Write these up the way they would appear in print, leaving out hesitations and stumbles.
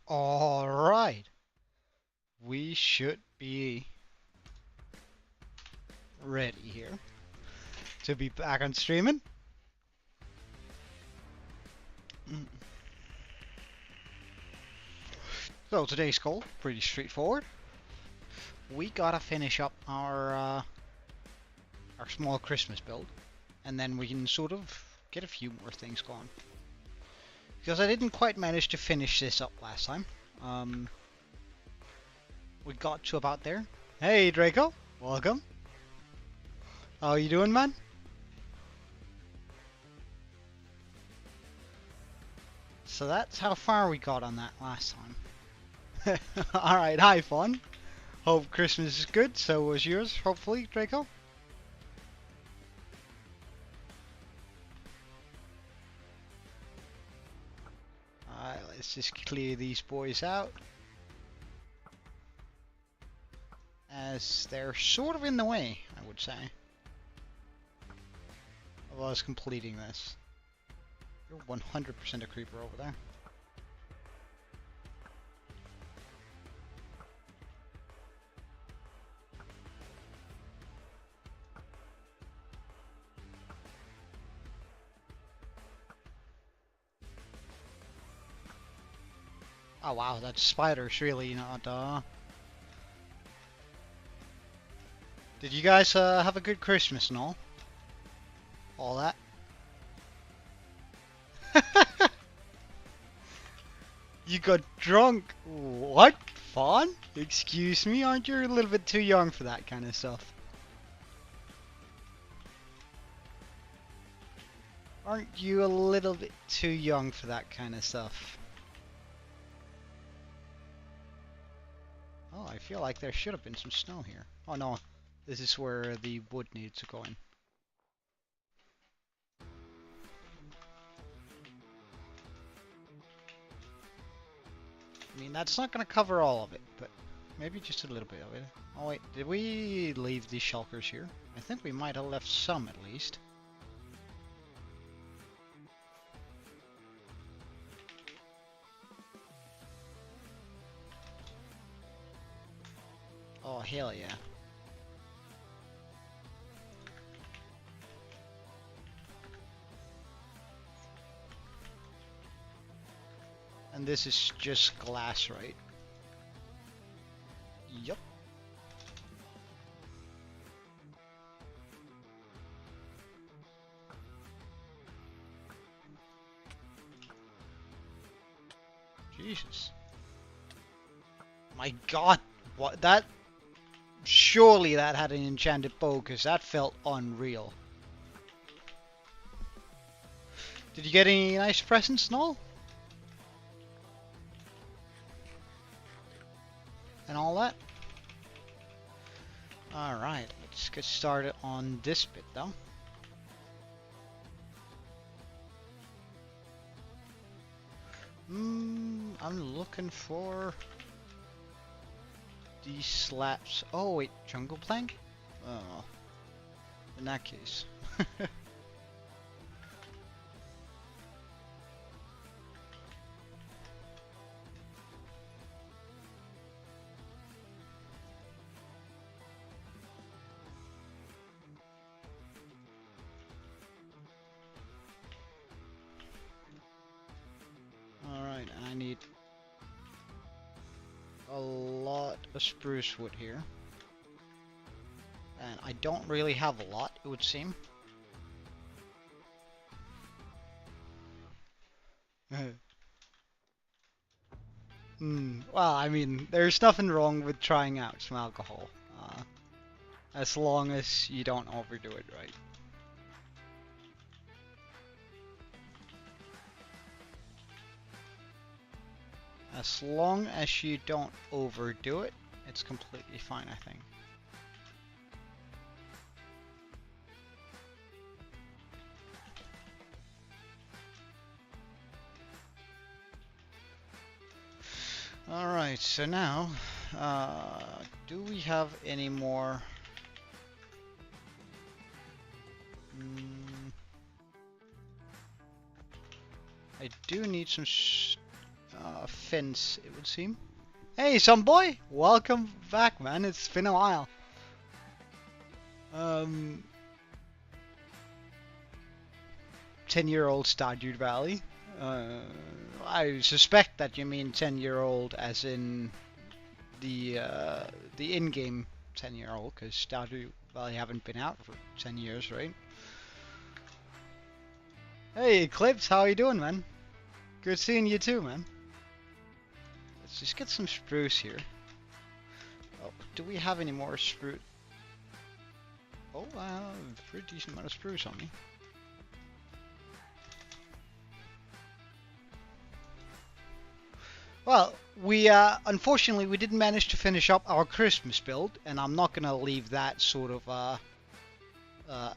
Alright, we should be ready here to be back on streaming. So today's goal, pretty straightforward. We gotta finish up our small Christmas build, and then we can sort of get a few more things going. Because I didn't quite manage to finish this up last time. We got to about there. Hey Draco, welcome. How you doing, man? So that's how far we got on that last time. Alright, hi fun. Hope Christmas is good, so was yours, hopefully, Draco? Alright, let's just clear these boys out. As they're sort of in the way, I would say. Of us completing this. You're 100% a creeper over there. Oh wow, that spider's really not, Did you guys have a good Christmas and all? All that? You got drunk? What? Fun? Excuse me, aren't you a little bit too young for that kind of stuff? Aren't you a little bit too young for that kind of stuff? Oh, I feel like there should have been some snow here. Oh no, this is where the wood needs to go in. I mean, that's not going to cover all of it, but maybe just a little bit of it. Oh wait, did we leave these shulkers here? I think we might have left some at least. Oh, hell yeah. And this is just glass, right? Yup. Jesus. My god, what that? Surely that had an enchanted bow, because that felt unreal. Did you get any nice presents and all? And all that? Alright, let's get started on this bit though. I'm looking for these slabs. Oh wait, jungle plank? Oh, in that case. Alright, I need a lot of spruce wood here. And I don't really have a lot, it would seem. Well, I mean, there's nothing wrong with trying out some alcohol. As long as you don't overdo it, right? As long as you don't overdo it, it's completely fine, I think. Alright, so now, do we have any more? I do need some a fence, it would seem. Hey, some boy! Welcome back, man. It's been a while. 10-year-old Stardew Valley. I suspect that you mean 10-year-old as in the in-game 10-year-old, because Stardew Valley haven't been out for 10 years, right? Hey, Eclipse, how you doing, man? Good seeing you too, man. Let's just get some spruce here. Oh, do we have any more spruce? Oh, pretty decent amount of spruce on me. Well, we unfortunately we didn't manage to finish up our Christmas build, and I'm not gonna leave that sort of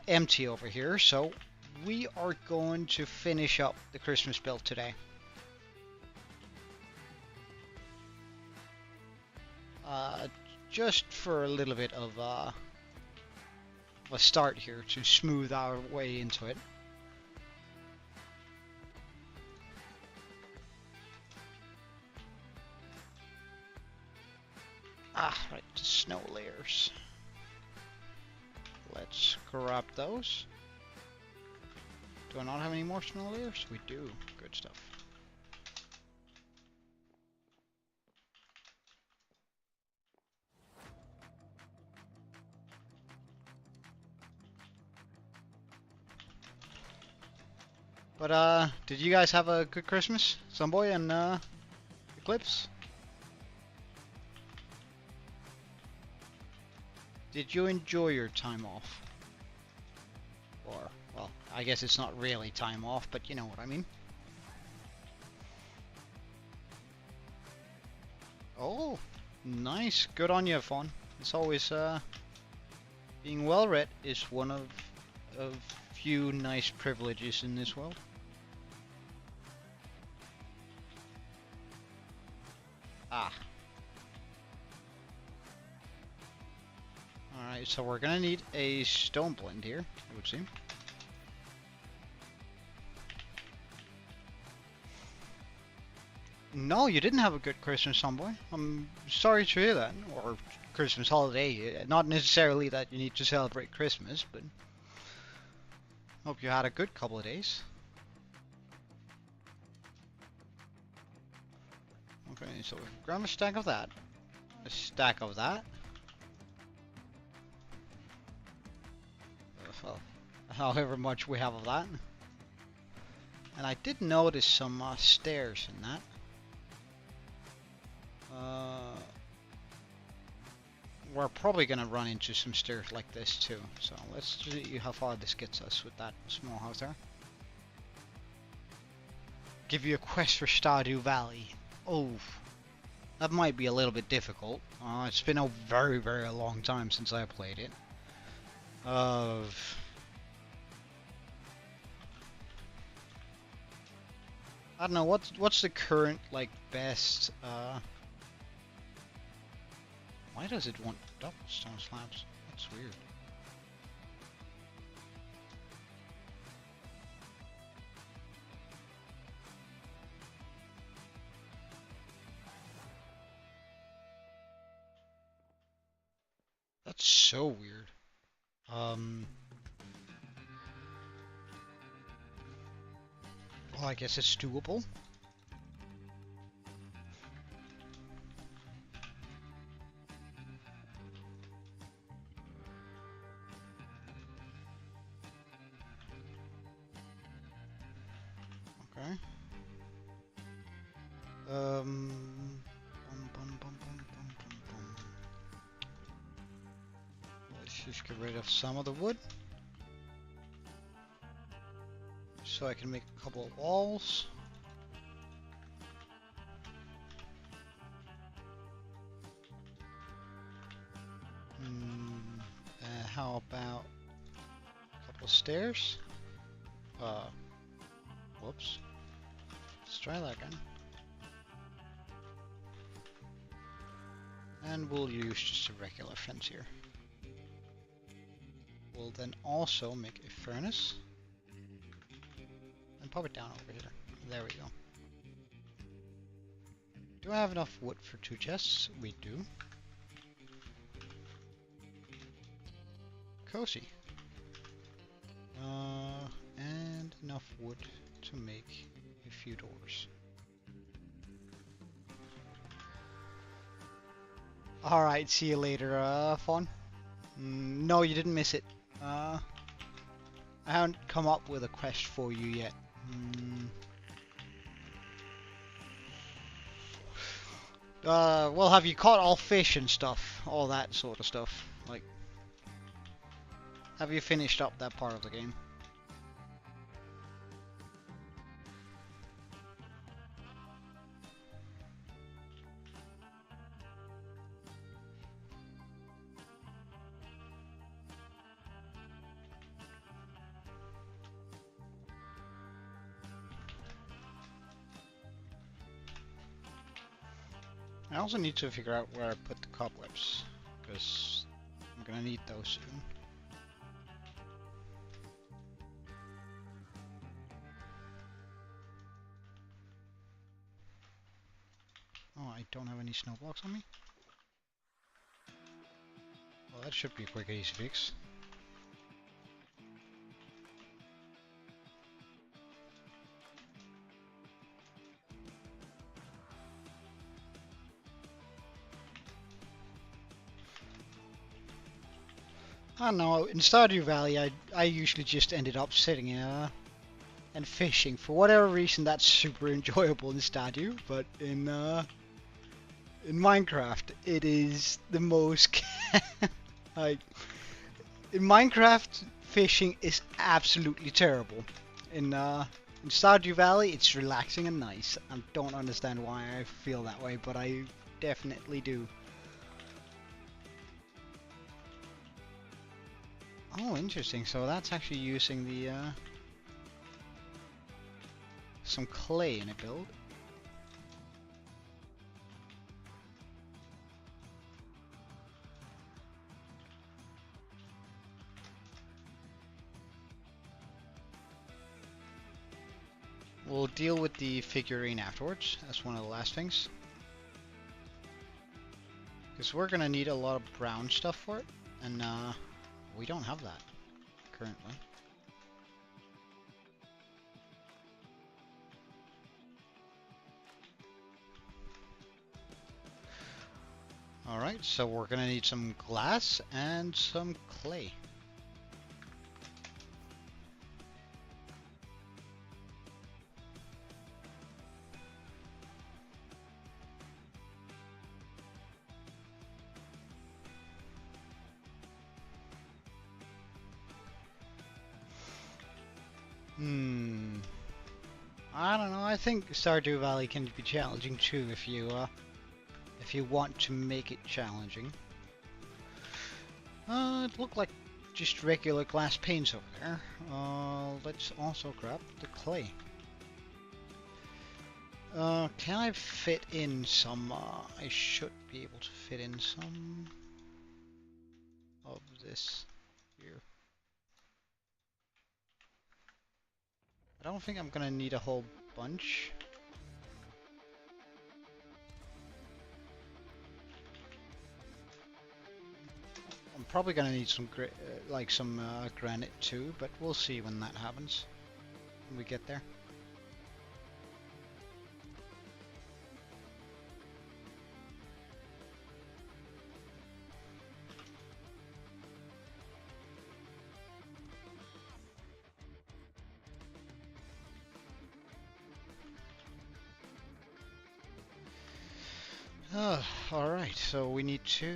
empty over here. So we are going to finish up the Christmas build today. Just for a little bit of a start here to smooth our way into it. Right, snow layers. Let's grab those. Do I not have any more snow layers? We do. Good stuff. But did you guys have a good Christmas? Sunboy and Eclipse? Did you enjoy your time off? Or, well, I guess it's not really time off, but you know what I mean. Oh, nice. Good on you, Fawn. It's always, being well read is one of few nice privileges in this world. Alright, so we're gonna need a stone blend here, it would seem. No, you didn't have a good Christmas, Sunboy. I'm sorry to hear that. Or Christmas holiday. Not necessarily that you need to celebrate Christmas, but hope you had a good couple of days. Okay, so grab a stack of that. A stack of that. Well, however much we have of that. And I did notice some stairs in that. We're probably gonna run into some stairs like this too. So let's see how far this gets us with that small house there. Give you a quest for Stardew Valley. Oh, that might be a little bit difficult. It's been a very, very long time since I played it. I don't know, what's the current, like, best, why does it want double stone slabs? That's weird. That's so weird. Well, I guess it's doable. Okay. Let's just get rid of some of the wood, so I can make a couple of walls. How about a couple of stairs? Whoops. Let's try that again. And we'll use just a regular fence here. We'll then also make a furnace. And pop it down over here. There we go. Do I have enough wood for 2 chests? We do. Cozy. And enough wood to make a few doors. Alright, see you later, Fawn. No, you didn't miss it. I haven't come up with a quest for you yet. Well, have you caught all fish and stuff? All that sort of stuff. Like, have you finished up that part of the game? I also need to figure out where I put the cobwebs, because I'm gonna need those soon. Oh, I don't have any snow blocks on me? Well, that should be a quick easy fix. I don't know, in Stardew Valley I usually just ended up sitting and fishing. For whatever reason that's super enjoyable in Stardew, but in Minecraft it is the most like, in Minecraft fishing is absolutely terrible. In Stardew Valley it's relaxing and nice. I don't understand why I feel that way, but I definitely do. Oh, interesting. So that's actually using the some clay in a build. We'll deal with the figurine afterwards. That's one of the last things. Because we're gonna need a lot of brown stuff for it, and we don't have that currently. Alright, so we're gonna need some glass and some clay. I don't know, I think Stardew Valley can be challenging too if you want to make it challenging. It looked like just regular glass panes over there. Let's also grab the clay. Can I fit in some, I should be able to fit in some of this here. I don't think I'm gonna need a whole bunch. I'm probably gonna need some granite too, but we'll see when that happens. When we get there. Alright, so we need to...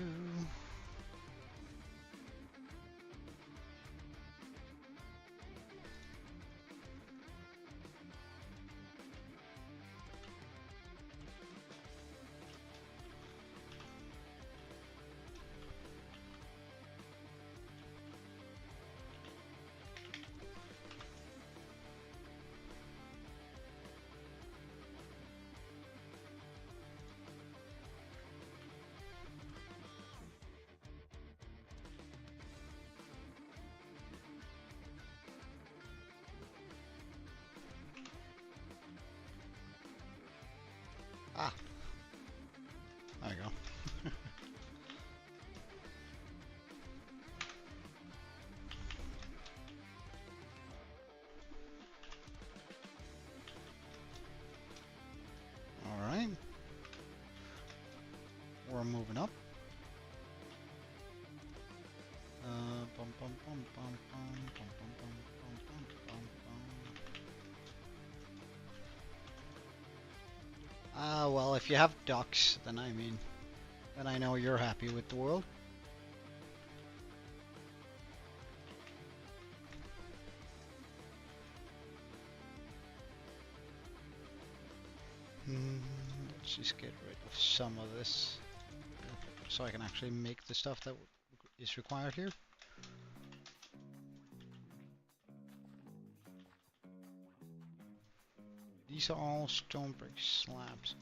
we're moving up. Bum, bum, bum, bum, bum, bum, bum, bum, bum, bum, bum. Ah, well, if you have ducks, then then I know you're happy with the world. Let's just get rid of some of this, so I can actually make the stuff that is required here. These are all stone brick slabs.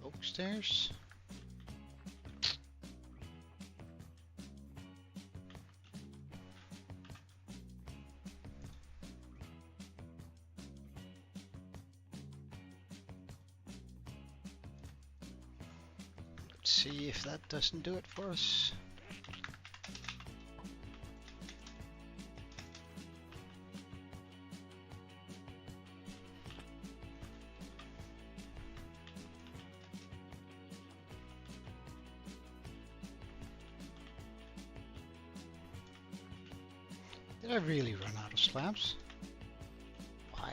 Oak stairs. Let's see if that doesn't do it for us. Did I really run out of slabs? Wild.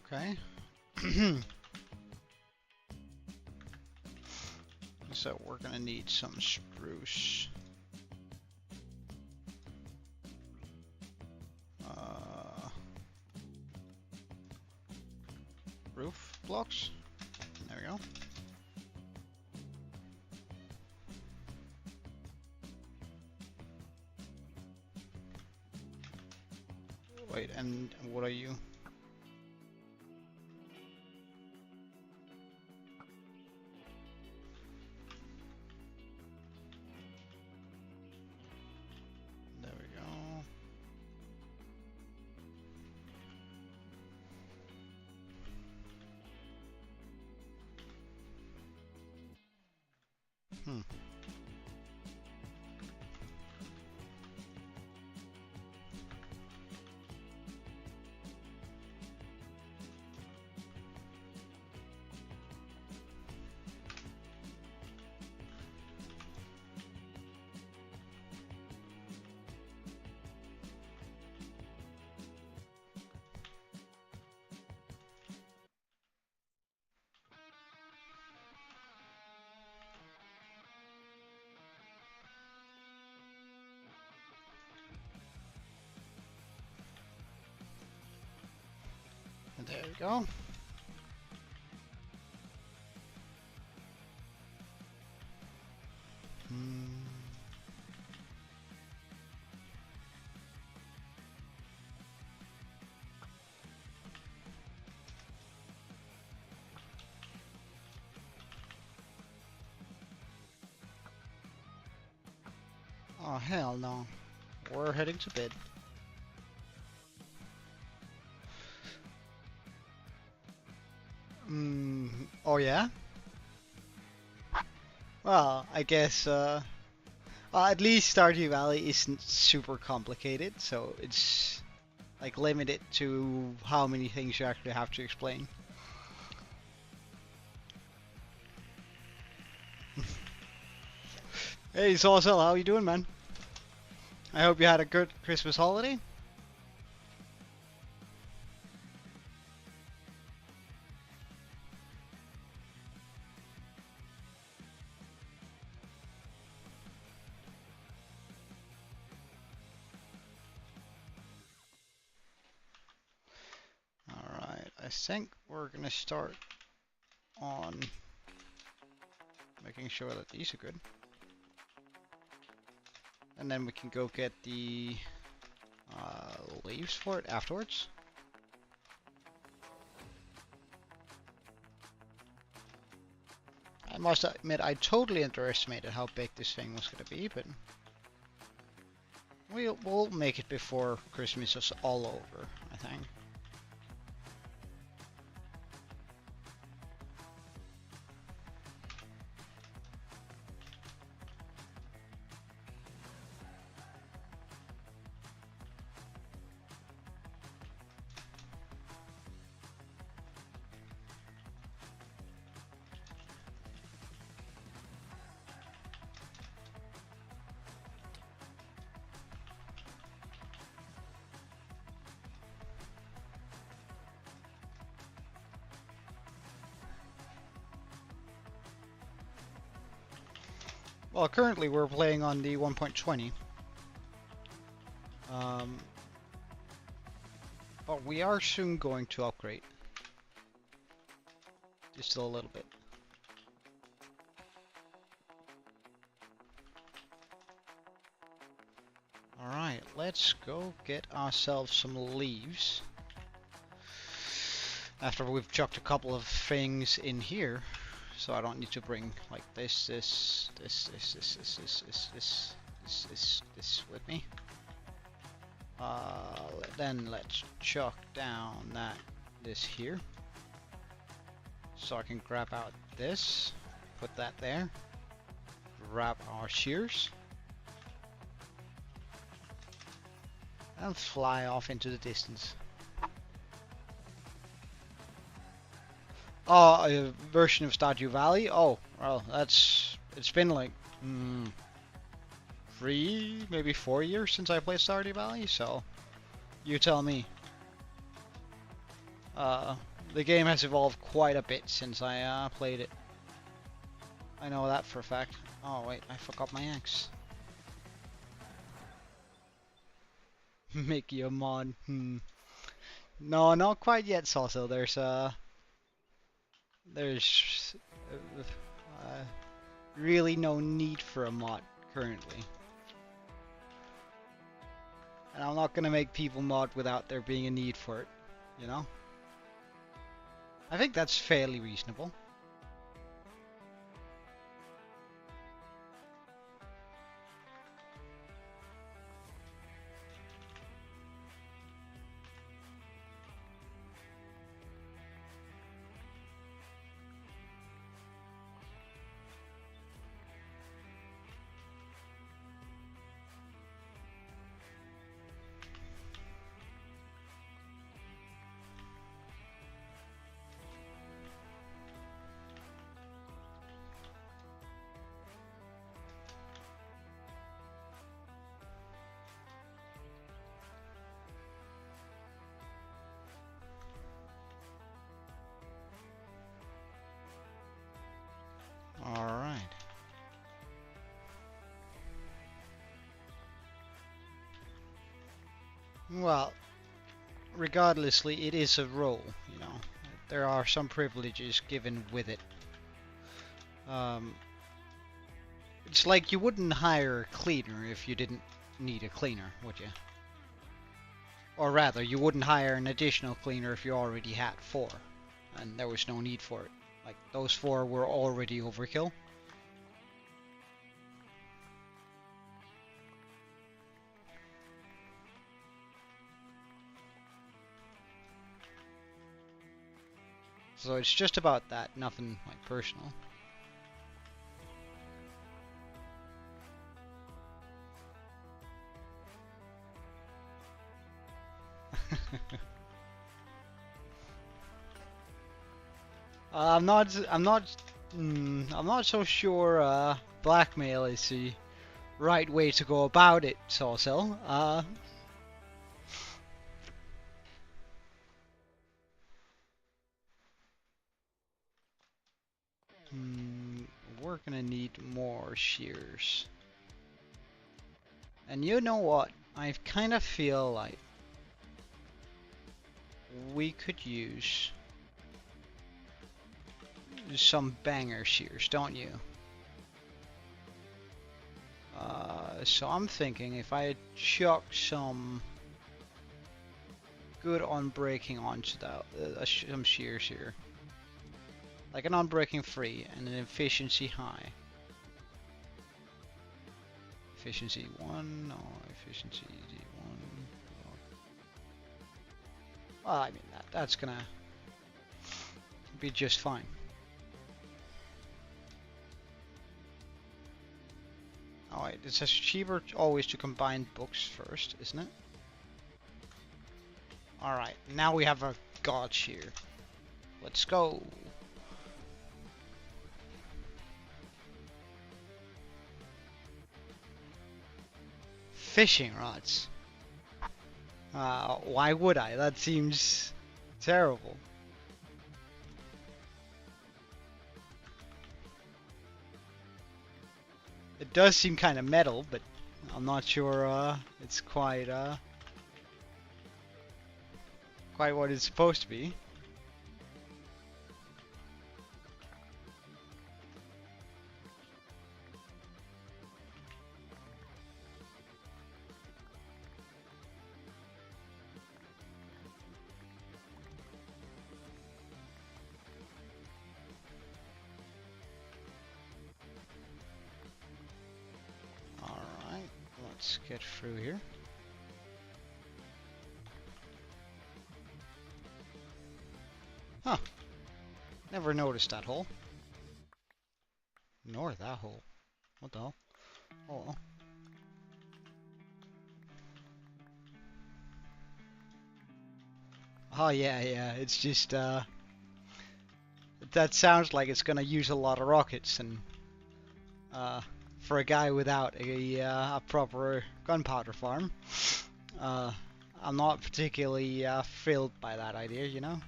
Okay. So we're gonna need some spruce. Roof blocks. There we go. Wait, and what are you? There we go. And there we go. Oh hell no. We're heading to bed. Oh yeah? Well, I guess at least Stardew Valley isn't super complicated, so it's like limited to how many things you actually have to explain. Hey Sawcell, how you doing, man? I hope you had a good Christmas holiday. Alright, I think we're gonna start on making sure that these are good. And then we can go get the leaves for it afterwards. I must admit, I totally underestimated how big this thing was going to be, but we'll make it before Christmas is all over, I think. Well, currently we're playing on the 1.20. But we are soon going to upgrade. Just a little bit. Alright, let's go get ourselves some leaves. After we've chucked a couple of things in here. So I don't need to bring like this with me. Then let's chuck down this here. So I can grab out this, put that there, grab our shears, and fly off into the distance. Oh, a version of Stardew Valley? Oh, well, it's been like 3, maybe 4 years since I played Stardew Valley, so you tell me. The game has evolved quite a bit since I played it. I know that for a fact. Oh wait, I forgot my axe. Make you a mod. No, not quite yet, Sauce. There's really no need for a mod currently. And I'm not gonna make people mod without there being a need for it, you know? I think that's fairly reasonable. Alright. Well, regardlessly, it is a role, you know. There are some privileges given with it. It's like you wouldn't hire a cleaner if you didn't need a cleaner, would you? Or rather, you wouldn't hire an additional cleaner if you already had 4, and there was no need for it. Like, those 4 were already overkill. So it's just about that, nothing like personal. I'm not so sure blackmail is the right way to go about it, Sawcell. We're gonna need more shears. And you know what? I kind of feel like we could use some banger shears, don't you? So I'm thinking if I chuck some good on breaking onto that, some shears here. Like an unbreaking 3 and an efficiency high. Efficiency 1, no, efficiency 1. Well, I mean, that's gonna be just fine. Alright, it says cheaper always to combine books first, isn't it? Alright, now we have a gauge here. Let's go. Fishing rods. Why would I? That seems terrible. It does seem kind of metal, but I'm not sure it's quite what it's supposed to be. Alright, let's get through here. Huh. Never noticed that hole. Nor that hole. What the hell? Oh well. Oh yeah, it's just that sounds like it's gonna use a lot of rockets, and for a guy without a proper gunpowder farm, I'm not particularly thrilled by that idea, you know?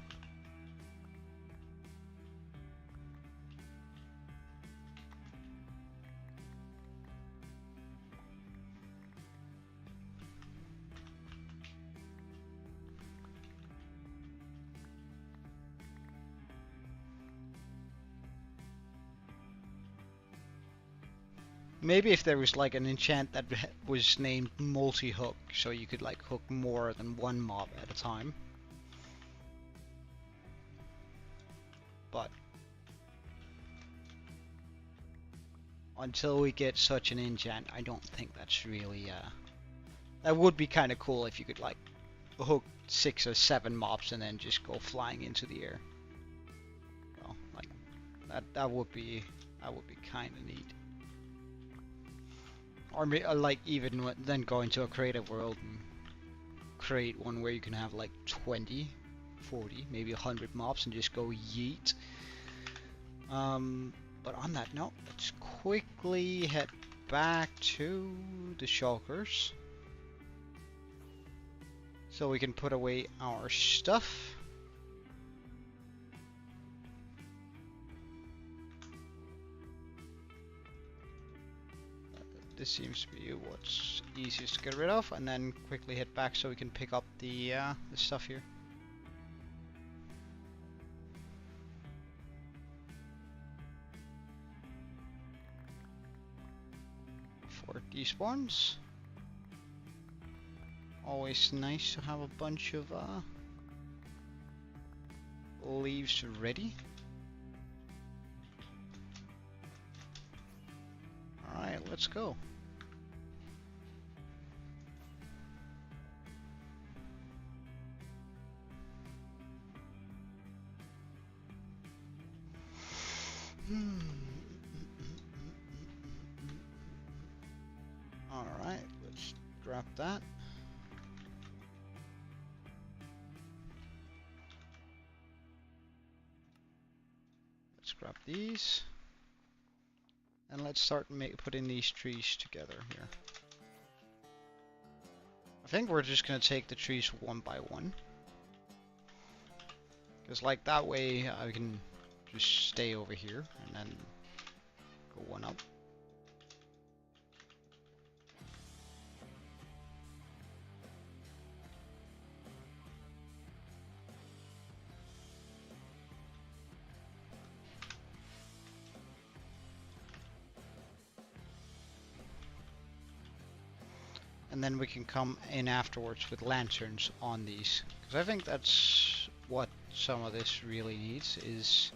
Maybe if there was like an enchant that was named multi-hook, so you could like hook more than one mob at a time. But until we get such an enchant, I don't think that's really that would be kind of cool if you could like hook 6 or 7 mobs and then just go flying into the air. Well, like that would be kind of neat. Or like even then go into a creative world and create one where you can have like 20, 40, maybe 100 mobs and just go yeet. But on that note, let's quickly head back to the shulkers so we can put away our stuff. This seems to be what's easiest to get rid of, and then quickly head back so we can pick up the stuff here. For despawns. Always nice to have a bunch of leaves ready. Alright, let's go. Alright, let's drop that. Let's grab these. And let's start putting these trees together here. I think we're just going to take the trees one by one. Because like that way I can just stay over here and then go one up. And then we can come in afterwards with lanterns on these. Because I think that's what some of this really needs, is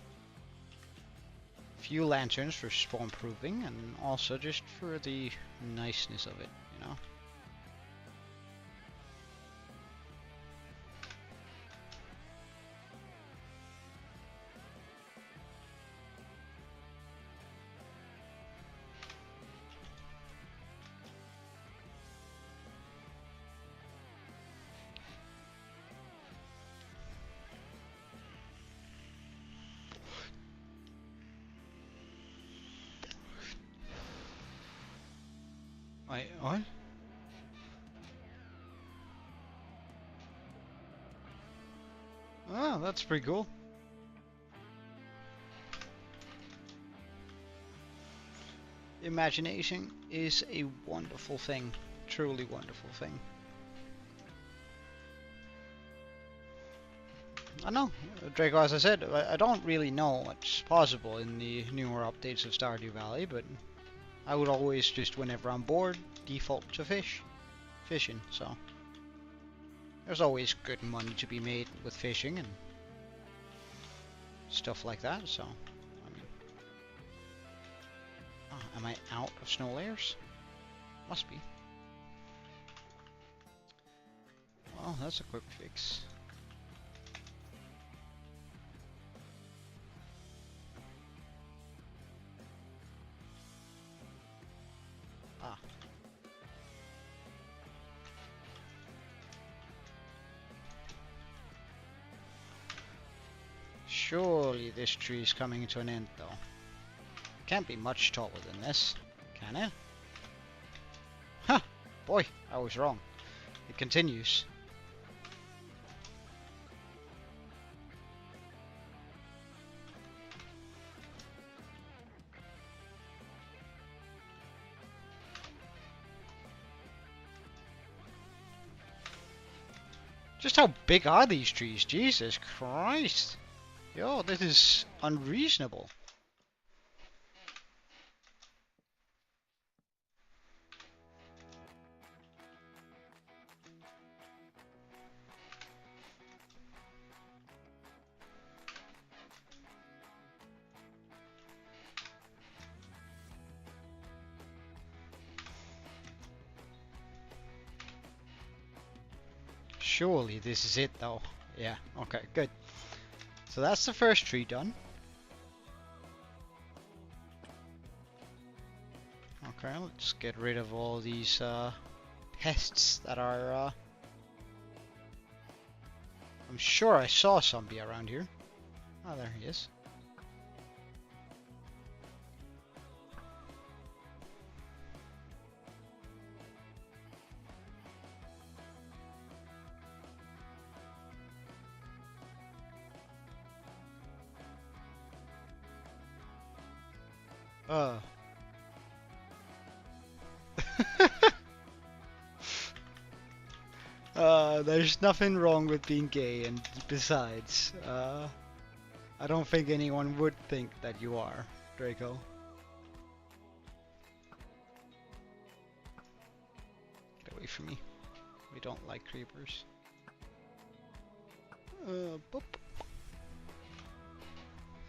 few lanterns for spawn proofing, and also just for the niceness of it, you know. Wait, what? Oh, that's pretty cool. Imagination is a wonderful thing. Truly wonderful thing. I know, Draco, as I said, I don't really know what's possible in the newer updates of Stardew Valley, but I would always just, whenever I'm bored, default to fishing, so there's always good money to be made with fishing and stuff like that, so I mean, am I out of snow layers? Must be. Well, that's a quick fix. Ah. Surely this tree is coming to an end, though. Can't be much taller than this, can it? Huh! Boy, I was wrong. It continues. Just how big are these trees? Jesus Christ! Yo, this is unreasonable. Surely this is it, though. Yeah, okay, good. So that's the first tree done. Okay, let's get rid of all these pests that are... I'm sure I saw a zombie around here. Oh, there he is. There's nothing wrong with being gay, and besides, I don't think anyone would think that you are, Draco. Get away from me. We don't like creepers. Boop.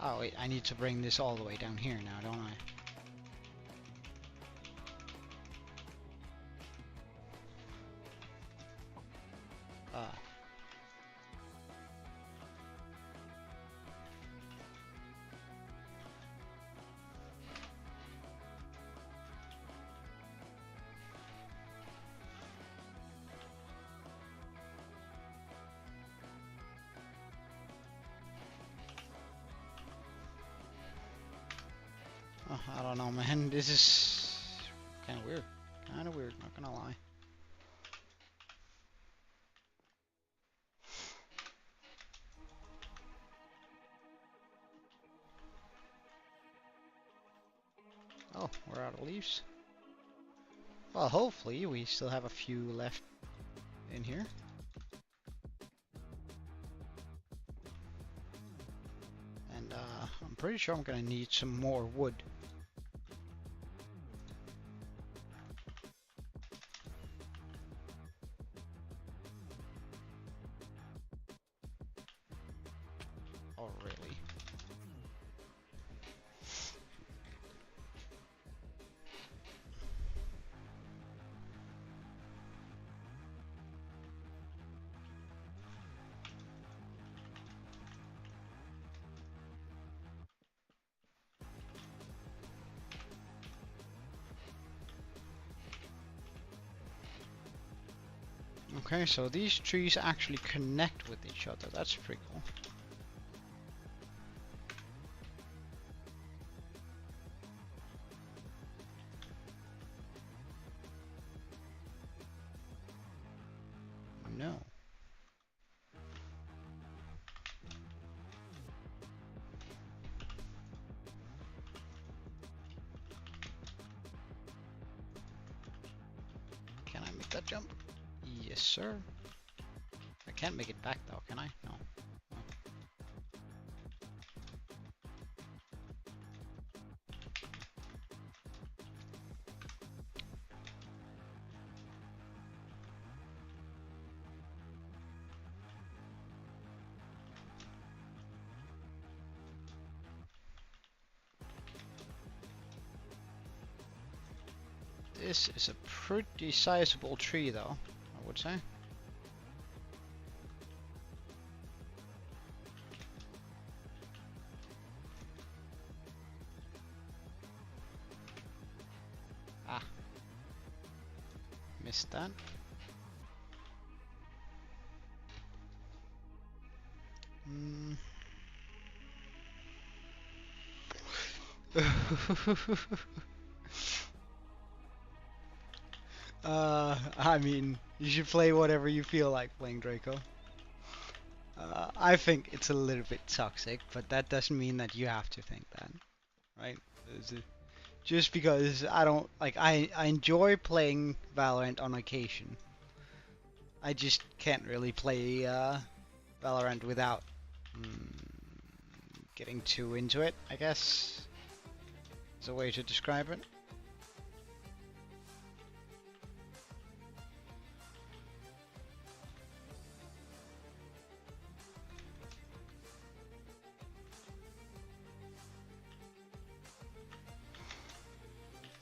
Oh wait, I need to bring this all the way down here now, don't I? I don't know, man. This is kind of weird. Kind of weird, not gonna lie. Oh, we're out of leaves. Well, hopefully we still have a few left in here. And I'm pretty sure I'm gonna need some more wood. Oh, really? Okay, so these trees actually connect with each other. That's pretty cool. No. Can I make that jump? Yes, sir. I can't make it back though, can I? No. No. This is a pretty sizable tree though, I would say. Ah. Missed that. Mm. I mean, you should play whatever you feel like playing, Draco. I think it's a little bit toxic, but that doesn't mean that you have to think that, right? Just because I don't like, I enjoy playing Valorant on occasion. I just can't really play Valorant without getting too into it, I guess. Is a way to describe it.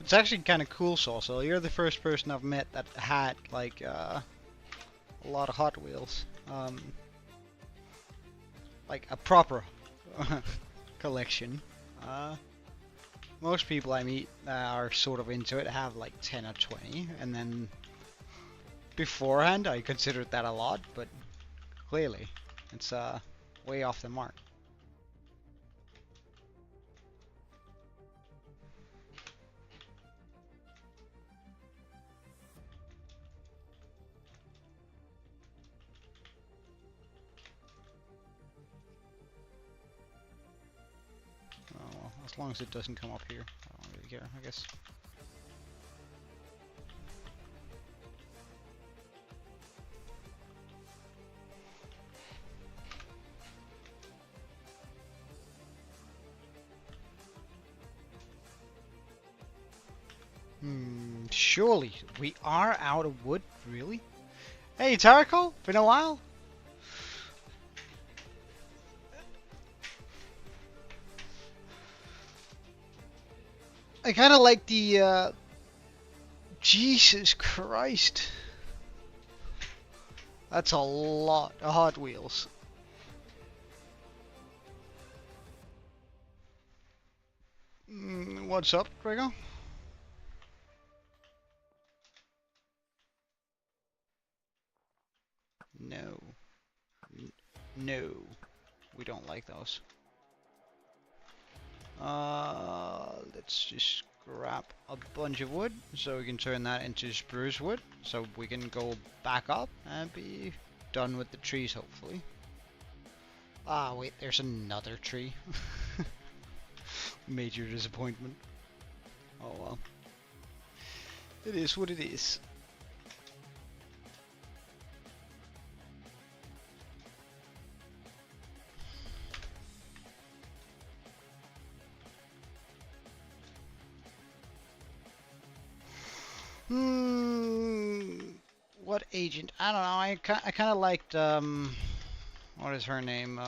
It's actually kind of cool, Saucil. You're the first person I've met that had like a lot of Hot Wheels, like a proper collection. Most people I meet are sort of into it, have like 10 or 20, and then beforehand I considered that a lot, but clearly it's way off the mark. Oh, well, as long as it doesn't come up here, I don't really care, I guess. Surely we are out of wood, really? Hey, Tarko, been a while? I kind of like the, Jesus Christ. That's a lot of Hot Wheels. What's up, Gregor? No. No. We don't like those. Let's just grab a bunch of wood so we can turn that into spruce wood so we can go back up and be done with the trees, hopefully. Ah, wait, there's another tree. Major disappointment. Oh well. It is what it is. What agent? I don't know. I kind of liked what is her name?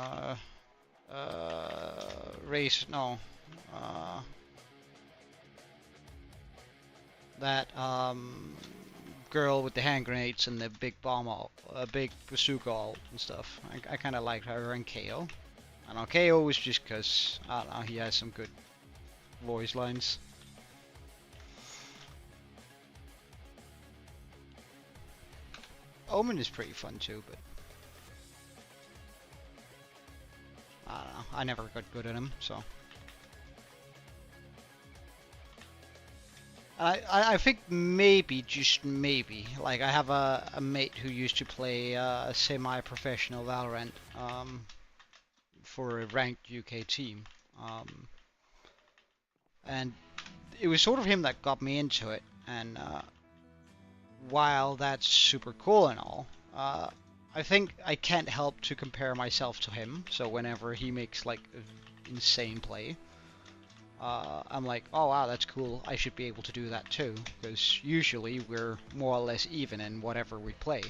Race? No. That girl with the hand grenades and the big bomb ult, big bazooka ult and stuff. I kind of liked her and KO. I don't know. KO was just because I don't know. He has some good voice lines. Omen is pretty fun too, but I don't know. I never got good at him, so. I think maybe, just maybe, like I have a mate who used to play semi-professional Valorant for a ranked UK team, and it was sort of him that got me into it. And while that's super cool and all, I think I can't help to compare myself to him. So whenever he makes like insane play, I'm like, oh wow, that's cool. I should be able to do that too, because usually we're more or less even in whatever we play.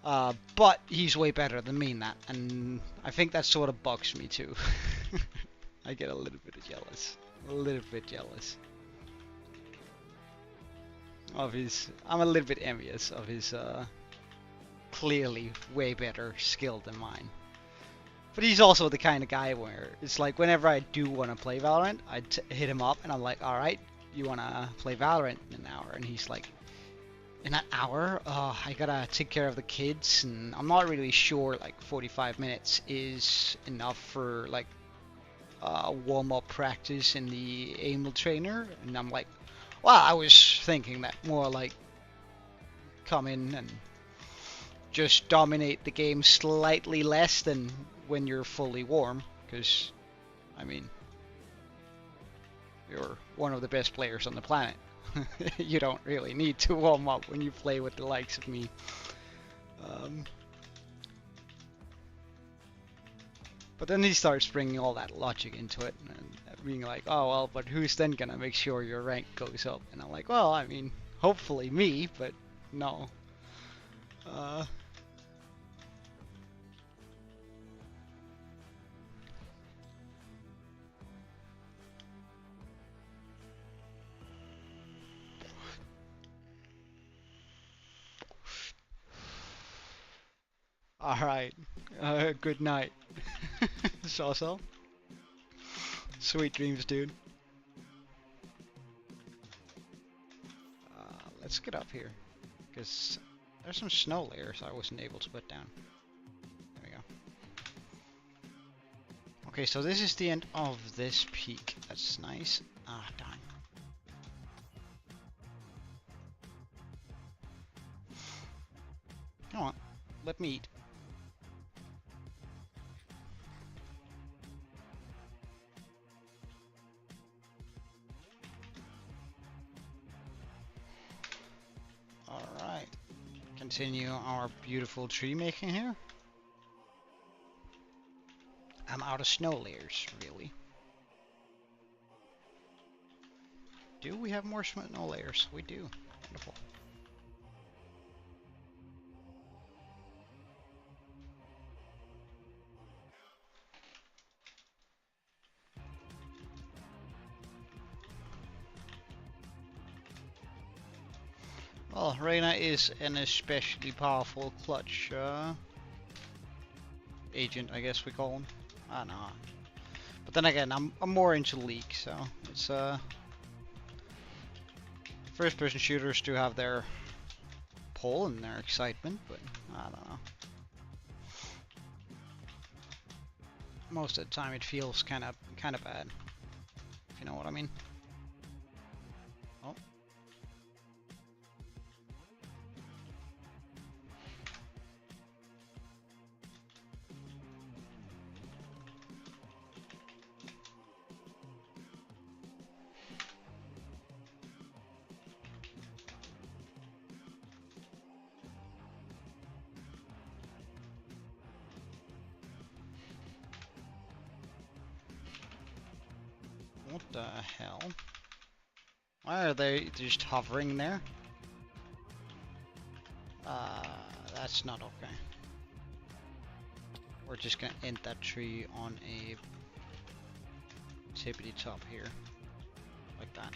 But he's way better than me in that, and I think that sort of bugs me too. I get a little bit jealous. A little bit jealous of his. I'm a little bit envious of his clearly way better skill than mine. But he's also the kind of guy where it's like whenever I do want to play Valorant, I hit him up and I'm like, alright, you want to play Valorant in an hour? And he's like, in an hour? Oh, I gotta take care of the kids, and I'm not really sure like 45 minutes is enough for like warm-up practice in the aim trainer. And I'm like, well, I was thinking that more like come in and just dominate the game slightly less than when you're fully warm, because I mean, you're one of the best players on the planet. You don't really need to warm up when you play with the likes of me. But then he starts bringing all that logic into it and being like, oh well, but who's then gonna make sure your rank goes up? And I'm like, well, I mean, hopefully me, but no. Alright, good night. So. Sweet dreams, dude. Let's get up here, because there's some snow layers I wasn't able to put down. There we go. Okay, so this is the end of this peak. That's nice. Ah, darn. Come on, let me eat. Alright, continue our beautiful tree making here. I'm out of snow layers, really. Do we have more snow layers? We do. Wonderful. Well, Reyna is an especially powerful clutch agent, I guess we call him. I don't know. But then again, I'm more into League, so it's first-person shooters do have their pull and their excitement, but I don't know. Most of the time, it feels kind of bad, if you know what I mean. Oh. What the hell? Why are they just hovering there? That's not okay. We're just gonna end that tree on a tippity top here. Like that.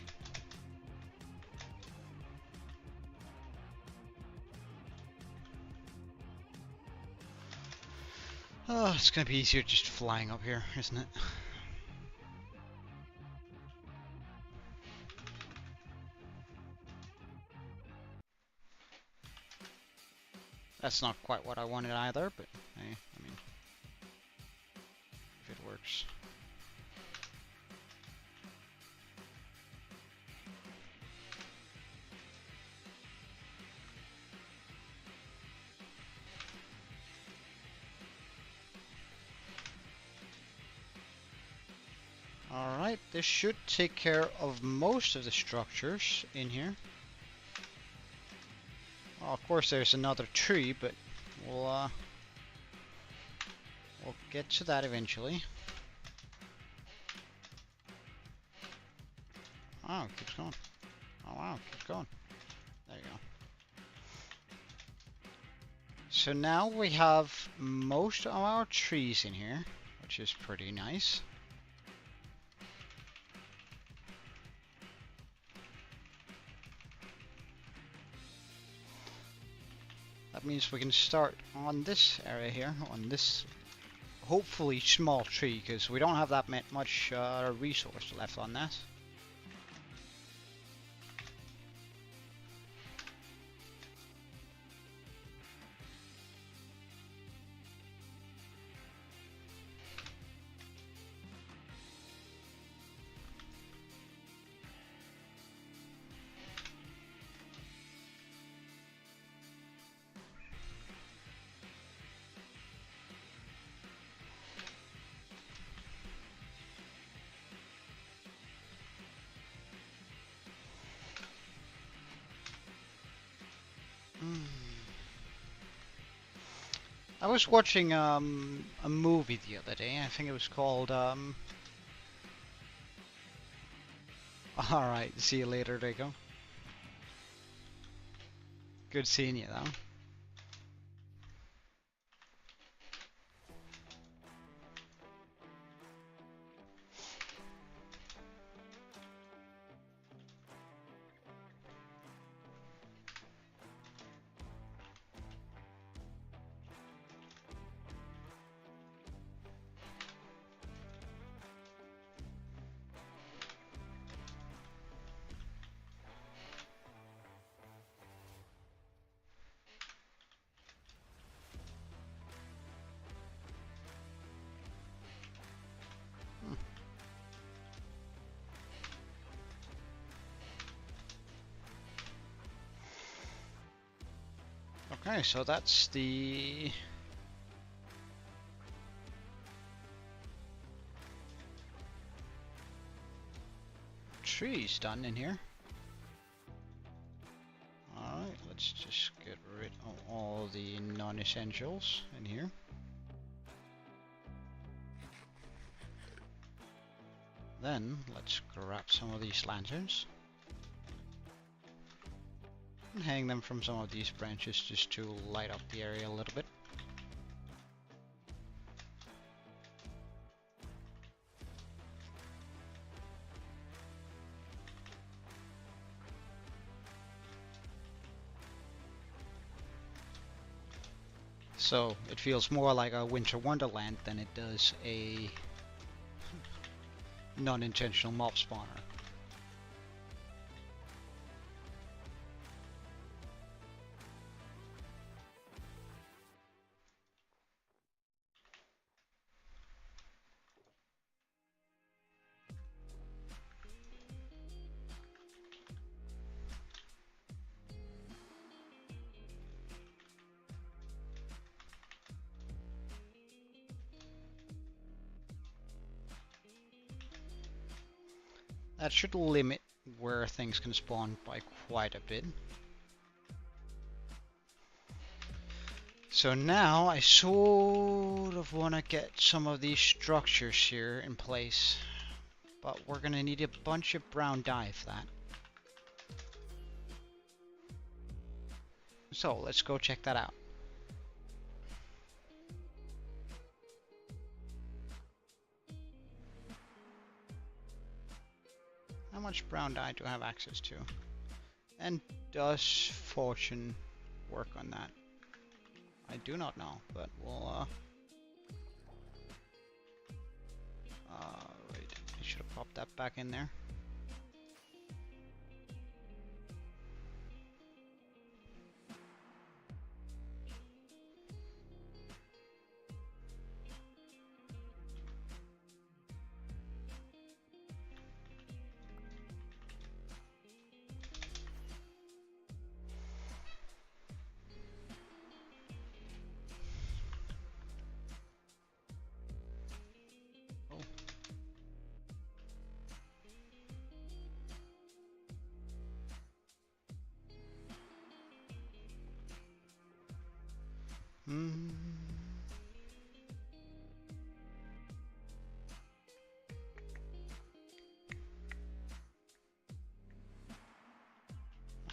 Oh, it's gonna be easier just flying up here, isn't it? That's not quite what I wanted either, but hey, I mean, if it works. Alright, this should take care of most of the structures in here. Well, of course there's another tree, but we'll get to that eventually. Oh, it keeps going. Oh wow, it keeps going. There you go. So now we have most of our trees in here, which is pretty nice. That means we can start on this area here, on this hopefully small tree, because we don't have that much resource left on that. I was watching a movie the other day. I think it was called Alright, see you later, Draco. Good seeing you though. Okay, so that's the trees done in here. Alright, let's just get rid of all the non-essentials in here. Then let's grab some of these lanterns and hang them from some of these branches just to light up the area a little bit. So it feels more like a winter wonderland than it does a non-intentional mob spawner. That should limit where things can spawn by quite a bit. So now I sort of want to get some of these structures here in place, but we're going to need a bunch of brown dye for that. So let's go check that out. How much brown dye do I have access to? And does fortune work on that? I do not know, but we'll right, I should have popped that back in there. Mm.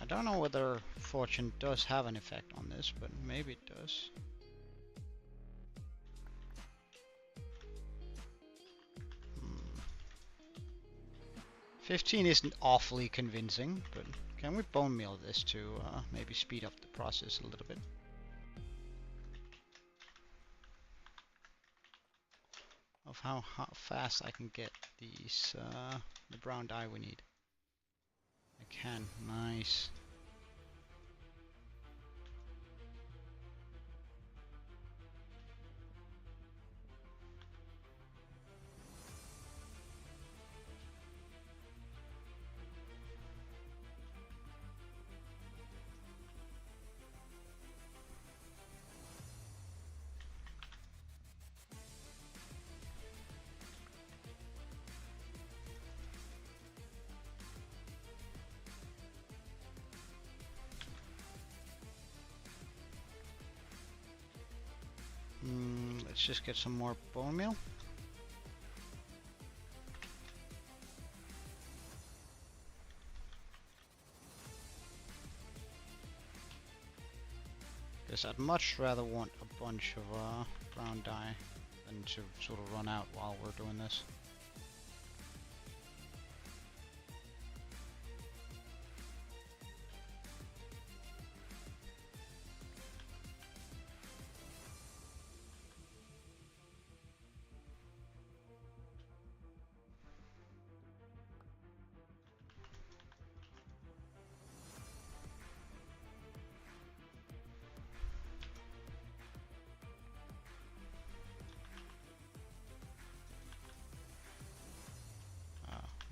I don't know whether fortune does have an effect on this, but maybe it does. Hmm. 15 isn't awfully convincing, but can we bone meal this to maybe speed up the process a little bit? Of how fast I can get these the brown dye we need. I can. Nice. Let's just get some more bone meal. Because I'd much rather want a bunch of brown dye than to sort of run out while we're doing this.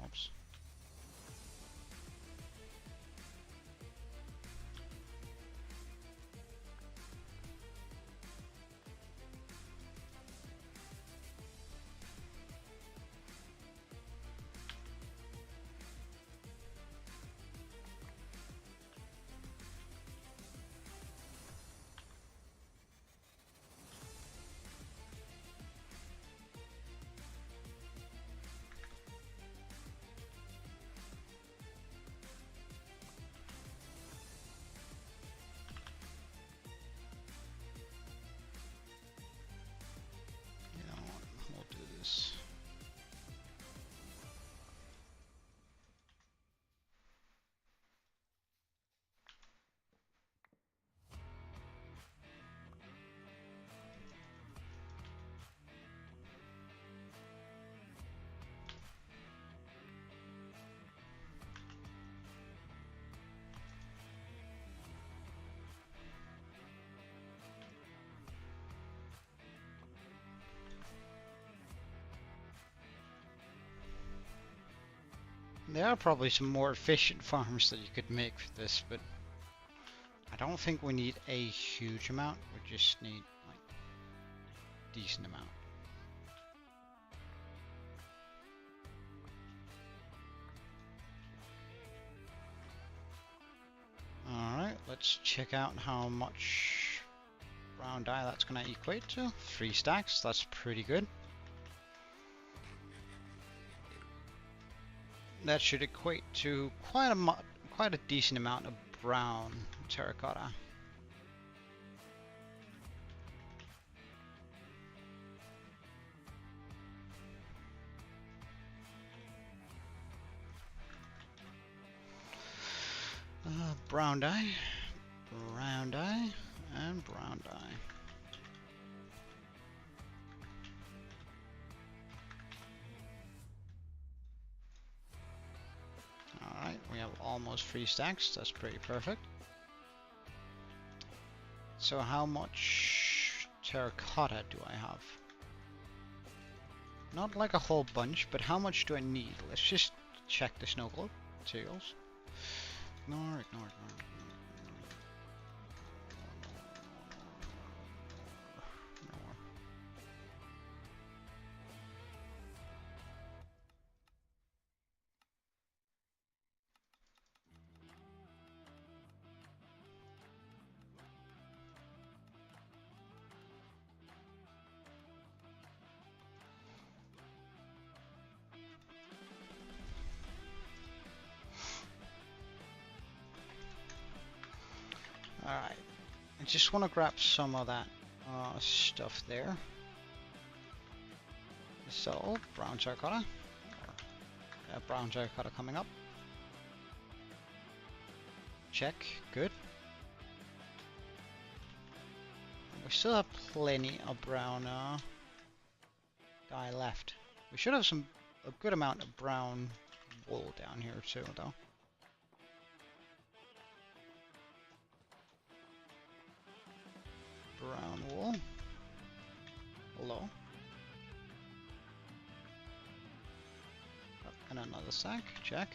Oops. You know what? We'll do this. There are probably some more efficient farms that you could make for this, but I don't think we need a huge amount. We just need like a decent amount. Alright, let's check out how much brown dye that's going to equate to. 3 stacks, that's pretty good. That should equate to quite a decent amount of brown terracotta. Brown dye, and brown dye. Alright, we have almost 3 stacks, that's pretty perfect. So how much terracotta do I have? Not like a whole bunch, but how much do I need? Let's just check the snow globe materials. Ignore. Alright. I just want to grab some of that stuff there. So, brown terracotta. Brown terracotta coming up. Check. Good. We still have plenty of brown dye left. We should have a good amount of brown wool down here too, though. Brown wool. Hello. Oh, and another sack. Check.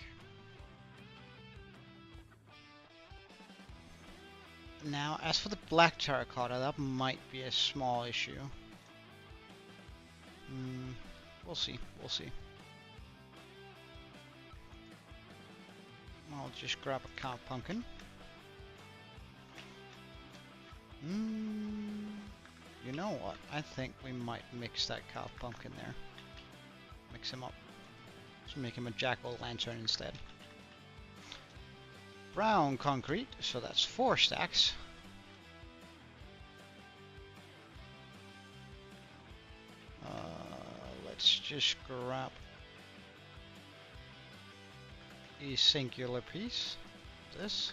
Now, as for the black terracotta, that might be a small issue. We'll see. We'll see. I'll just grab a cow pumpkin. You know what? I think we might mix that cow pumpkin there. Mix him up. Let's make him a jack-o'-lantern instead. Brown concrete, so that's 4 stacks. Let's just grab a singular piece. This.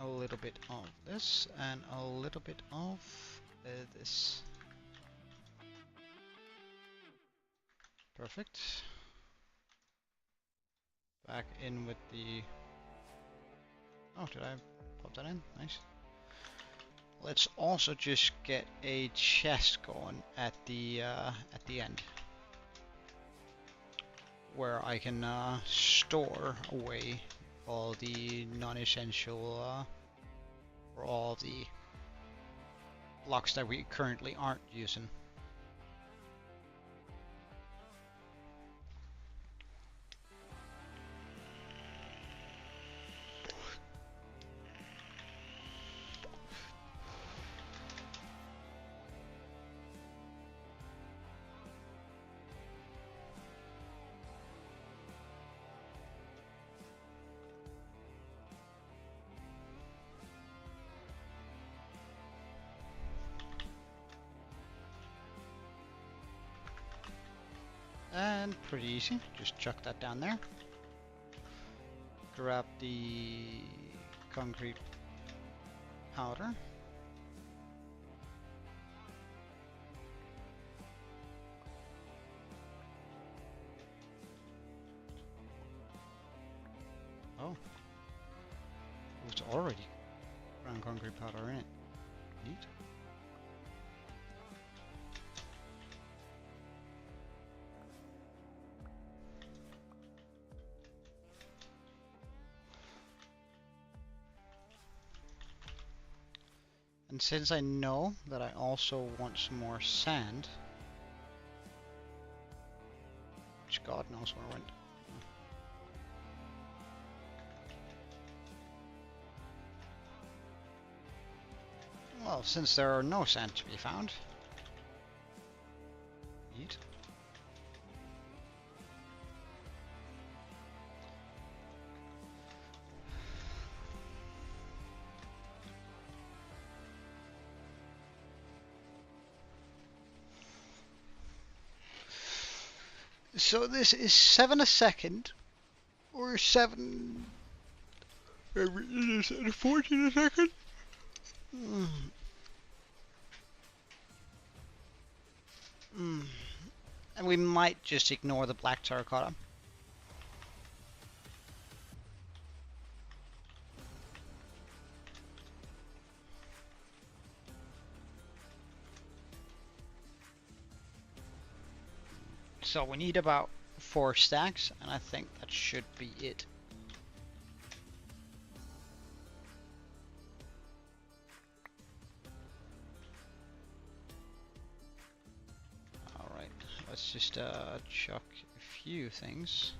A little bit of this and a little bit of this. Perfect. Back in with the... Oh, did I pop that in? Nice. Let's also just get a chest going at the end, where I can store away all the non-essential or all the blocks that we currently aren't using. And pretty easy, just chuck that down there. Grab the concrete powder. Oh, it's already brown concrete powder in it. Neat. And since I know that I also want some more sand, which God knows where it went. Well, since there are no sand to be found, eat. So this is 7 a second, or 7... Is it 14 a second? And we might just ignore the black terracotta. So we need about 4 stacks, and I think that should be it. Alright, let's just chuck a few things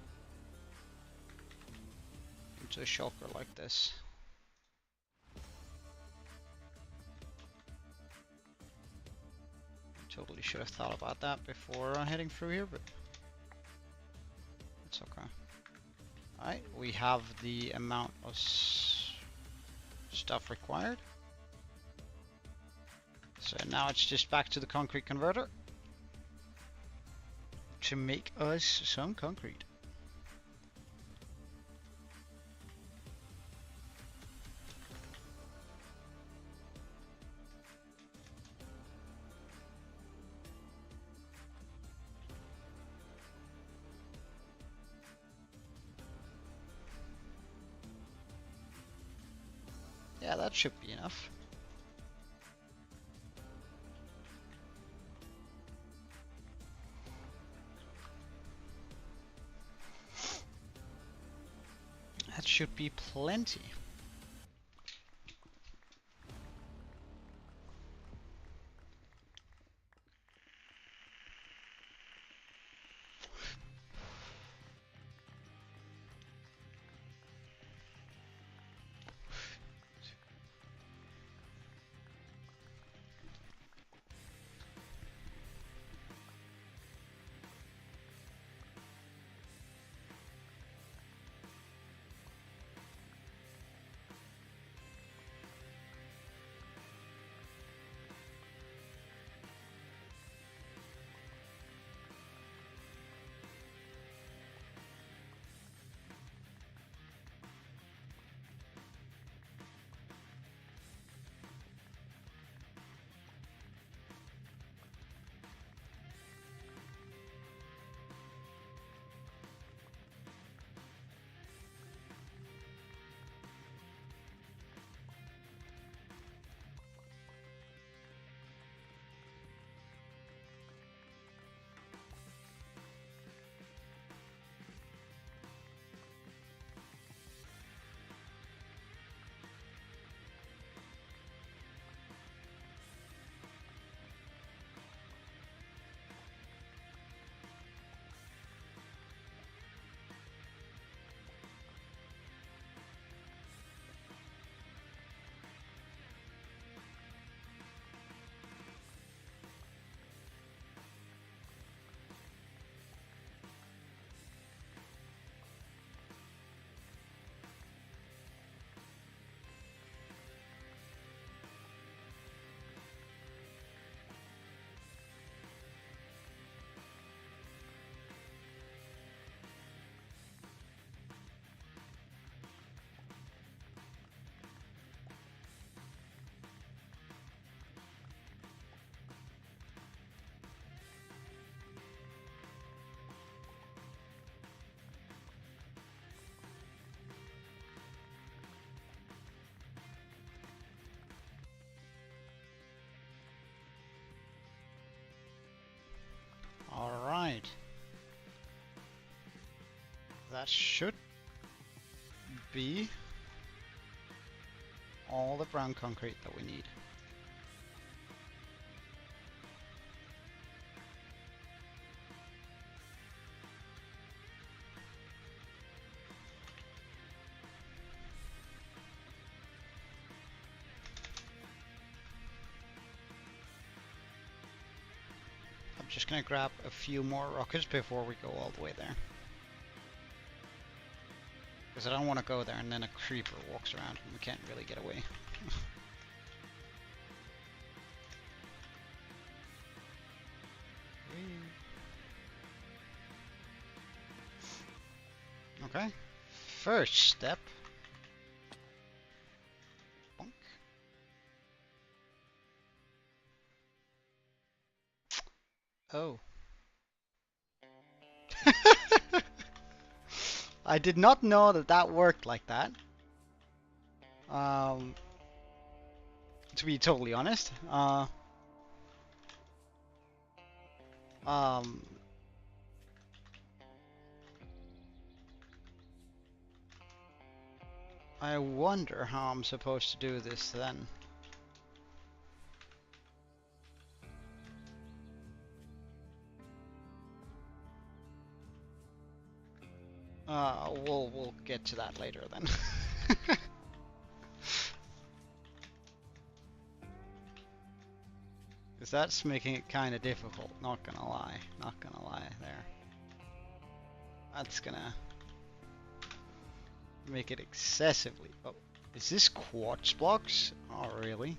into a shulker like this. Totally should have thought about that before heading through here, but it's okay. Alright, we have the amount of stuff required. So now it's just back to the concrete converter to make us some concrete. Yeah, that should be enough. That should be plenty. Alright. That should be all the brown concrete that we need. I'm just gonna grab a few more rockets before we go all the way there. Because I don't want to go there and then a creeper walks around and we can't really get away. Okay, first step. Bonk. Oh. I did not know that that worked like that. To be totally honest. I wonder how I'm supposed to do this then. We'll get to that later then. Because that's making it kind of difficult, not gonna lie. Not gonna lie there. That's gonna make it excessively... Oh, is this quartz blocks? Oh, really?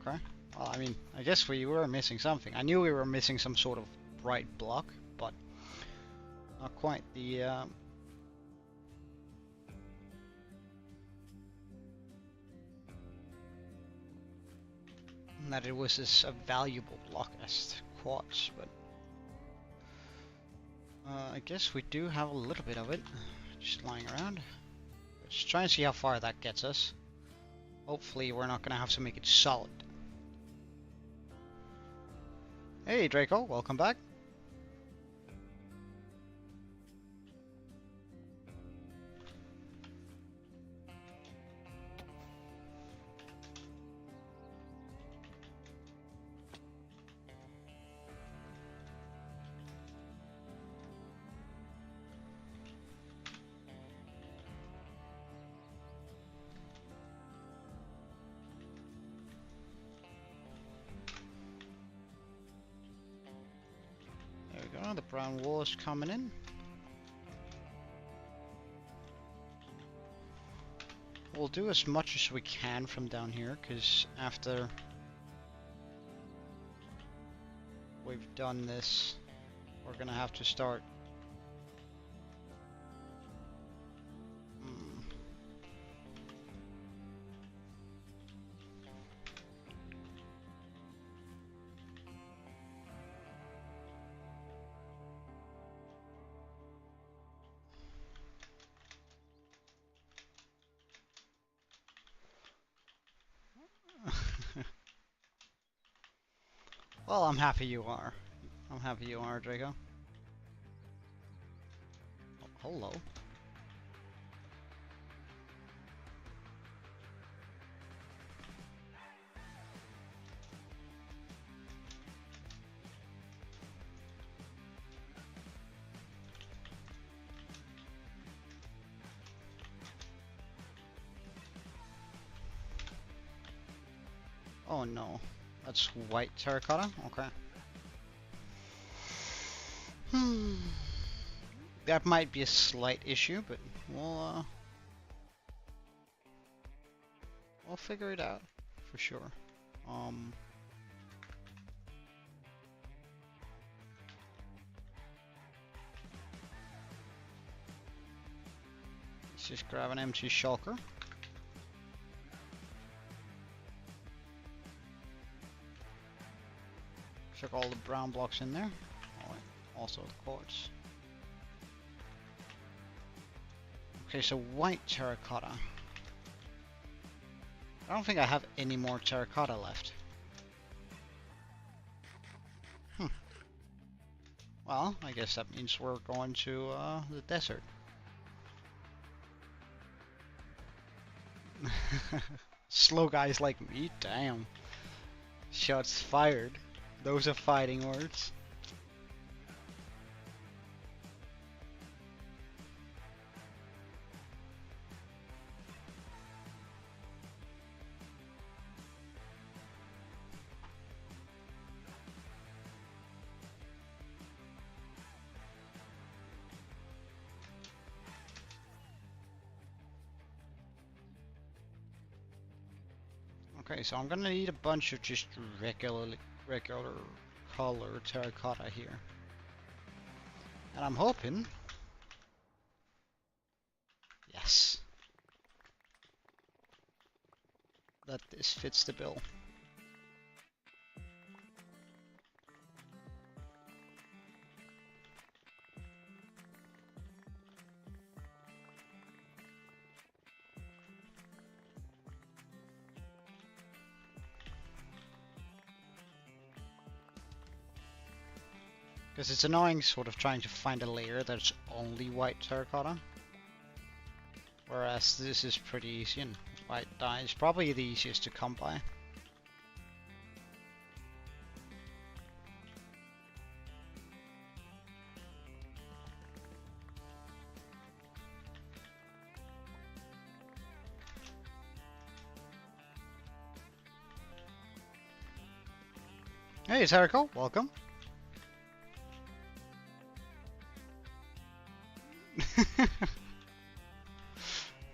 Okay. Well, I mean, I guess we were missing something. I knew we were missing some sort of bright block, but not quite the... that it was as a valuable block as quartz, but... I guess we do have a little bit of it, just lying around. Let's try and see how far that gets us. Hopefully we're not going to have to make it solid. Hey Draco, welcome back. The brown wool is coming in. We'll do as much as we can from down here, because after we've done this, we're gonna have to start well, I'm happy you are. I'm happy you are, Draco. Oh, hello. Oh no. That's white terracotta? Okay. That might be a slight issue, but we'll figure it out for sure. Let's just grab an empty shulker. Check all the brown blocks in there. Oh, also the quartz. Okay, so white terracotta. I don't think I have any more terracotta left. Well, I guess that means we're going to the desert. Slow guys like me, damn. Shots fired. Those are fighting words. Okay, so I'm gonna need a bunch of just regular color terracotta here. And I'm hoping... Yes. That this fits the bill. Because it's annoying sort of trying to find a layer that's only white terracotta. Whereas this is pretty easy, and white dye is probably the easiest to come by. Hey, it's Erico. Welcome.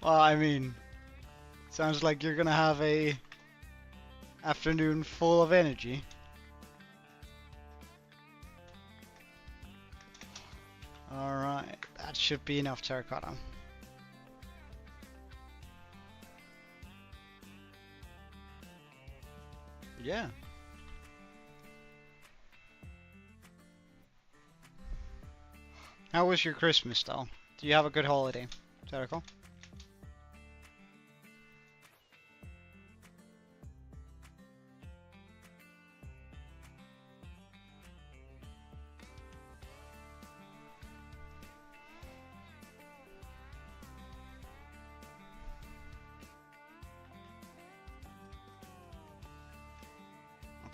Well, I mean, sounds like you're gonna have a afternoon full of energy. Alright, that should be enough terracotta. Yeah. How was your Christmas, though? Do you have a good holiday, Jericho?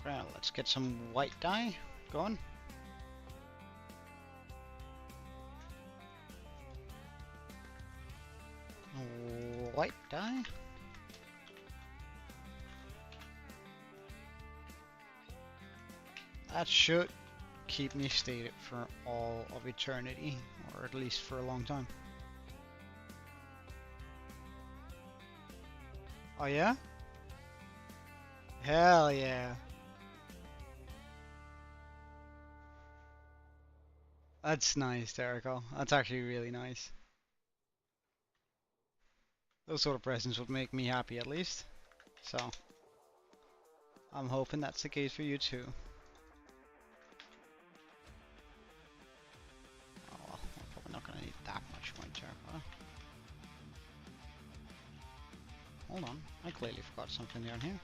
Okay, let's get some white dye going. White dye. That should keep me stated for all of eternity, or at least for a long time. Oh yeah? Hell yeah. That's nice, Jericho. That's actually really nice. Those sort of presents would make me happy at least. So, I'm hoping that's the case for you too. Oh well, we're probably not gonna need that much white terracotta. Hold on, I clearly forgot something down here.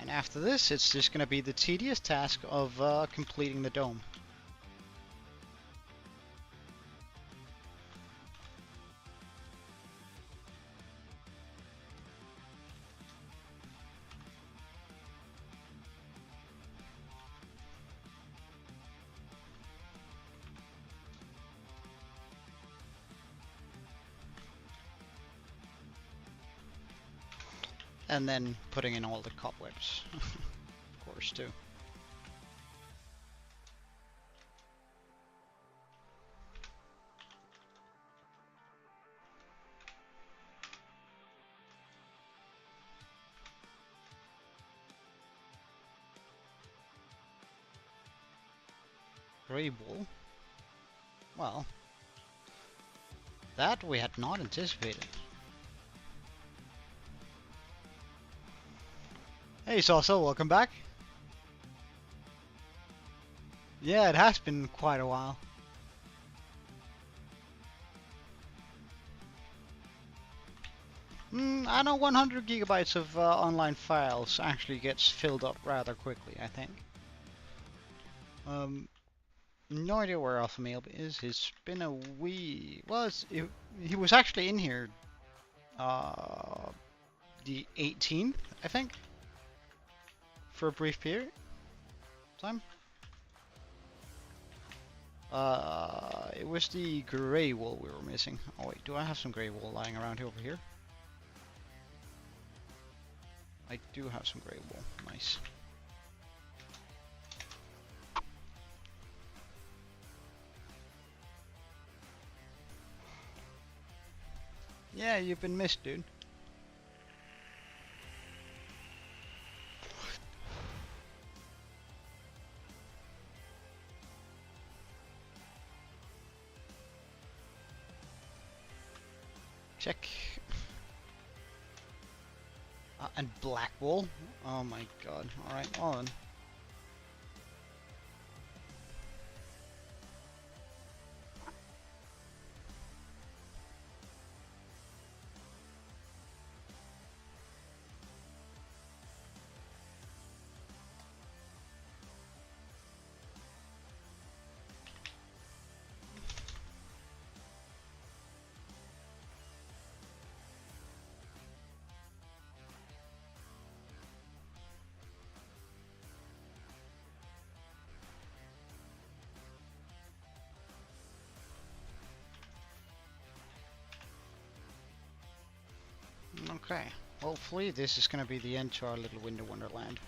And after this, it's just going to be the tedious task of completing the dome. And then putting in all the cobwebs, of course, too. Grey wool? Well, that we had not anticipated. Hey Salsa, welcome back. Yeah, it has been quite a while. I know 100 gigabytes of online files actually gets filled up rather quickly, I think. No idea where Alpha Male is. It's been a wee... Well, he was actually in here the 18th, I think, for a brief period time. It was the grey wool we were missing. Oh wait, do I have some grey wool lying around over here? I do have some grey wool. Nice. Yeah, you've been missed, dude. Check. And black wool. Oh my god. Alright, on. Okay, hopefully this is going to be the end to our little winter wonderland.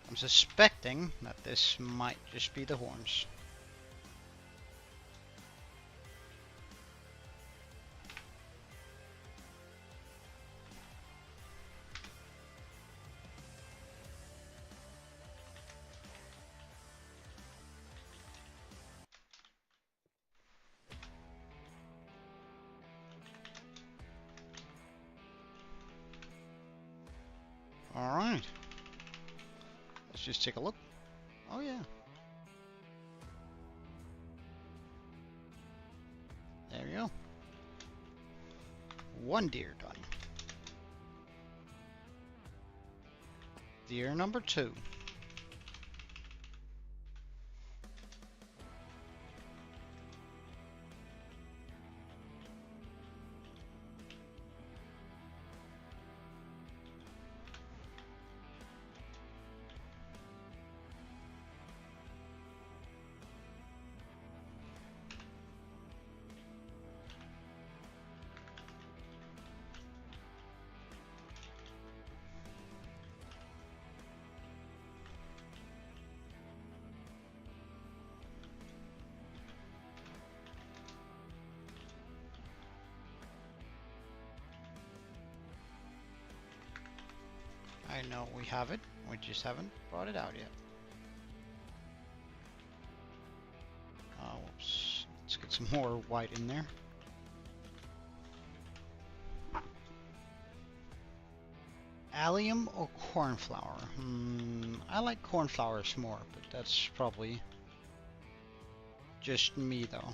I'm suspecting that this might just be the horns. Alright. Let's just take a look. Oh yeah. There we go. One deer done. Deer number 2. I know we have it, we just haven't brought it out yet. Oh, whoops. Let's get some more white in there. Allium or cornflower? I like cornflowers more, but that's probably just me though.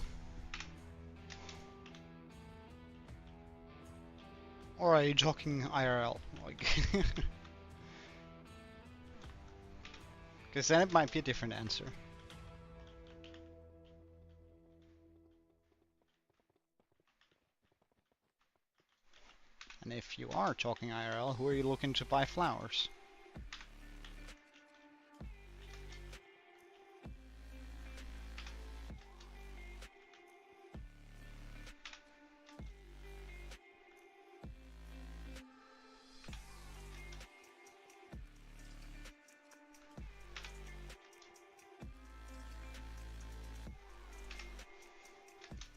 Or are you talking IRL? Like, because then it might be a different answer. And if you are talking IRL, who are you looking to buy flowers?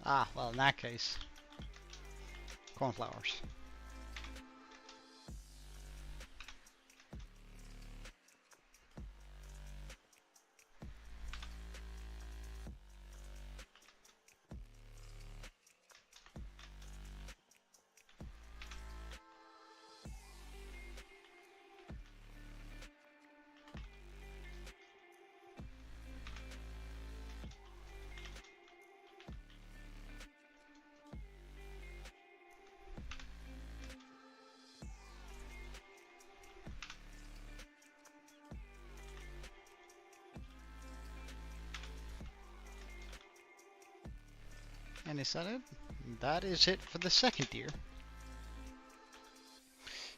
Ah, well, in that case, cornflowers. And is that it? That is it for the second deer.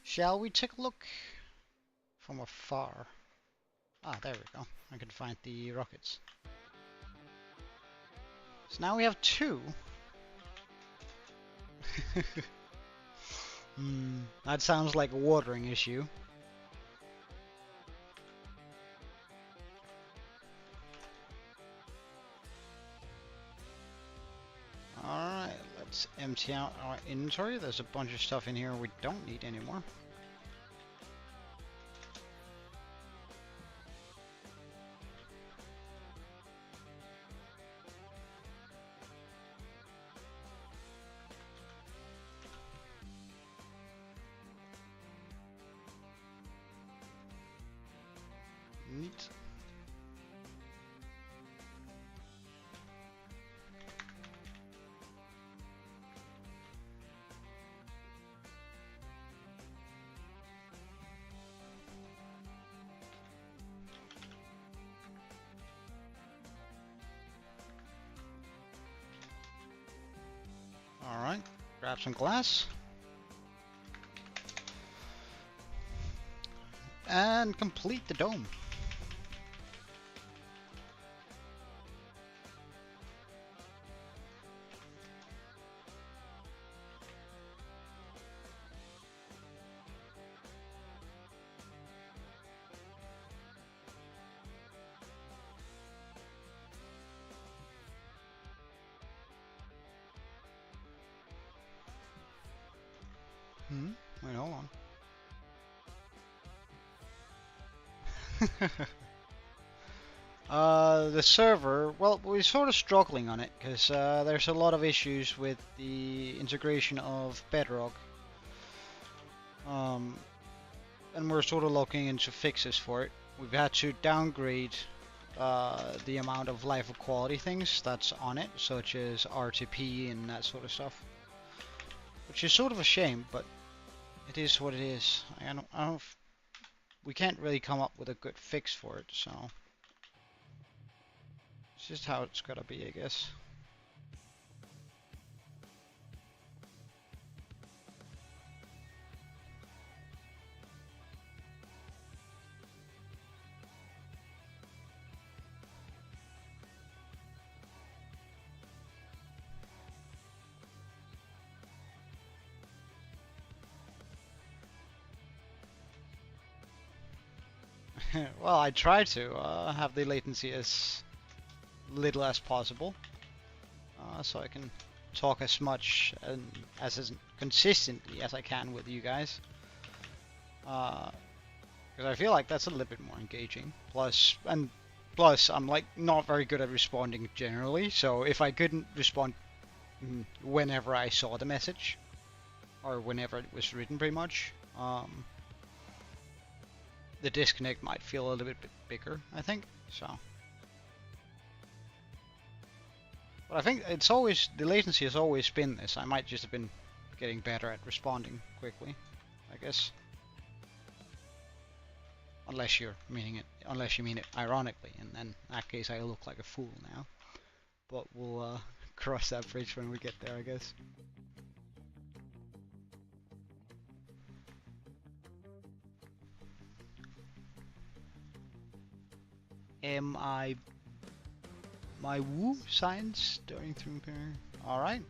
Shall we take a look from afar? Ah, there we go. I can find the rockets. So now we have 2. That sounds like a watering issue. Alright, let's empty out our inventory. There's a bunch of stuff in here we don't need anymore. Neat. Alright, grab some glass. and complete the dome. Wait, hold on. The server, well, we're sort of struggling on it because there's a lot of issues with the integration of Bedrock. And we're sort of looking into fixes for it. We've had to downgrade the amount of life equality things that's on it, such as RTP and that sort of stuff. Which is sort of a shame, but it is what it is. We can't really come up with a good fix for it, so it's just how it's gotta be, I guess. Well, I try to have the latency as little as possible, so I can talk as much and as consistently as I can with you guys. Because I feel like that's a little bit more engaging. Plus, I'm like not very good at responding generally. So if I couldn't respond whenever I saw the message, or whenever it was written, pretty much, the disconnect might feel a little bit bigger, I think. So, but I think it's always, the latency has always been this. I might just have been getting better at responding quickly, I guess. Unless you mean it ironically, and then in that case I look like a fool now. But we'll cross that bridge when we get there, I guess. My woo science going through here. Alright.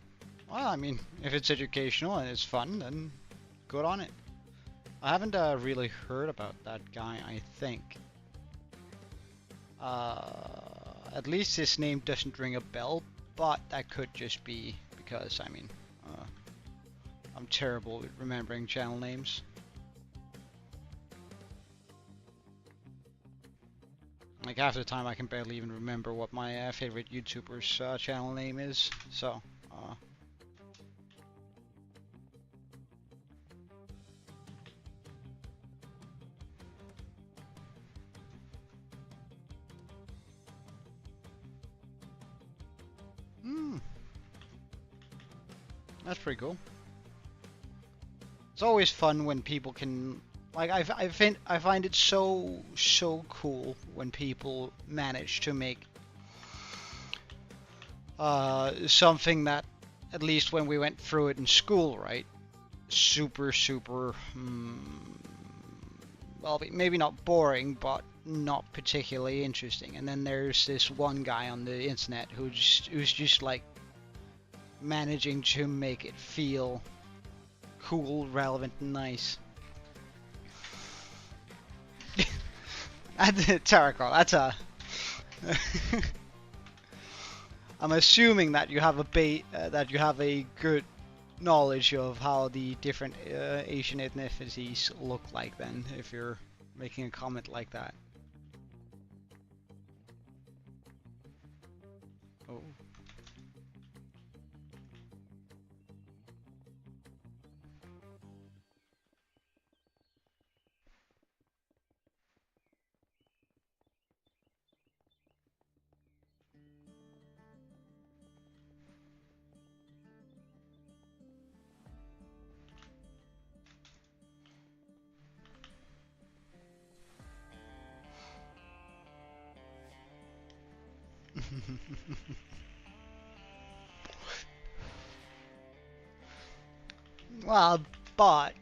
Well, I mean, if it's educational and it's fun, then good on it. I haven't really heard about that guy, I think. At least his name doesn't ring a bell, but that could just be because, I mean, I'm terrible with remembering channel names. Like half the time I can barely even remember what my favorite YouTuber's channel name is, so that's pretty cool. It's always fun when people can, like, I find it so cool when people manage to make something that, at least when we went through it in school, right, super well, maybe not boring, but not particularly interesting. And then there's this one guy on the internet who's just like managing to make it feel cool, relevant, and nice. Terracol, that's a I'm assuming that you have a good knowledge of how the different Asian ethnicities look like then, if you're making a comment like that. Oh. Well, but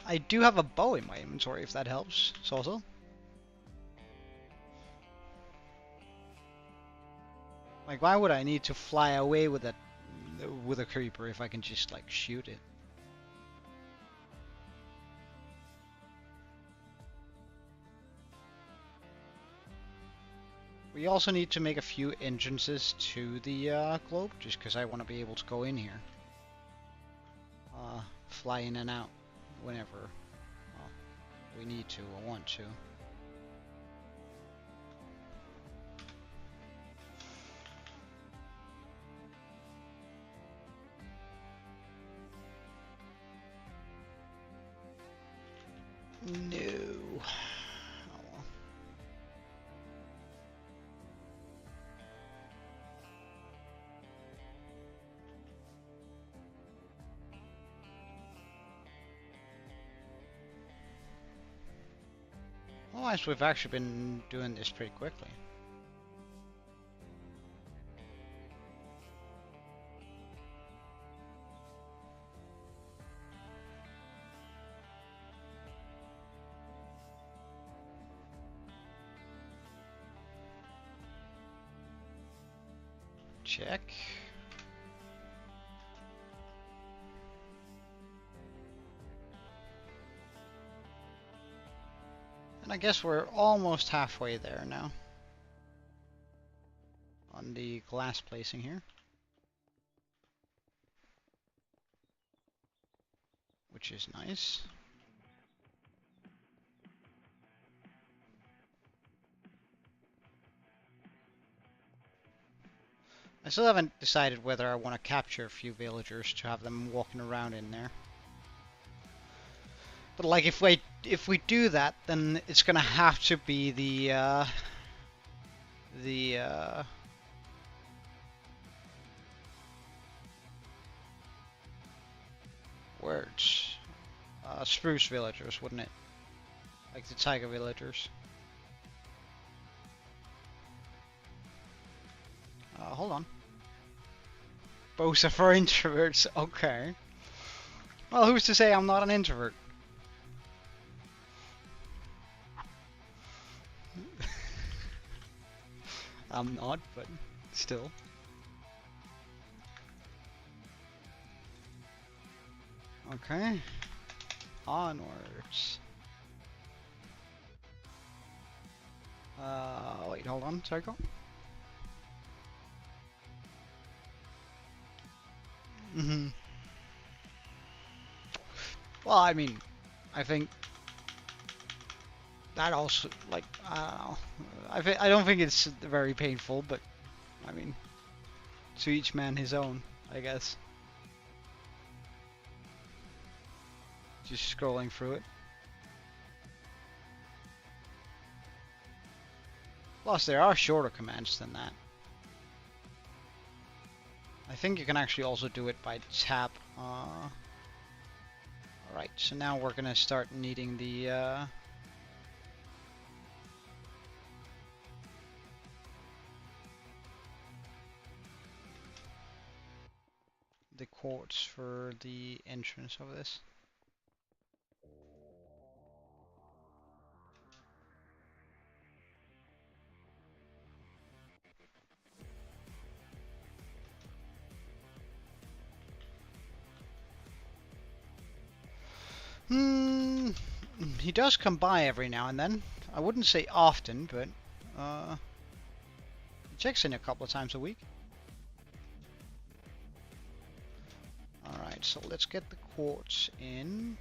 I do have a bow in my inventory, if that helps. Also. Like, why would I need to fly away with a creeper if I can just like shoot it? We also need to make a few entrances to the globe, just because I want to be able to go in here. Fly in and out whenever we need to or want to. No. Oh well. Well, as we've actually been doing this pretty quickly. Check. And I guess we're almost halfway there now. On the glass placing here. Which is nice. I still haven't decided whether I want to capture a few villagers to have them walking around in there. But like if we do that, then it's gonna have to be the words, spruce villagers, wouldn't it? Like the tiger villagers. Hold on. Both are for introverts. Okay. Well, who's to say I'm not an introvert? I'm not, but still. Okay. Onwards. Wait, hold on. Sorry, go. Well, I mean, I think that also, like, I don't know. I don't think it's very painful, but I mean, to each man his own, I guess. Just scrolling through it. Plus, there are shorter commands than that. I think you can actually also do it by tap. Alright, so now we're gonna start needing the quartz for the entrance of this. He does come by every now and then. I wouldn't say often, but he checks in a couple of times a week. Alright, so let's get the quartz in.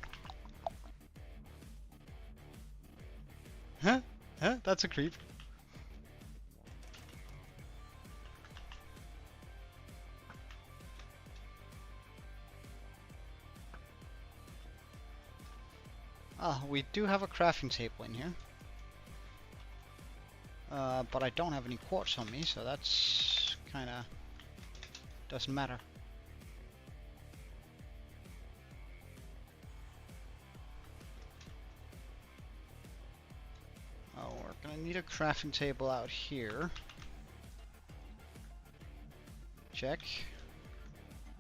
Huh? Huh? That's a creep. Ah, we do have a crafting table in here. But I don't have any quartz on me, so that's kinda doesn't matter. Oh, we're gonna need a crafting table out here. Check.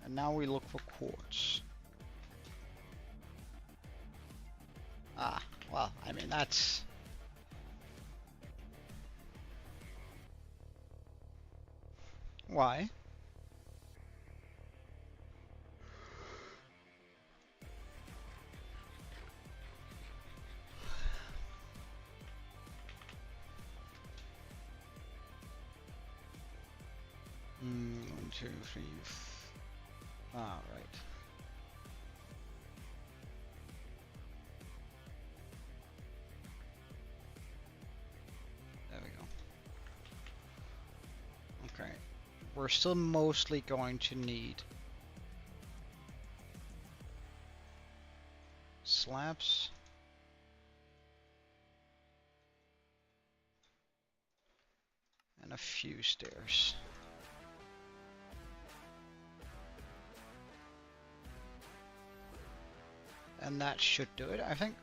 And now we look for quartz. Ah, well, I mean, that's... Why? 1, 2, 3... Ah, right. There we go. Okay. We're still mostly going to need slabs. And a few stairs. And that should do it, I think.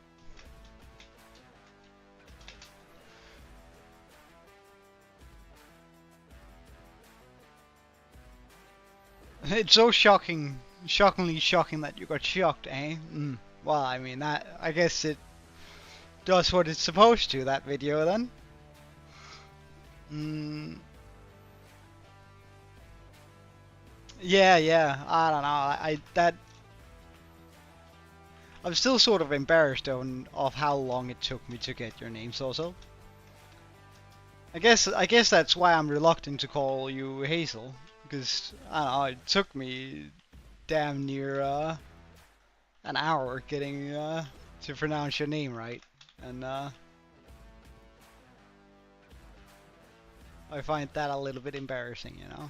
It's so shockingly shocking that you got shocked, eh? Well, I mean, that, I guess it does what it's supposed to, that video, then. Yeah, I don't know, I'm still sort of embarrassed of how long it took me to get your names also. I guess that's why I'm reluctant to call you Hazel, because I don't know, it took me damn near an hour getting to pronounce your name right, and I find that a little bit embarrassing, you know.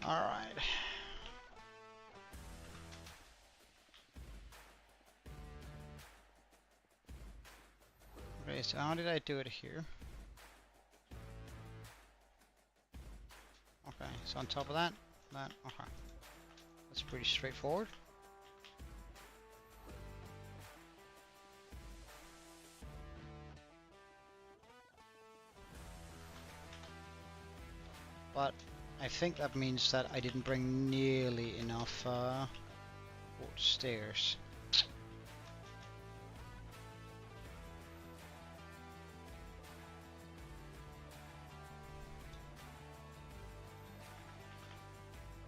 Alright. Okay, so how did I do it here? Okay, so on top of that, okay. That's pretty straightforward. But I think that means that I didn't bring nearly enough stairs.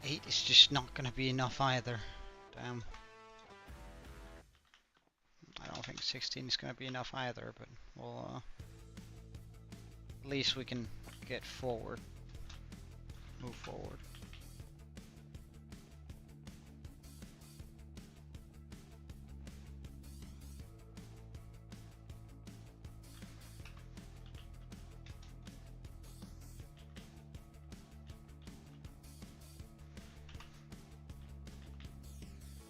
Eight is just not gonna be enough either. Damn. I don't think 16 is gonna be enough either, but we'll at least we can get forward. Move forward.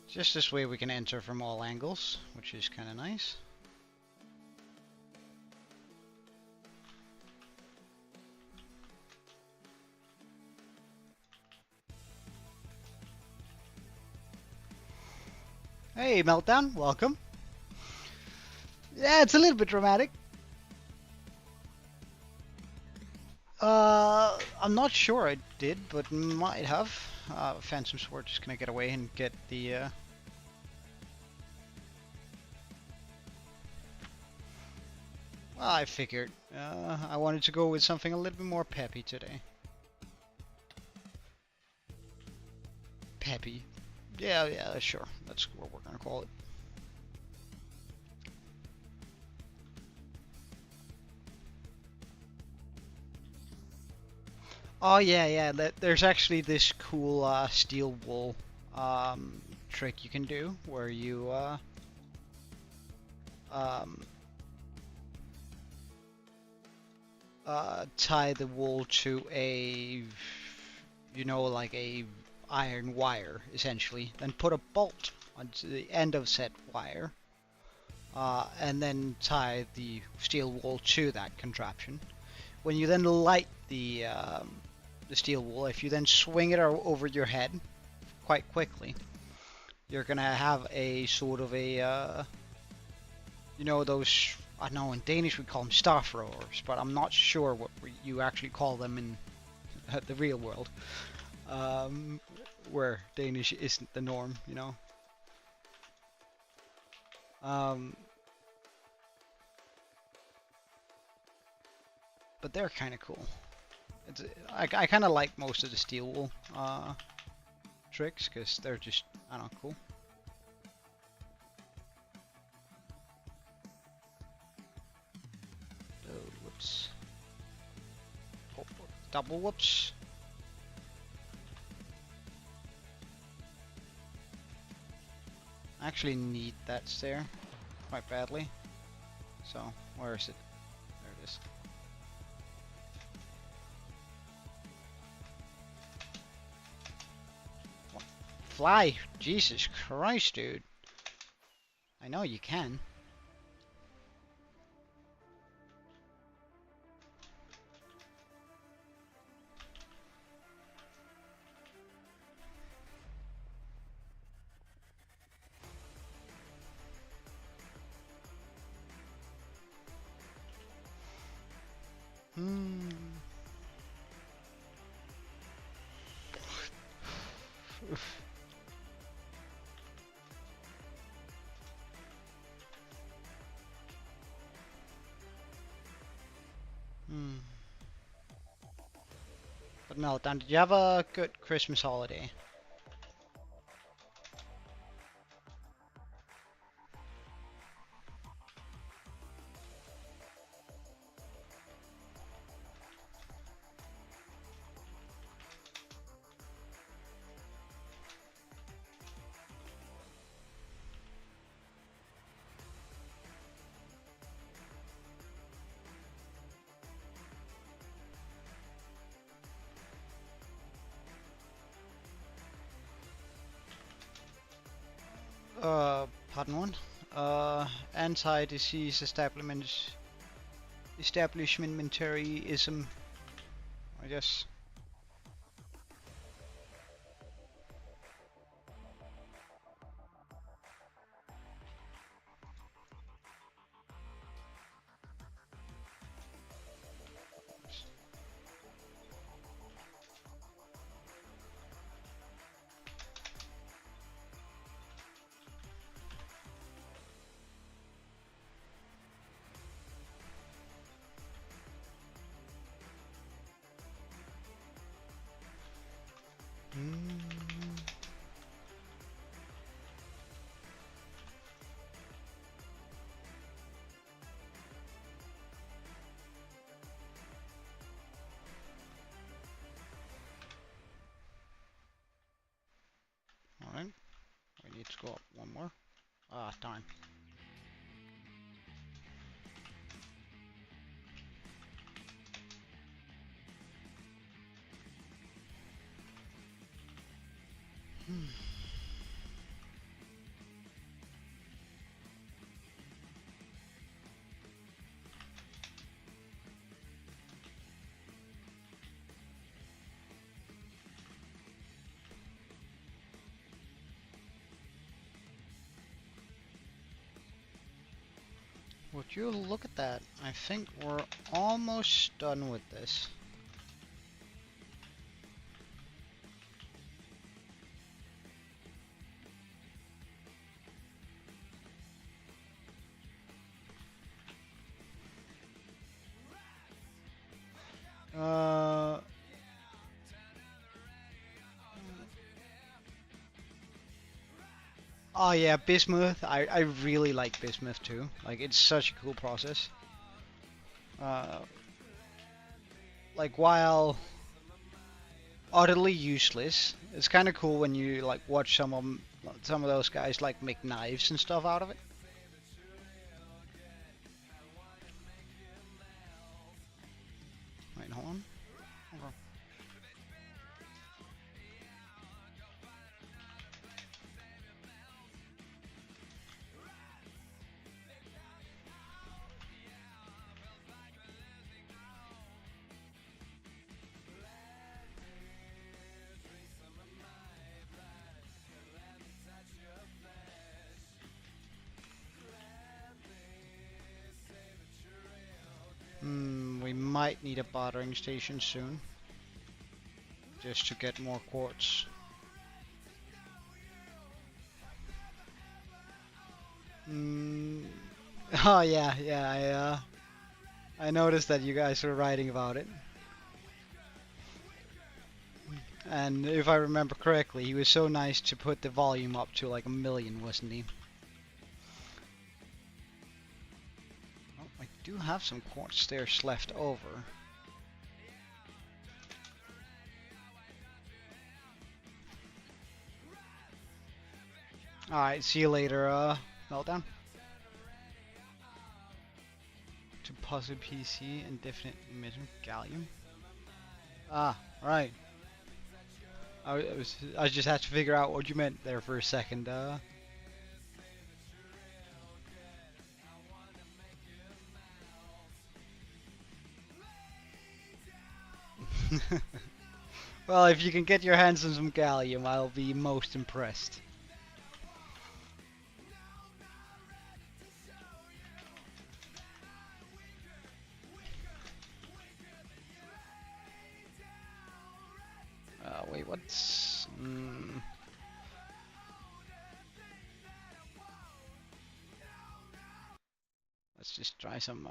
Just this way we can enter from all angles, which is kind of nice. Hey, Meltdown, welcome. Yeah, it's a little bit dramatic. I'm not sure I did, but might have. Phantom Sword just gonna get away and get the well, I figured. I wanted to go with something a little bit more peppy today. Peppy. Yeah, sure. That's what we're gonna call it. Oh yeah. There's actually this cool steel wool trick you can do where you tie the wool to a, you know, like a iron wire essentially, then put a bolt onto the end of said wire, and then tie the steel wool to that contraption. When you then light the steel wool, if you then swing it over your head quite quickly, you're gonna have a sort of a you know, those, I don't know, in Danish we call them stafrowers, but I'm not sure what you actually call them in the real world, where Danish isn't the norm, you know. But they're kind of cool. I kind of like most of the steel wool tricks because they're just, I don't know, cool. Oh, whoops. Oh, double whoops. I actually need that stair quite badly. So, where is it? There it is. Fly! Jesus Christ, dude. I know you can. But no, Dan, did you have a good Christmas holiday? Pardon one. Anti-disease establishmentarianism, I guess. Alright, we need to go up one more. Ah, darn. Would you look at that? I think we're almost done with this. Oh yeah, bismuth. I really like bismuth too. Like, it's such a cool process. Like, while utterly useless, it's kind of cool when you like watch some of those guys like make knives and stuff out of it. Wait, hold on. Okay. might need a bartering station soon. Just to get more quartz. Oh yeah, I noticed that you guys were writing about it. And if I remember correctly, he was so nice to put the volume up to like 1,000,000, wasn't he? Oh, I do have some quartz stairs left over. Alright, see you later, Meltdown. To puzzle PC, indefinite emission gallium. Ah, right. I just had to figure out what you meant there for a second. Well, if you can get your hands on some gallium, I'll be most impressed. Wait, what's... Let's just try some...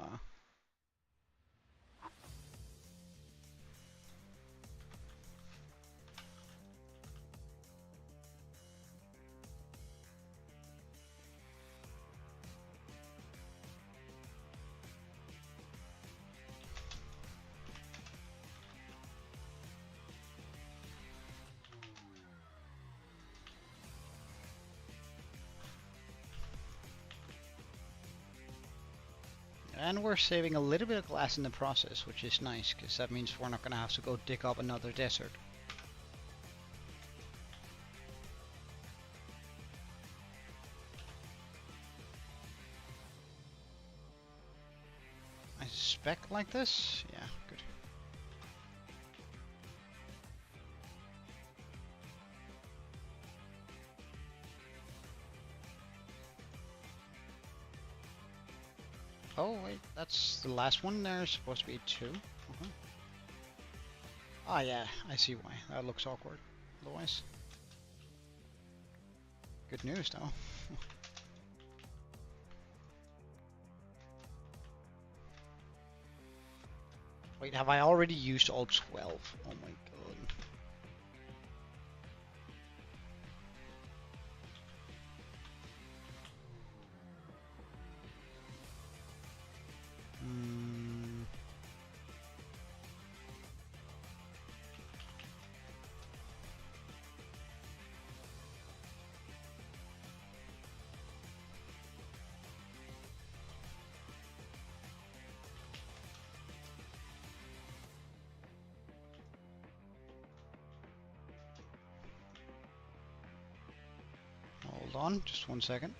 And we're saving a little bit of glass in the process, which is nice, because that means we're not going to have to go dig up another desert. I suspect like this? Yeah, good. Oh wait, that's the last one. There's supposed to be 2. Ah yeah, I see why. That looks awkward. Otherwise. Good news though. Wait, have I already used all 12? Oh my god. Hold on, just 1 second.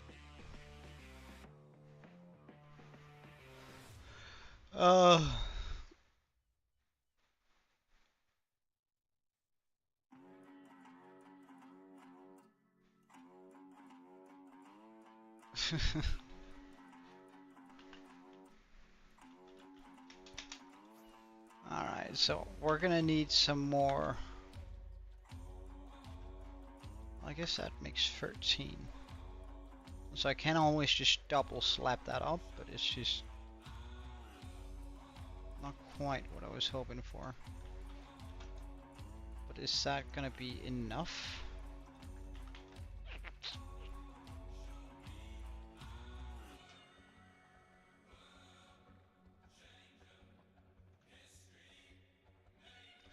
Alright, so we're gonna need some more. I guess that makes 13. So I can always just double slap that up, but it's just not quite what I was hoping for. But is that gonna be enough?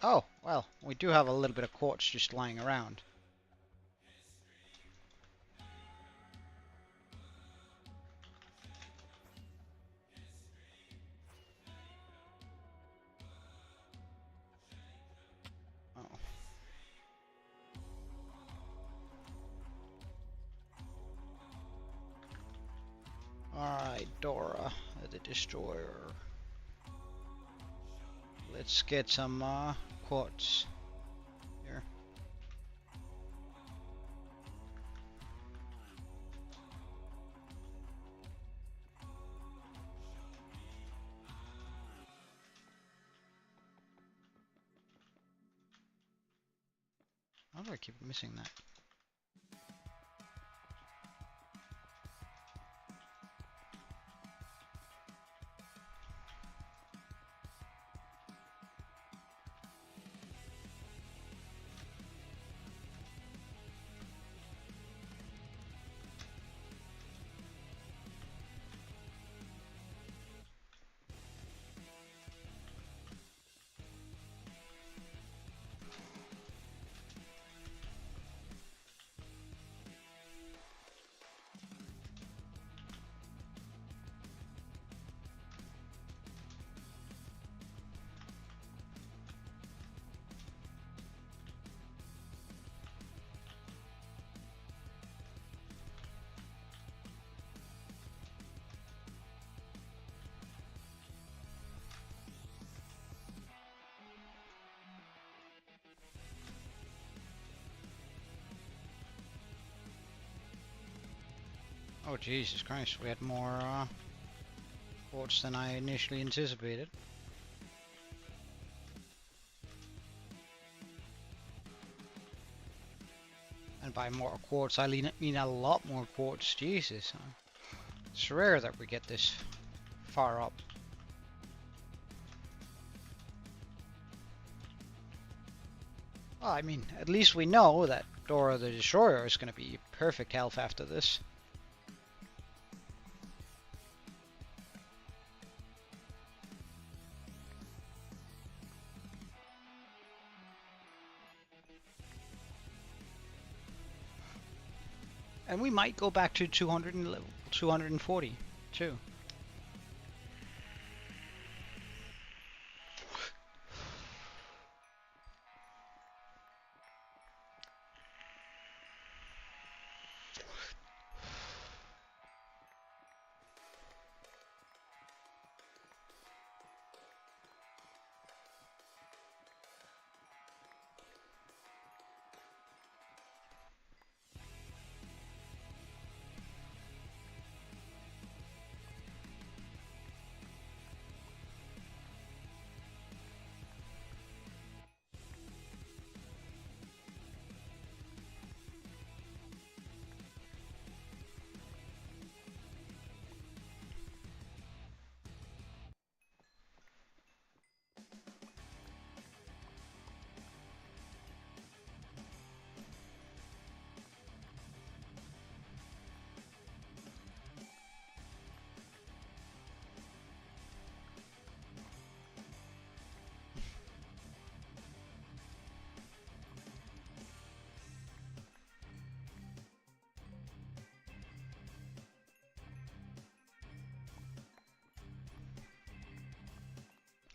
Oh, well, we do have a little bit of quartz just lying around. Oh. Alright, Dora, the Destroyer. Let's get some quartz here. How do I keep missing that? Oh Jesus Christ, we had more quartz than I initially anticipated. And by more quartz I mean a lot more quartz, Jesus. It's rare that we get this far up. Well, I mean, at least we know that Dora the Destroyer is going to be perfect health after this. And we might go back to 240 too.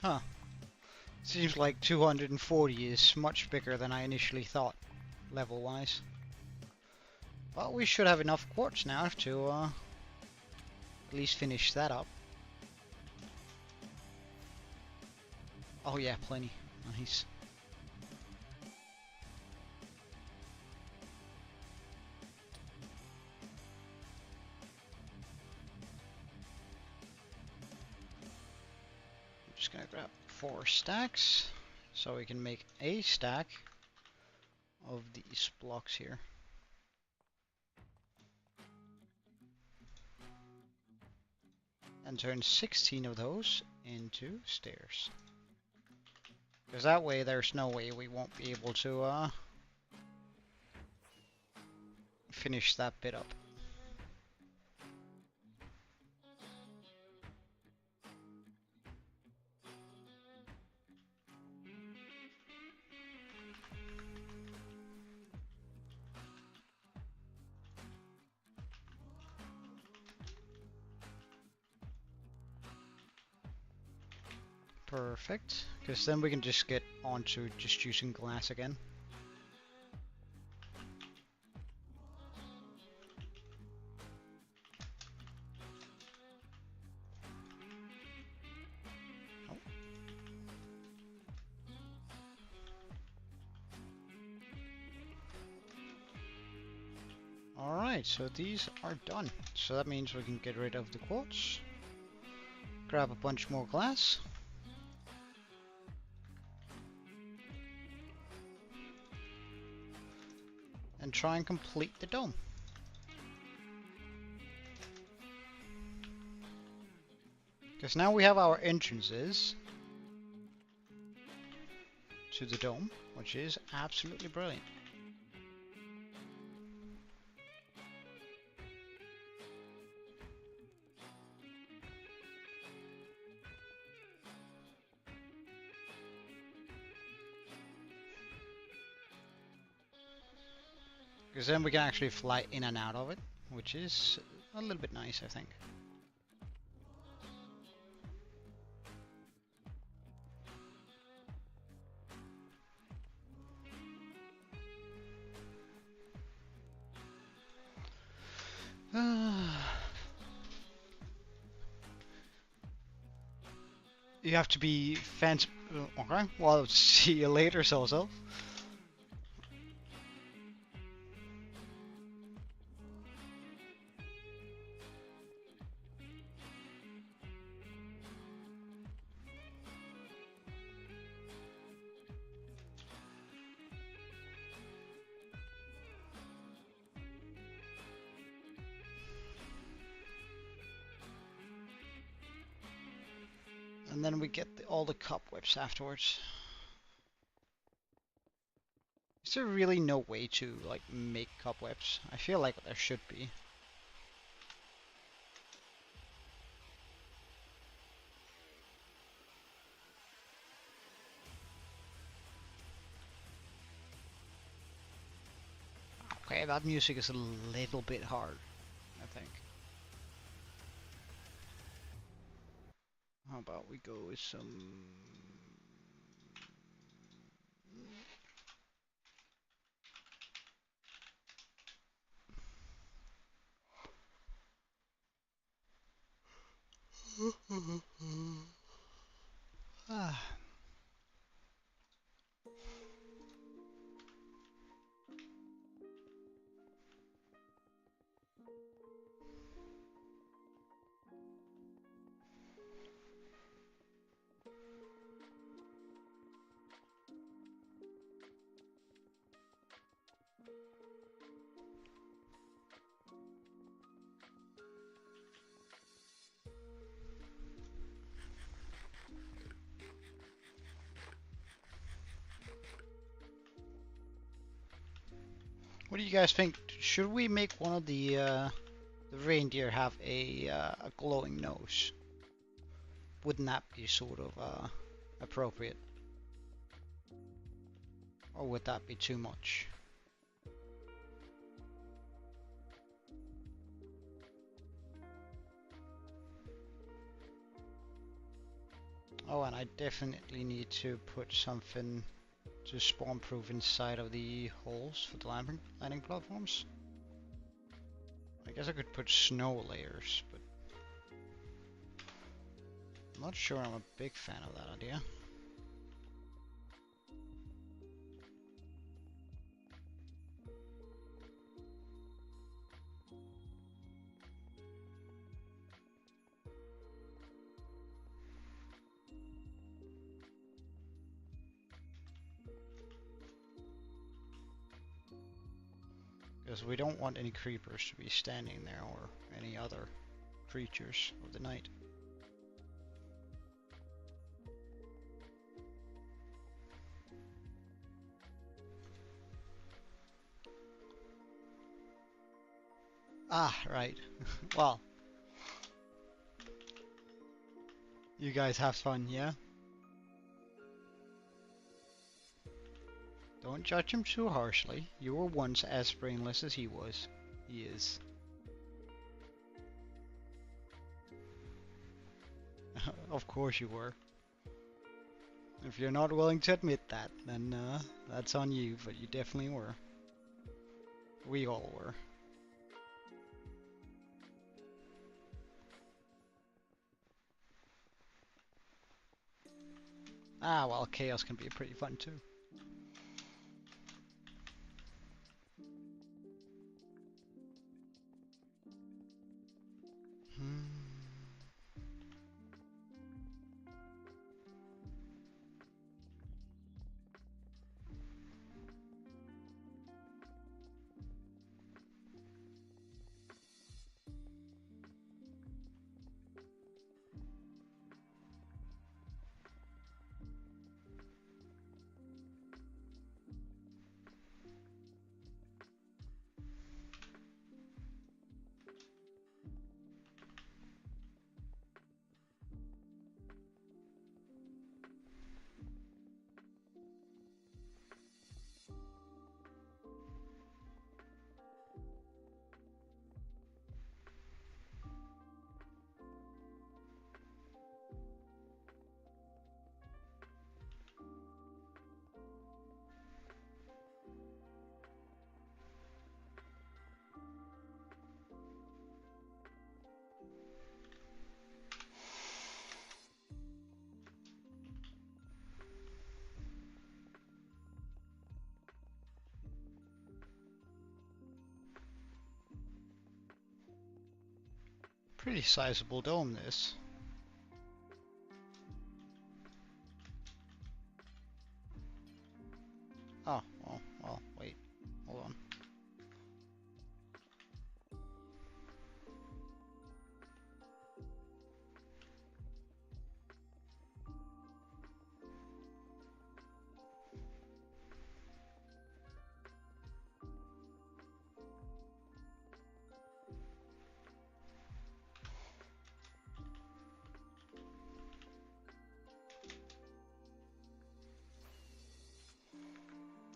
Huh. Seems like 240 is much bigger than I initially thought, level-wise. Well, we should have enough quartz now to at least finish that up. Oh yeah, plenty. Nice. I'm just gonna grab 4 stacks so we can make a stack of these blocks here. And turn 16 of those into stairs. Because that way there's no way we won't be able to finish that bit up. Perfect, because then we can just get onto just using glass again. Oh. Alright, so these are done. So that means we can get rid of the quartz, grab a bunch more glass. and try and complete the dome. Because now we have our entrances to the dome, which is absolutely brilliant. Because then we can actually fly in and out of it, which is a little bit nice, I think. You have to be fancy. Okay, well, see you later, so. And then we get all the cobwebs afterwards. Is there really no way to like make cobwebs? I feel like there should be. Okay, that music is a little bit hard, I think. How about we go with some... ah. What do you guys think? Should we make one of the reindeer have a glowing nose? Wouldn't that be sort of appropriate? Or would that be too much? Oh, and I definitely need to put something to spawn proof inside of the holes for the landing platforms. I guess I could put snow layers, but I'm not sure I'm a big fan of that idea. Because we don't want any creepers to be standing there or any other creatures of the night. Ah, right. Well, you guys have fun, yeah? Don't judge him too harshly. You were once as brainless as he was. He is. Of course you were. If you're not willing to admit that, then that's on you, but you definitely were. We all were. Ah, well, chaos can be pretty fun too. Pretty sizable dome, this. Oh, well, wait. Hold on.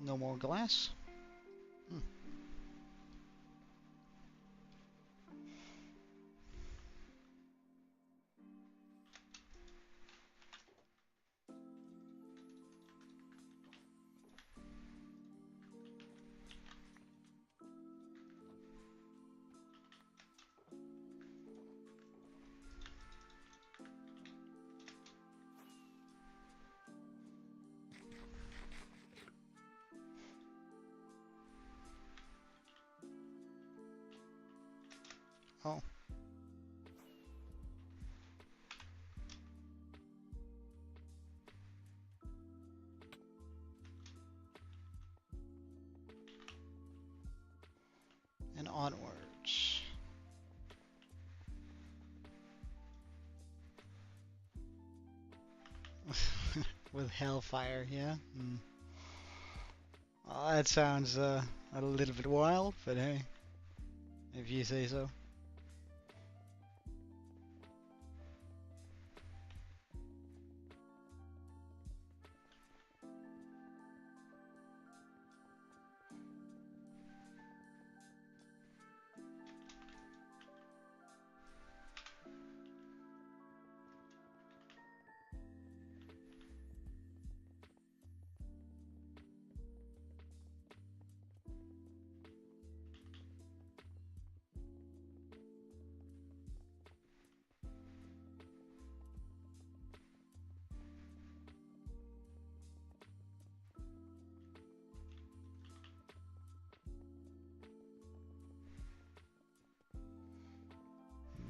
No more glass? Hmm. Oh. And onwards. With hellfire, yeah? Mm. Oh, that sounds a little bit wild, but hey, if you say so.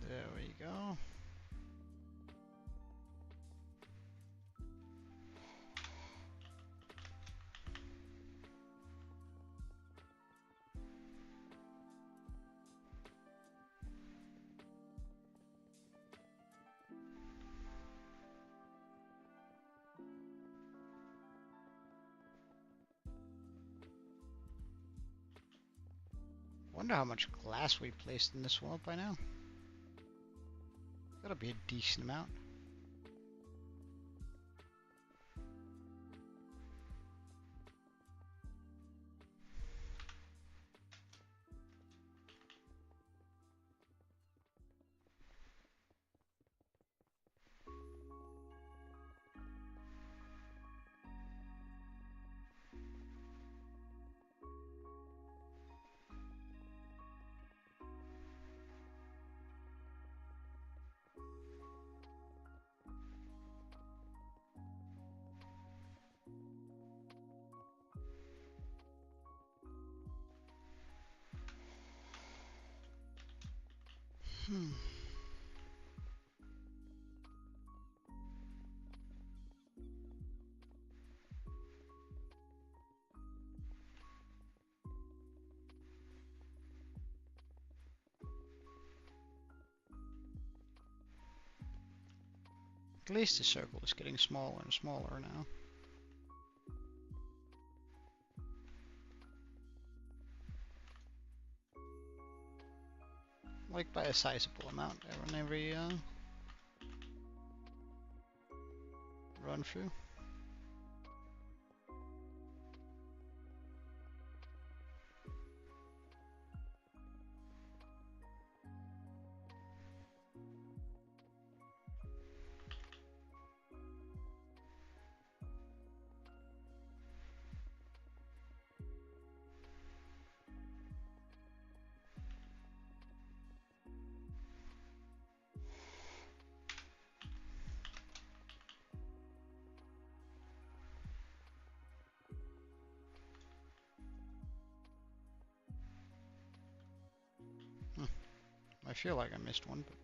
There we go. Wonder how much glass we placed in this wall by now. Gotta be a decent amount. Hmm. At least the circle is getting smaller and smaller now. Like by a sizable amount on every run through. I feel like I missed one, but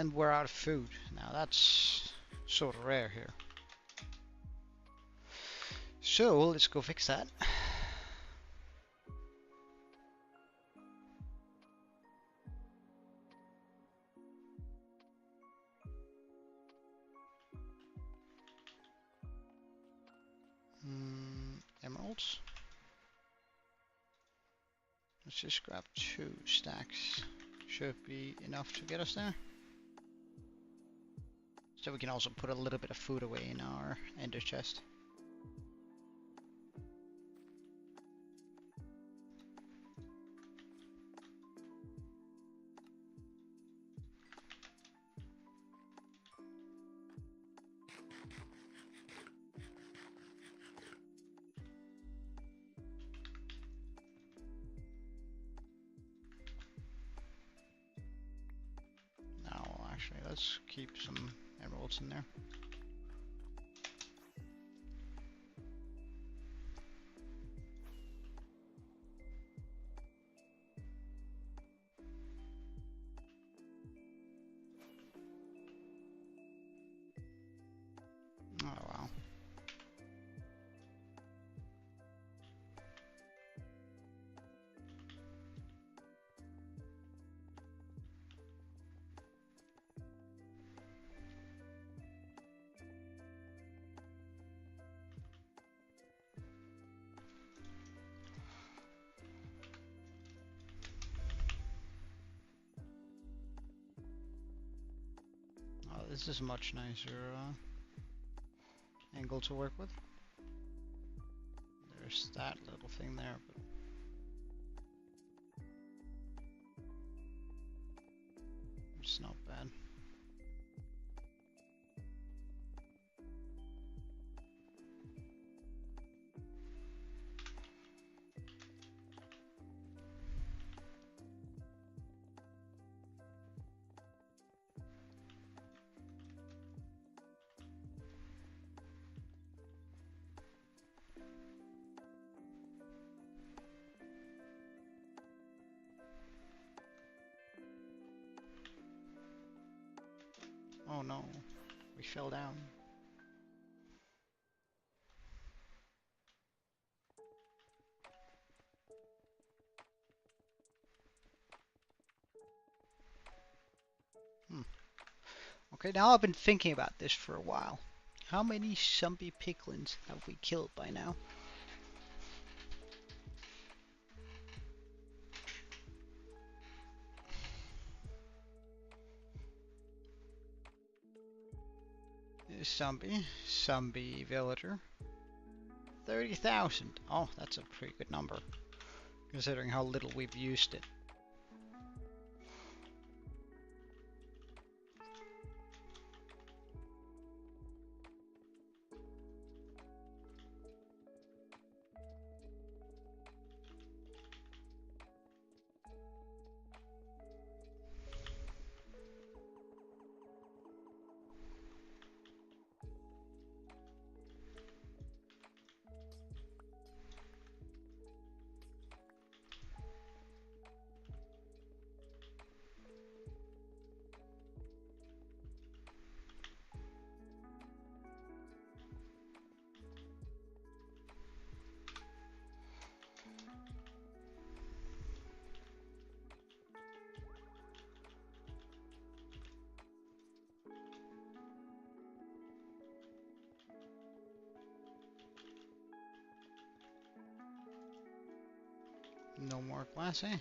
And we're out of food. Now that's sort of rare here. So let's go fix that. Emeralds. Let's just grab 2 stacks. Should be enough to get us there. So we can also put a little bit of food away in our ender chest. Now, actually, let's keep some emeralds in there. Oh wow. Oh, this is a much nicer angle to work with. There's that little thing there, but it's not bad. Oh no, we fell down. Okay, now I've been thinking about this for a while. How many zombie piglins have we killed by now? Zombie villager. 30,000. Oh, that's a pretty good number, considering how little we've used it. No more glass, eh?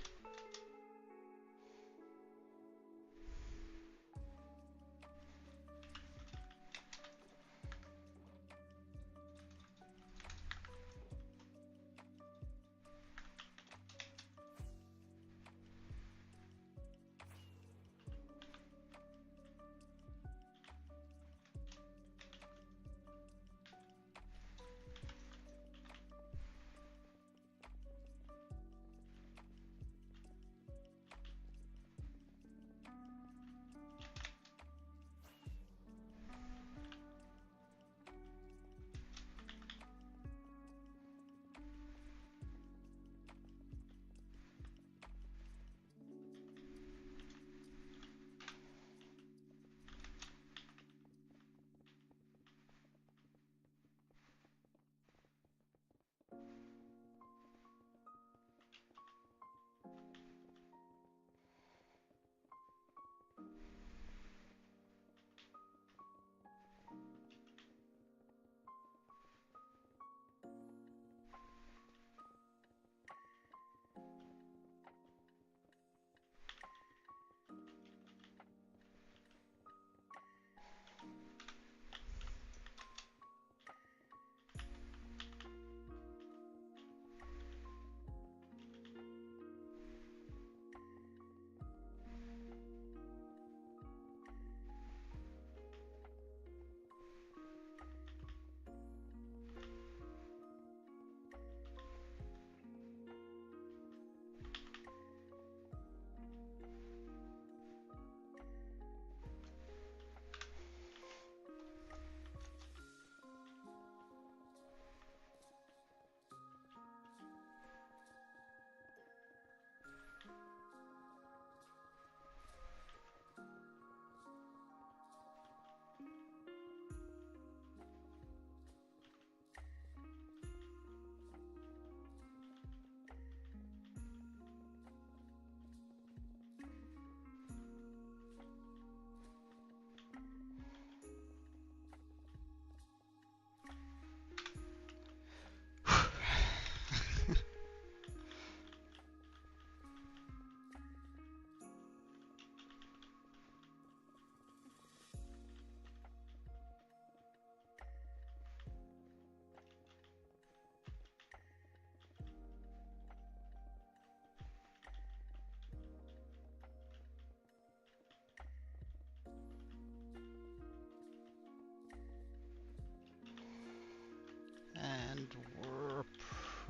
And we're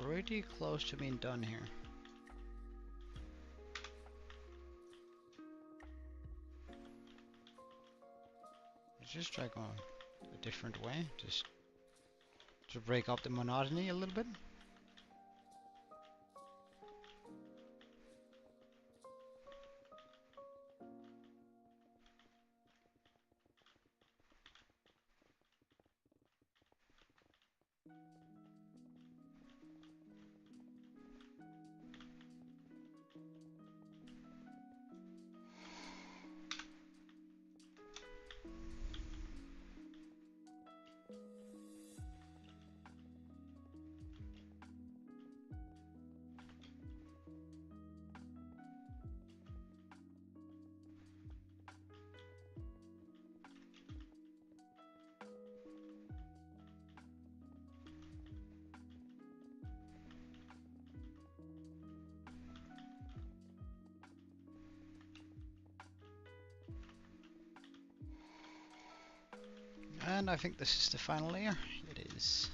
pretty close to being done here. Let's just try going a different way, just to break up the monotony a little bit. And I think this is the final layer. It is.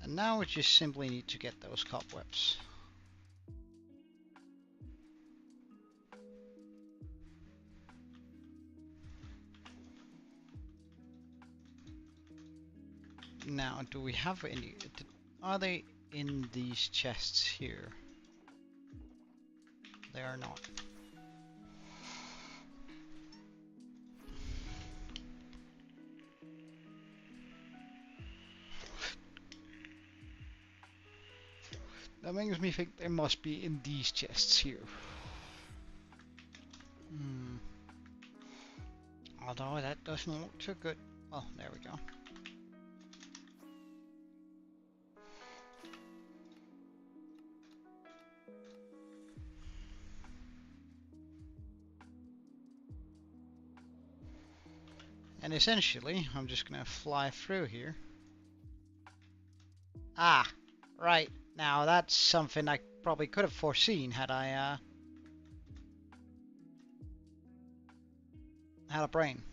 And now we just simply need to get those cobwebs. Now, do we have any? Are they in these chests here? They are not. That makes me think they must be in these chests here. Although that doesn't look too good. Oh, there we go. And essentially, I'm just gonna fly through here. Ah, right. Now that's something I probably could have foreseen had I had a brain.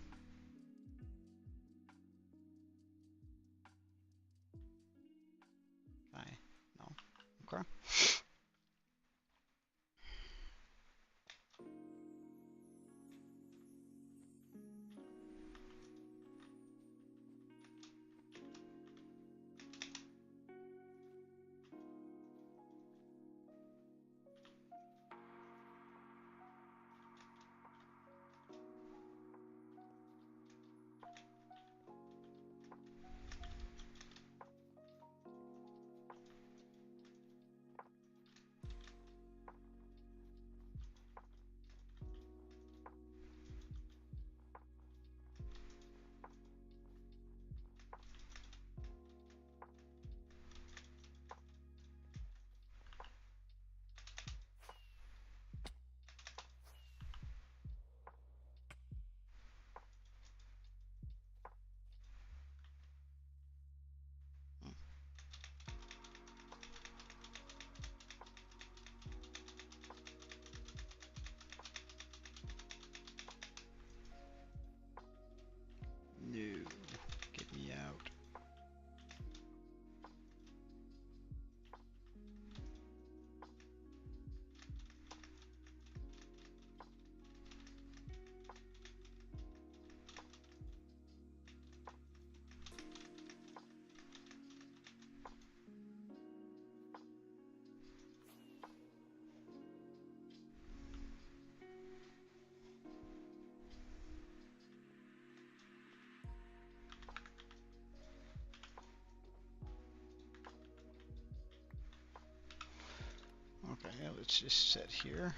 No. Okay. No, get me out. Okay, let's just sit here.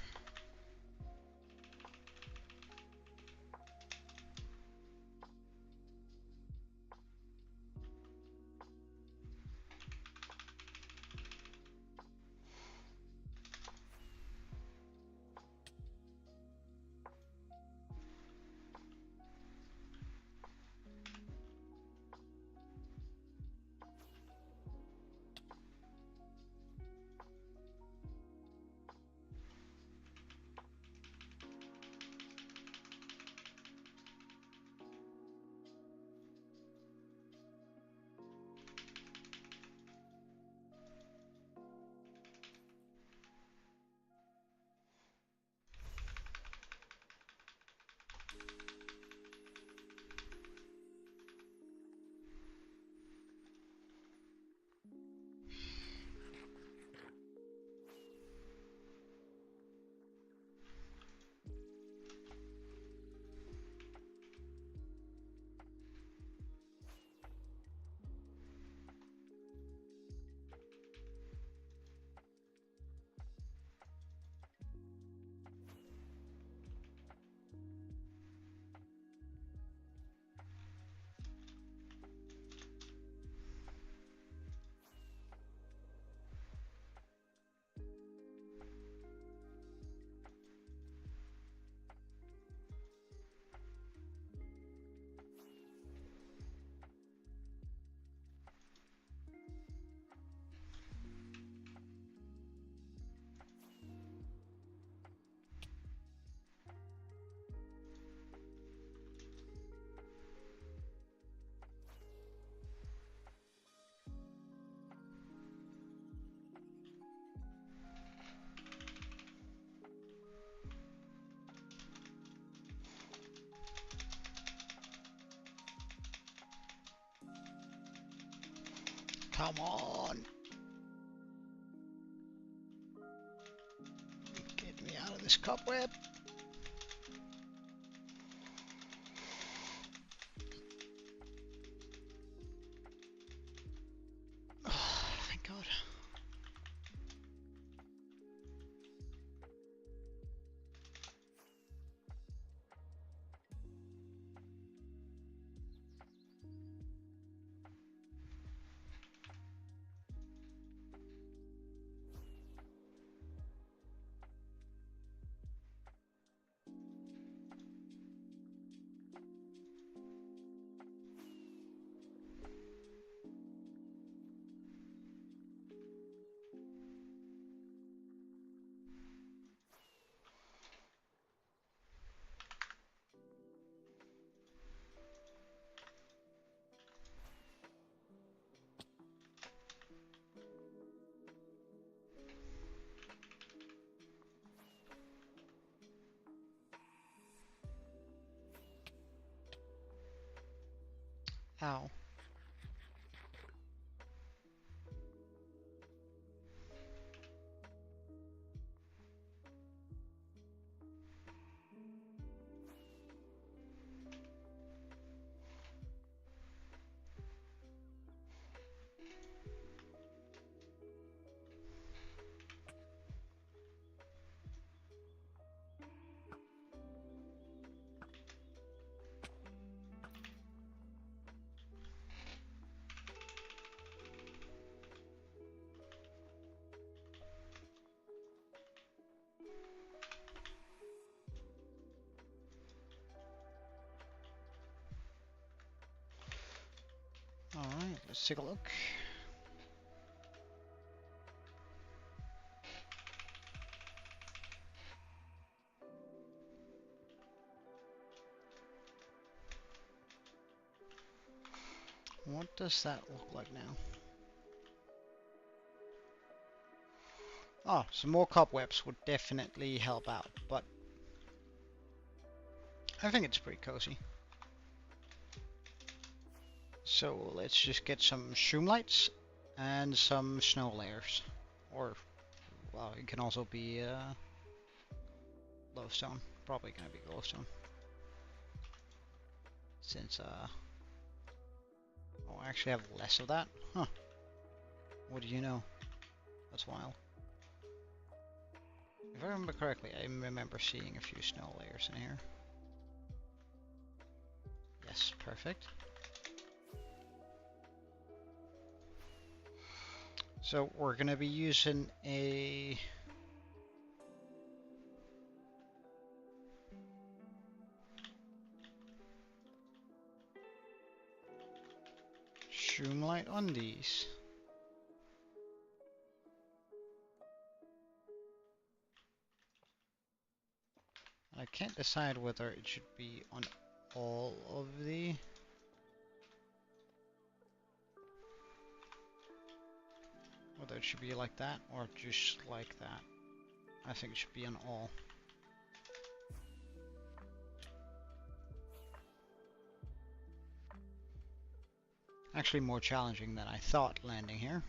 Come on. Get me out of this cobweb. Oh, thank God. Ow. Alright, let's take a look. What does that look like now? Oh, some more cobwebs would definitely help out, but I think it's pretty cozy. So let's just get some shroomlights and some snow layers. Or, well, it can also be glowstone. Probably gonna be glowstone. Since, oh, I actually have less of that. Huh. What do you know? That's wild. If I remember correctly, I remember seeing a few snow layers in here. Yes, perfect. So we're gonna be using a shroomlight on these. I can't decide whether it should be on all of the... whether it should be like that or just like that. I think it should be on all. Actually more challenging than I thought landing here.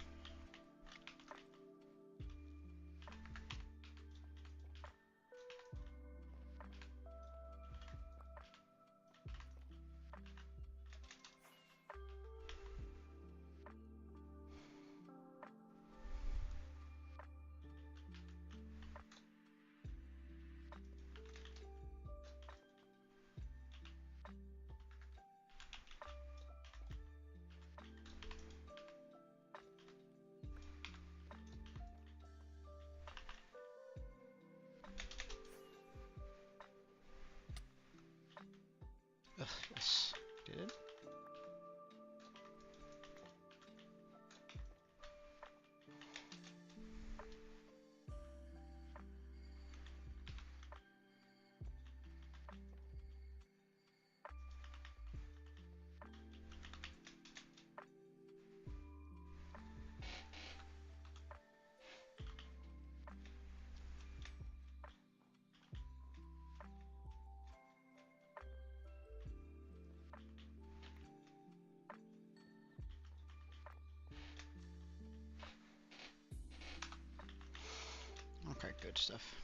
good stuff.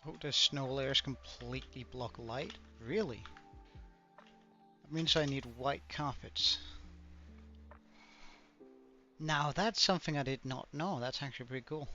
Oh, the snow layers completely block light? Really? That means I need white carpets. Now that's something I did not know. That's actually pretty cool.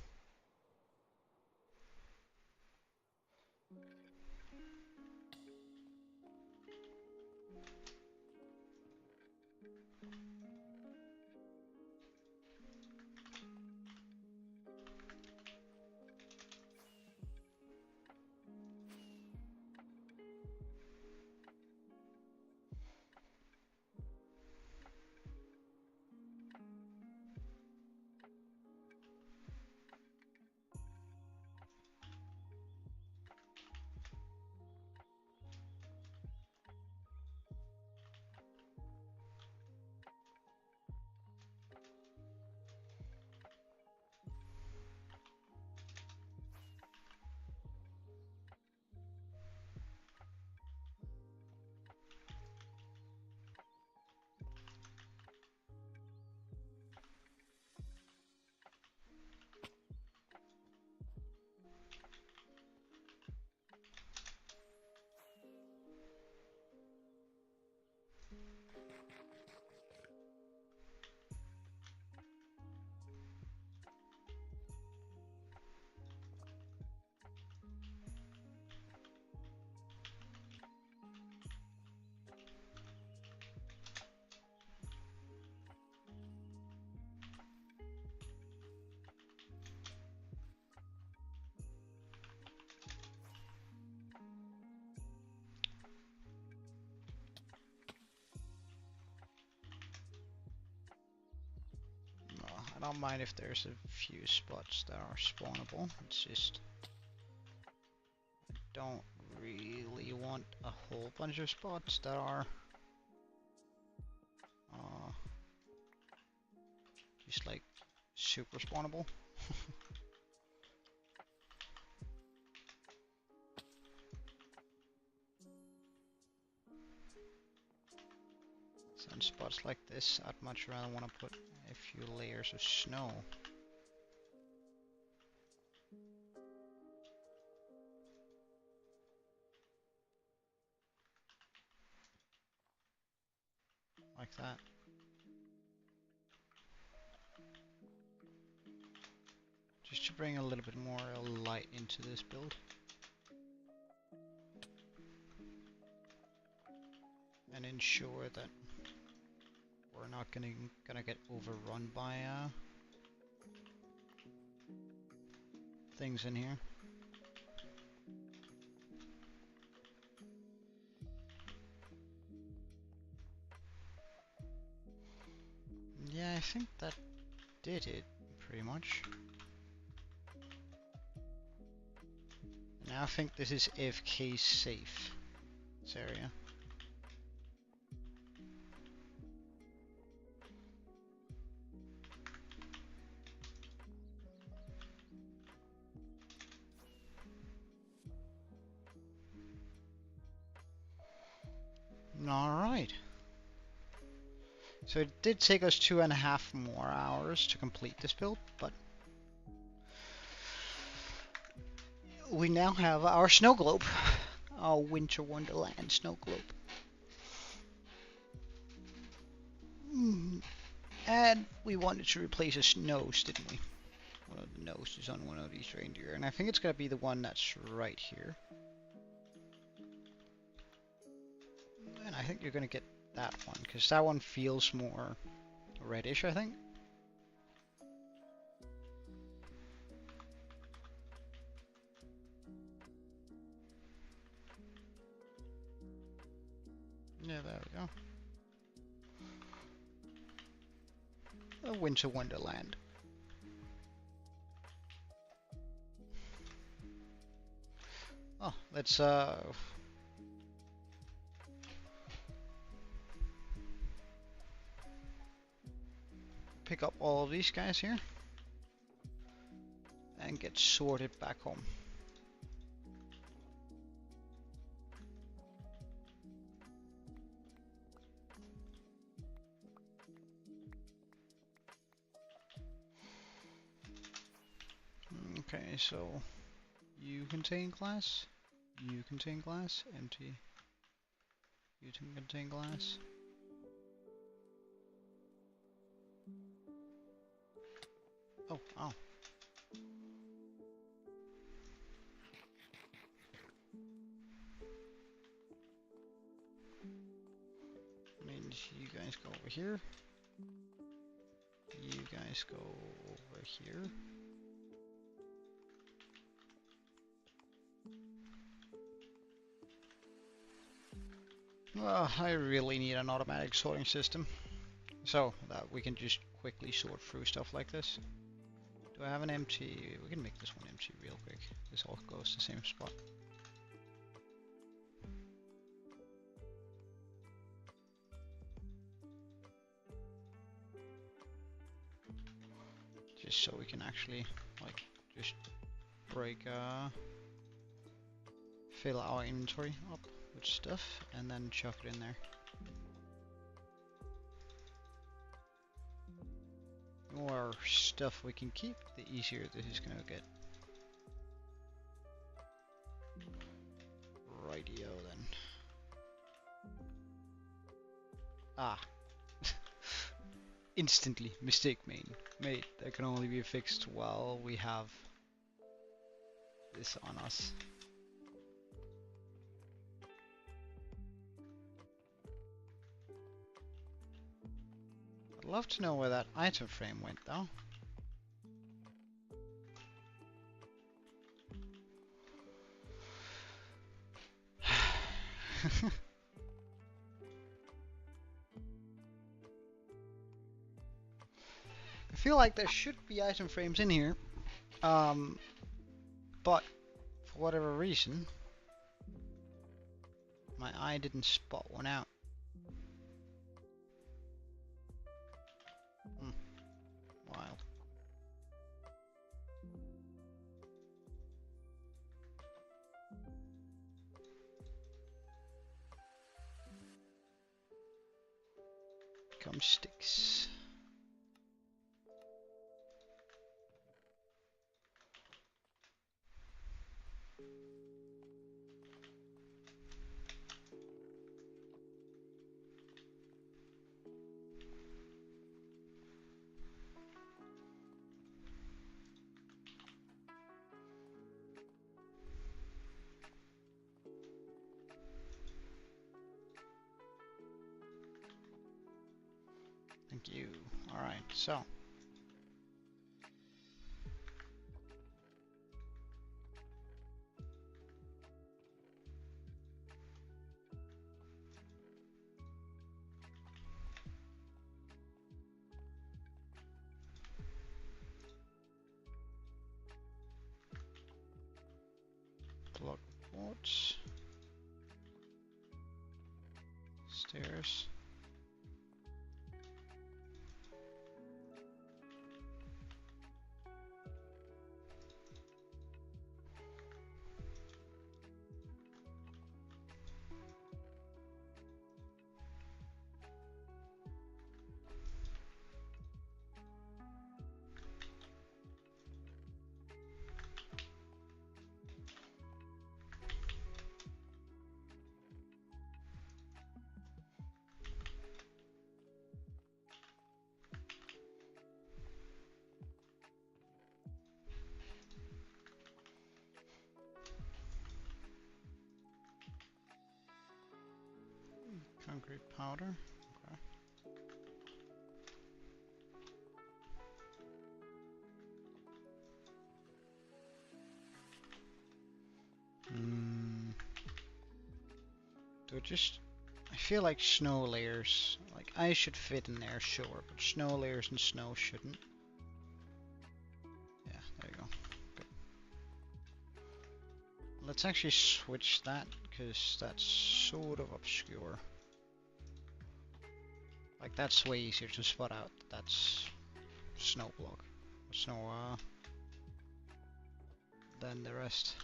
I don't mind if there's a few spots that are spawnable. It's just I don't really want a whole bunch of spots that are just like super spawnable. So in spots like this, I'd much rather want to put a few layers of snow. Like that. Just to bring a little bit more light into this build. And ensure that we're not gonna get overrun by things in here. Yeah, I think that did it pretty much. Now I think this is AFK safe, this area. Alright. So it did take us 2.5 more hours to complete this build, but we now have our snow globe. Our Winter Wonderland snow globe. And we wanted to replace his nose, didn't we? One of the noses on one of these reindeer, and I think it's gonna be the one that's right here. And I think you're gonna get that one, because that one feels more reddish, I think. Yeah, there we go. A Winter Wonderland. Oh, let's pick up all of these guys here and get get sorted back home. Okay, so you contain glass, you contain glass, empty, you contain glass. Oh, oh. Means you guys go over here. You guys go over here. I really need an automatic sorting system so that we can just quickly sort through stuff like this. Do I have an empty? We can make this one empty real quick. This all goes to the same spot. Just so we can actually like just break fill our inventory up with stuff and then chuck it in there. The more stuff we can keep, the easier this is gonna get. Rightio then. Ah. Instantly mistake made. That can only be fixed while we have this on us. I'd love to know where that item frame went though. I feel like there should be item frames in here, but for whatever reason, my eye didn't spot one out. Wild. Come sticks. Thank you. Alright, so. Block ports. Stairs. Concrete powder. Okay. Do it just... I feel like snow layers, like ice should fit in there, sure, but snow layers and snow shouldn't. Yeah, there you go. Good. Let's actually switch that, because that's sort of obscure. Like that's way easier to spot out. That's snow block. Snow then the rest.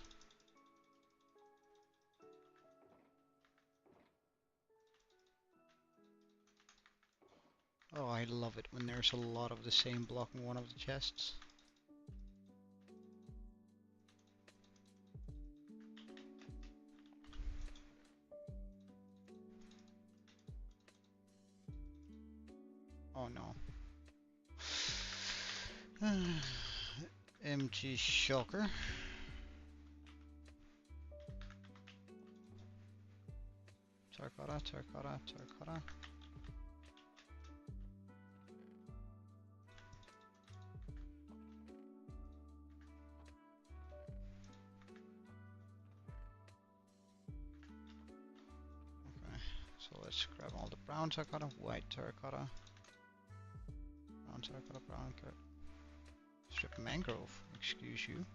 Oh, I love it when there's a lot of the same block in one of the chests. Oh no. Empty shulker. Terracotta, terracotta, terracotta. Okay, so let's grab all the brown terracotta, white terracotta, brown terracotta, brown terracotta. Strip mangrove, excuse you.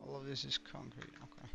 All of this is concrete, okay.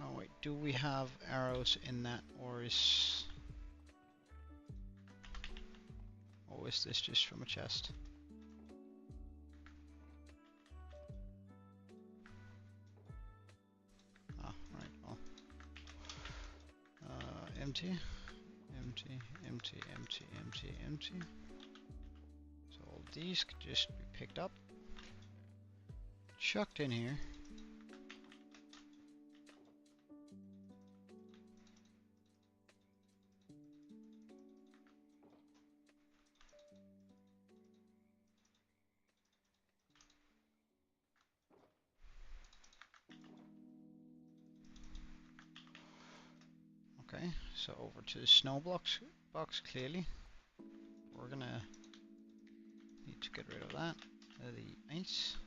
Oh wait, do we have arrows in that, or is this just from a chest? Ah, right, well. Empty, empty, empty, empty, empty, empty. So all these could just be picked up, chucked in here. Okay, so over to the snow box clearly. We're gonna need to get rid of that. The ice.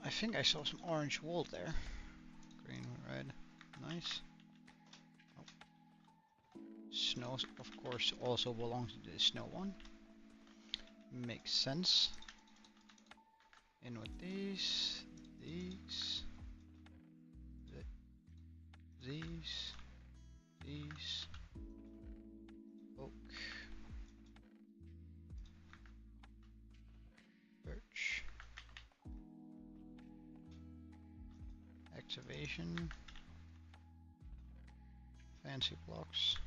I think I saw some orange wool there. Green, red, nice. Oh. Snow, of course, also belongs to the snow one. Makes sense. In with these, these. These, oak, birch, activation, fancy blocks,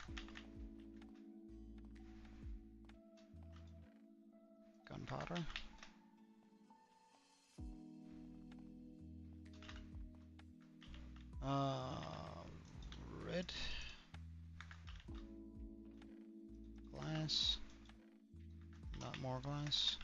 gunpowder, red, glass, not more glass,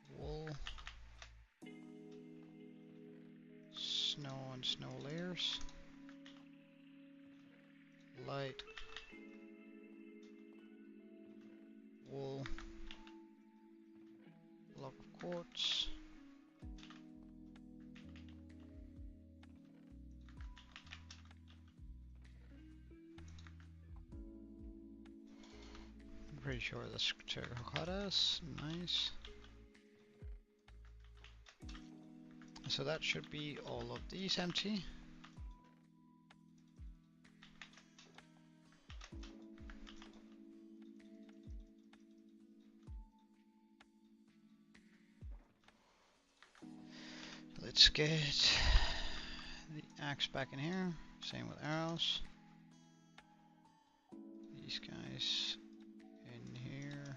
wool, snow and snow layers, light, wool, block of quartz, I'm pretty sure that's terracottas, nice. So that should be all of these empty. Let's get the axe back in here. Same with arrows. These guys in here.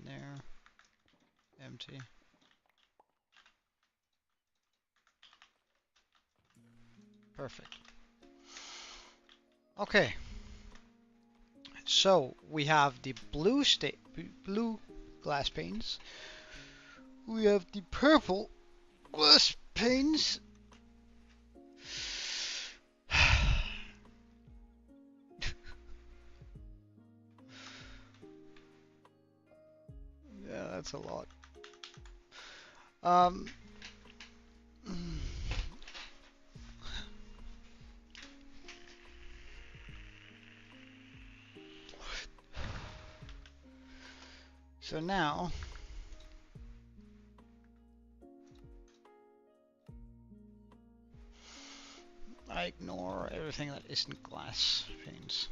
there. Empty. Perfect. Okay. So we have the blue glass panes. We have the purple glass panes. Yeah, that's a lot. So now I ignore everything that isn't glass panes.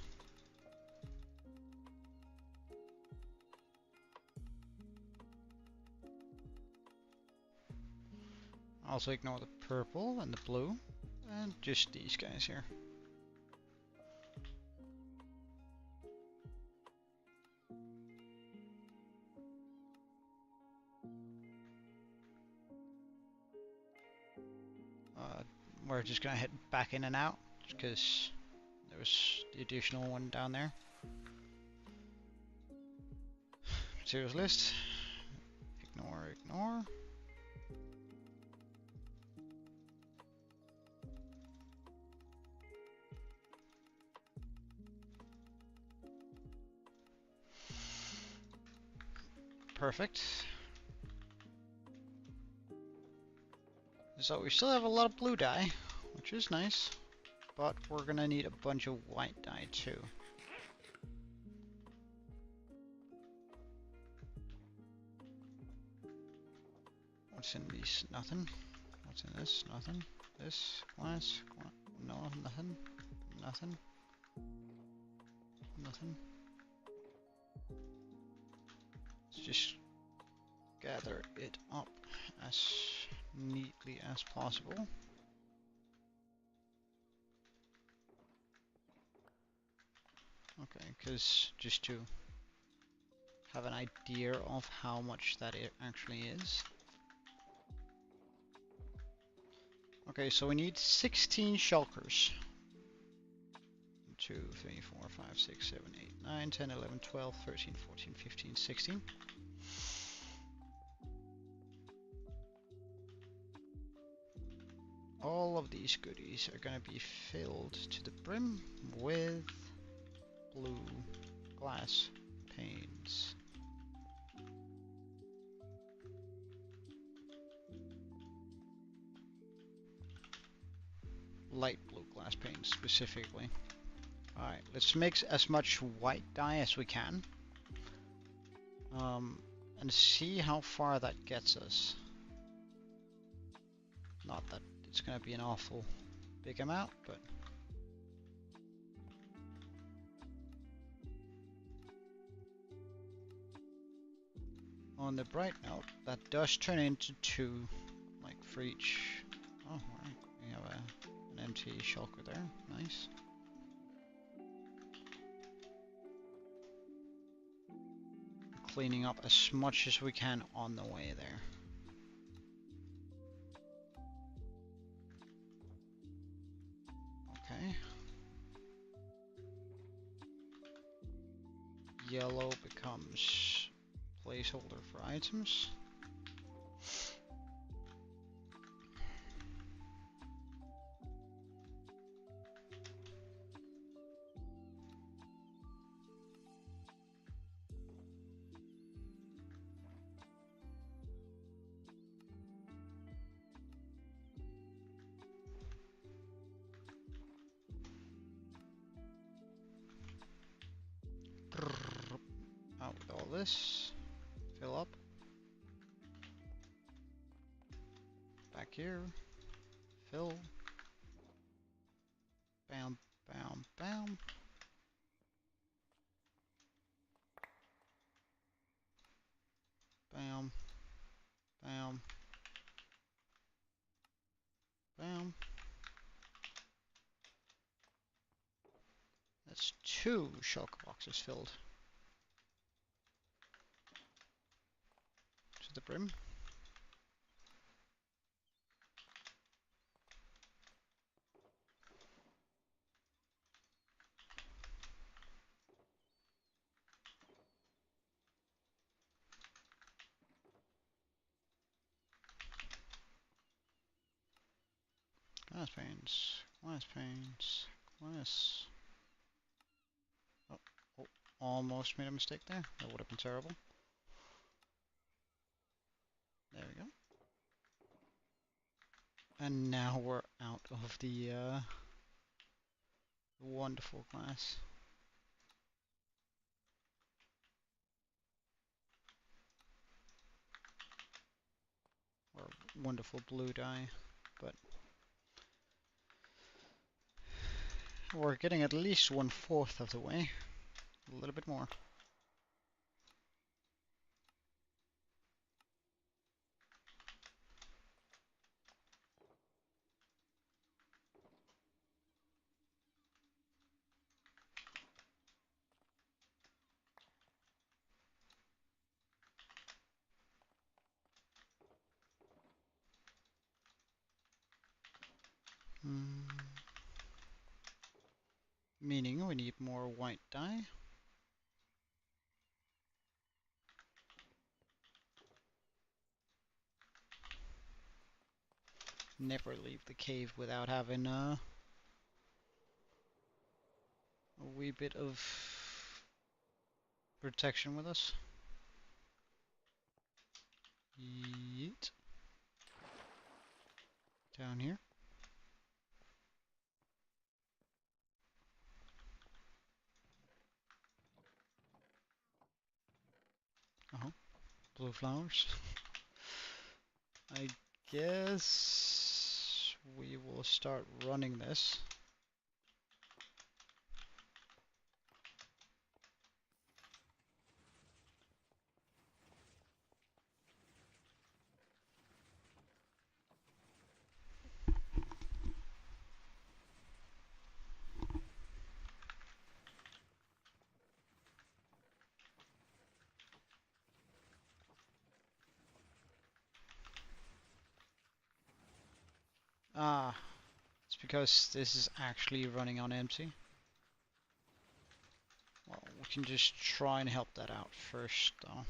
Also ignore the purple and the blue, and just these guys here. We're just gonna head back in and out, because there was the additional one down there. Materials list. Ignore, ignore. Perfect. So we still have a lot of blue dye, which is nice, but we're gonna need a bunch of white dye too. What's in these? Nothing. What's in this? Nothing. This glass? No, nothing. Nothing. Nothing. Let's just gather it up as neatly as possible. Okay, because just to have an idea of how much that it actually is. Okay, so we need 16 shulkers. 2, 3, 4, 5, 6, 7, 8, 9, 10, 11, 12, 13, 14, 15, 16. All of these goodies are going to be filled to the brim with blue glass panes. Light blue glass panes specifically. Alright, let's mix as much white dye as we can. And see how far that gets us. Not that it's going to be an awful big amount, but... On the bright note, that does turn into 2, like for each... Oh, right, we have an empty shulker there, nice. Cleaning up as much as we can on the way there. Okay. Yellow becomes placeholder for items. Out with all this. Fill up. Back here. Fill. Bam, bam, bam. Bam. Bam. Bam. That's 2 shulker boxes filled. brim. Glass panes, glass panes, glass. Oh, oh, almost made a mistake there. That would have been terrible. There we go. And now we're out of the wonderful glass. Or wonderful blue dye. But we're getting at least 1/4 of the way. A little bit more. Meaning we need more white dye. Never leave the cave without having a wee bit of protection with us. Yeet. Down here. Oh, blue flowers. I guess we will start running this. Ah, it's because this is actually running on empty. Well, we can just try and help that out first, though.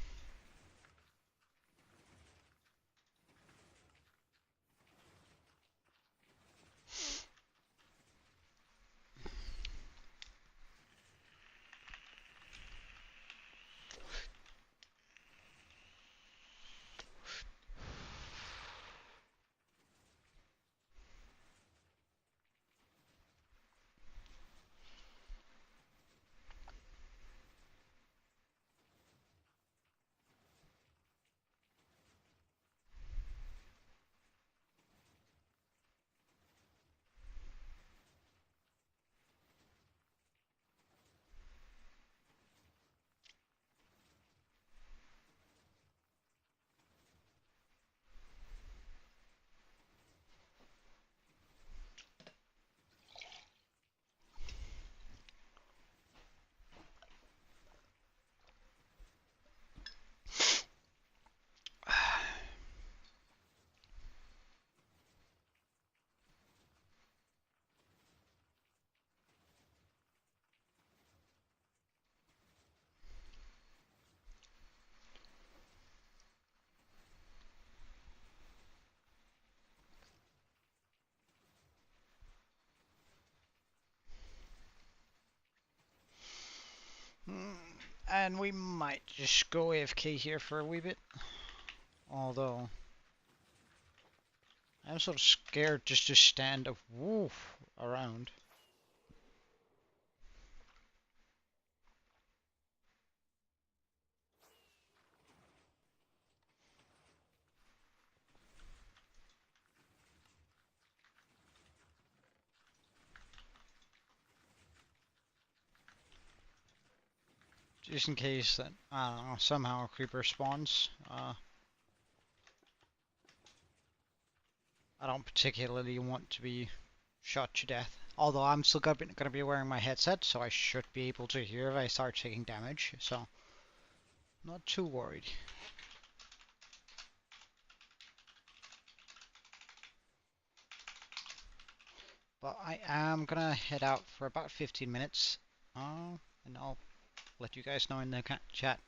And we might just go AFK here for a wee bit. Although, I'm sort of scared just to stand a woof around. Just in case that, I don't know, somehow a creeper spawns. I don't particularly want to be shot to death. Although I'm still gonna be wearing my headset, so I should be able to hear if I start taking damage. So, not too worried. But I am gonna head out for about 15 minutes, and I'll let you guys know in the chat.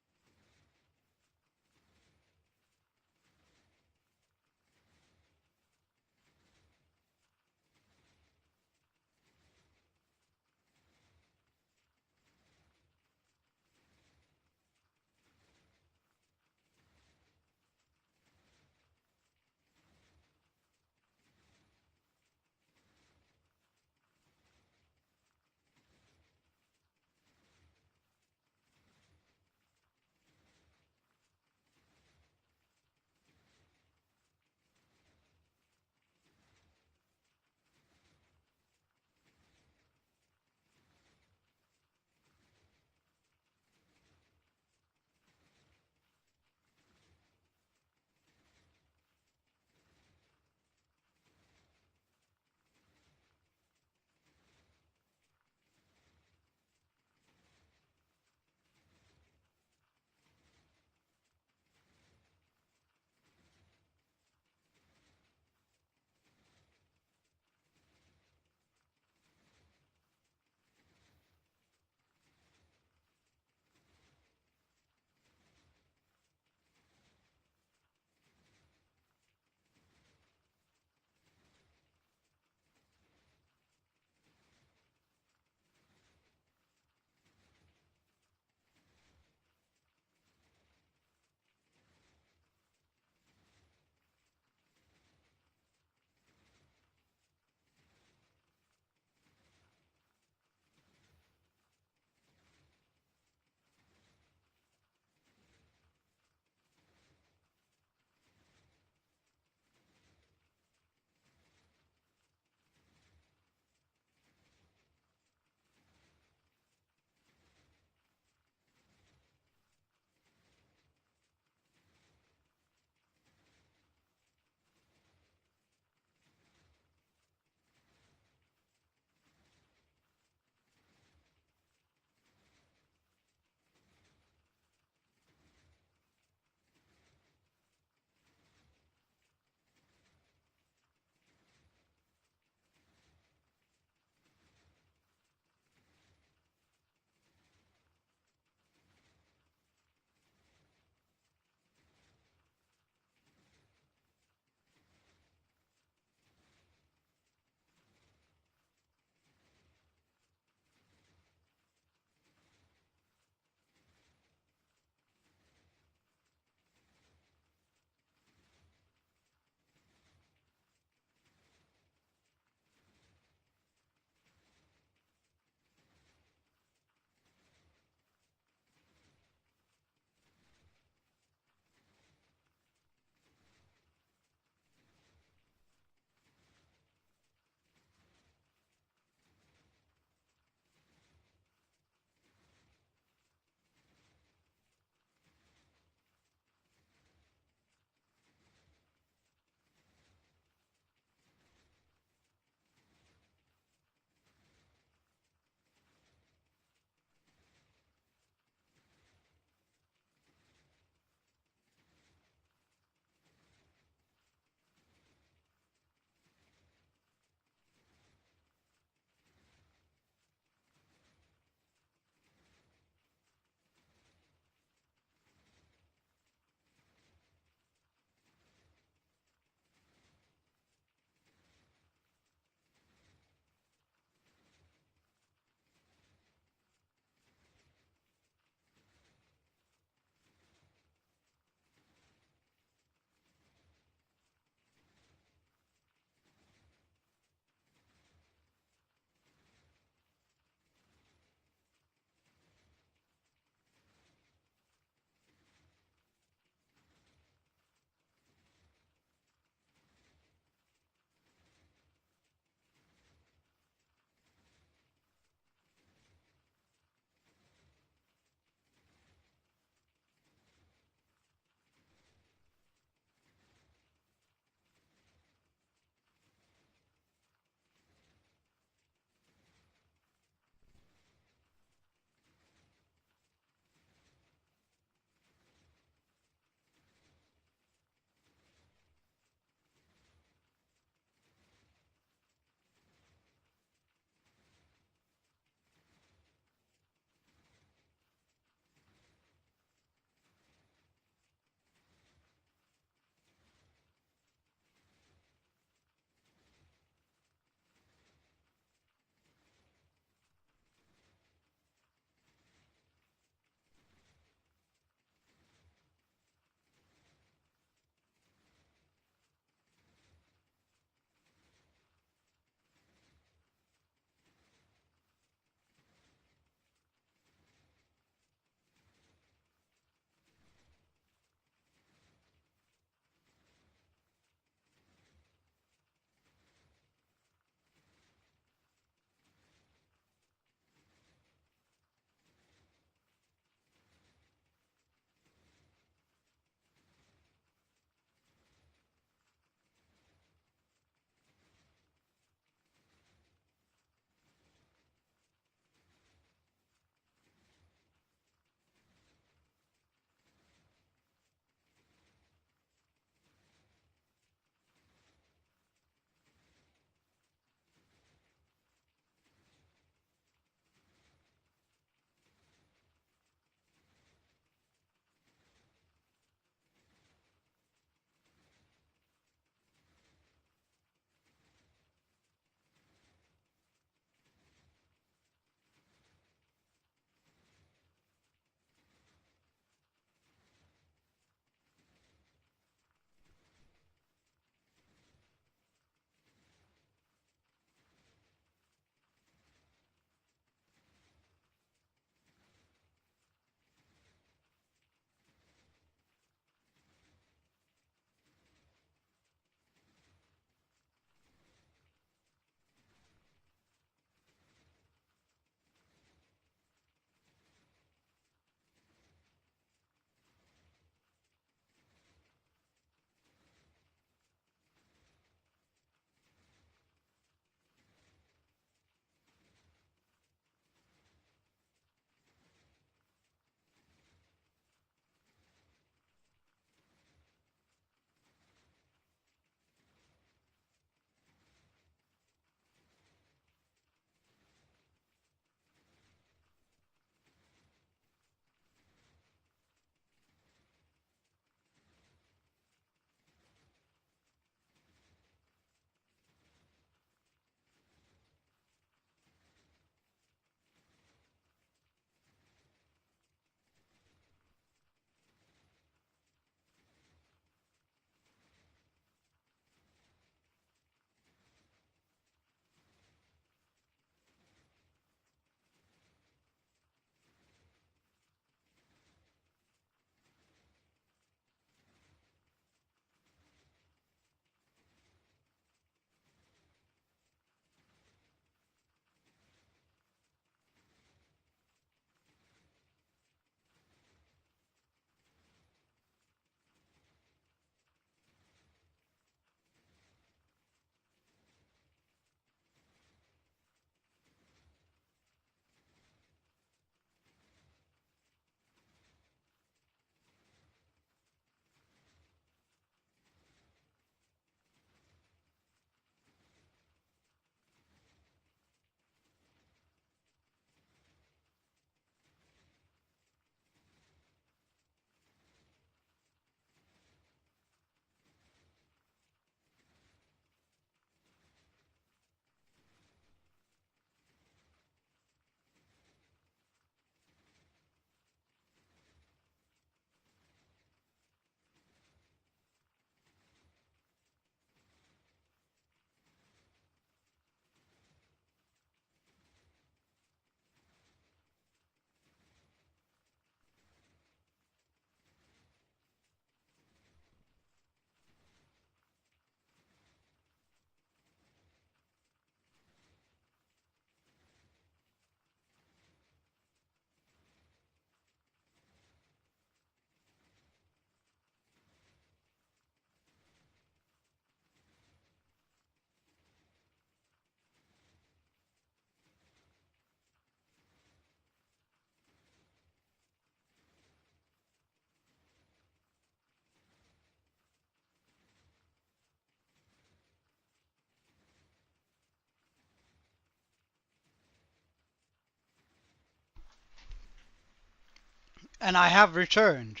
And I have returned.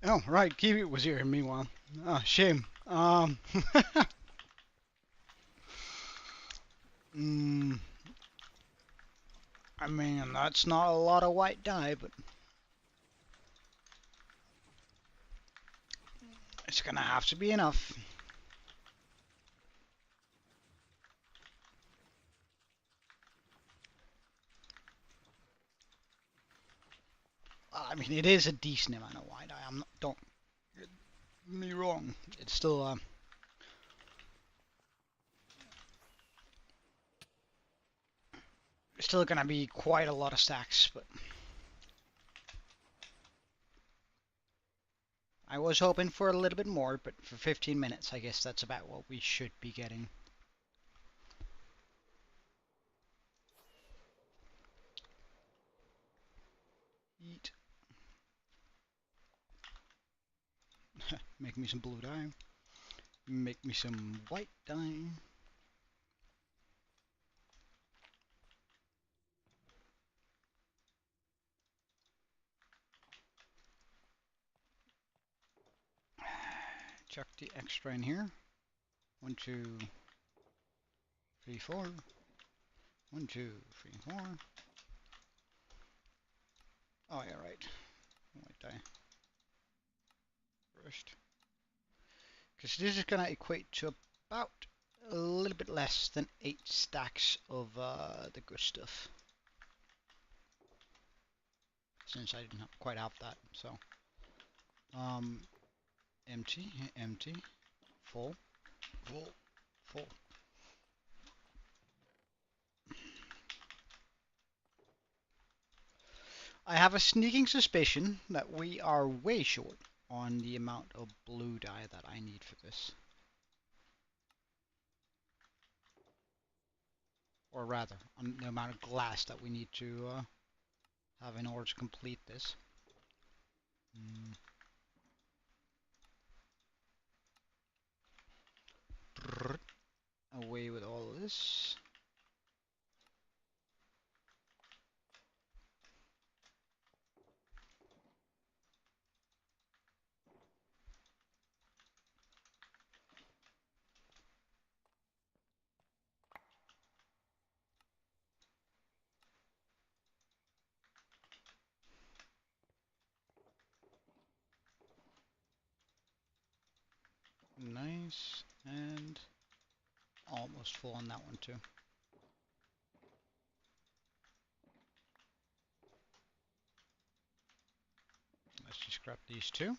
Oh, right, Kiwi was here meanwhile. Oh, shame. mm, I mean, that's not a lot of white dye, but it's gonna have to be enough. I mean, it is a decent amount of white dye. I'm not, don't get me wrong. It's still gonna be quite a lot of stacks, but I was hoping for a little bit more, but for 15 minutes, I guess that's about what we should be getting. Eat. Make me some blue dye. Make me some white dye. Chuck the extra in here. 1, 2, 3, 4. 1, 2, 3, 4. Oh yeah, right. White dye first. Because this is gonna equate to about a little bit less than 8 stacks of the good stuff. Since I didn't quite have that, so empty, empty, full, full, full. I have a sneaking suspicion that we are way short on the amount of blue dye that I need for this. Or rather, on the amount of glass that we need to have in order to complete this. Away with all of this. Nice, and almost full on that one too. Let's just grab these two.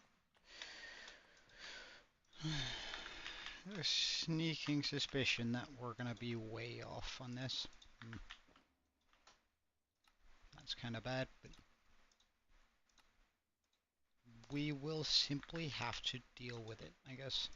A sneaking suspicion that we're gonna be way off on this. That's kind of bad, but we will simply have to deal with it, I guess.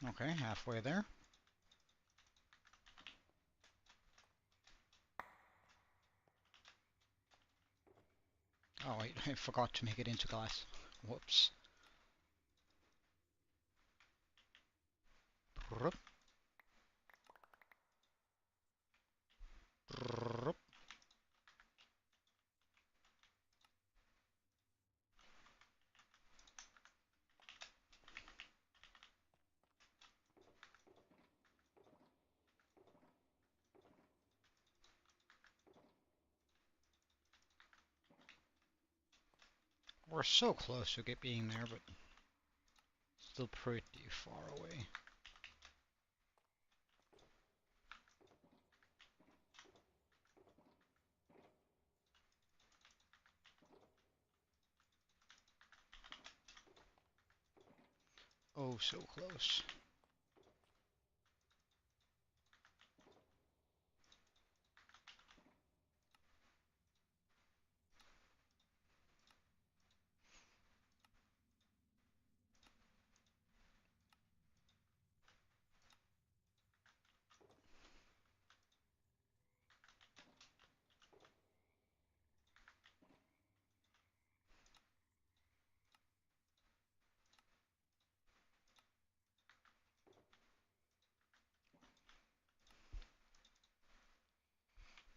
Okay, halfway there. Oh wait, I forgot to make it into glass. Whoops. We're so close to it being there, but still pretty far away. Oh, so close.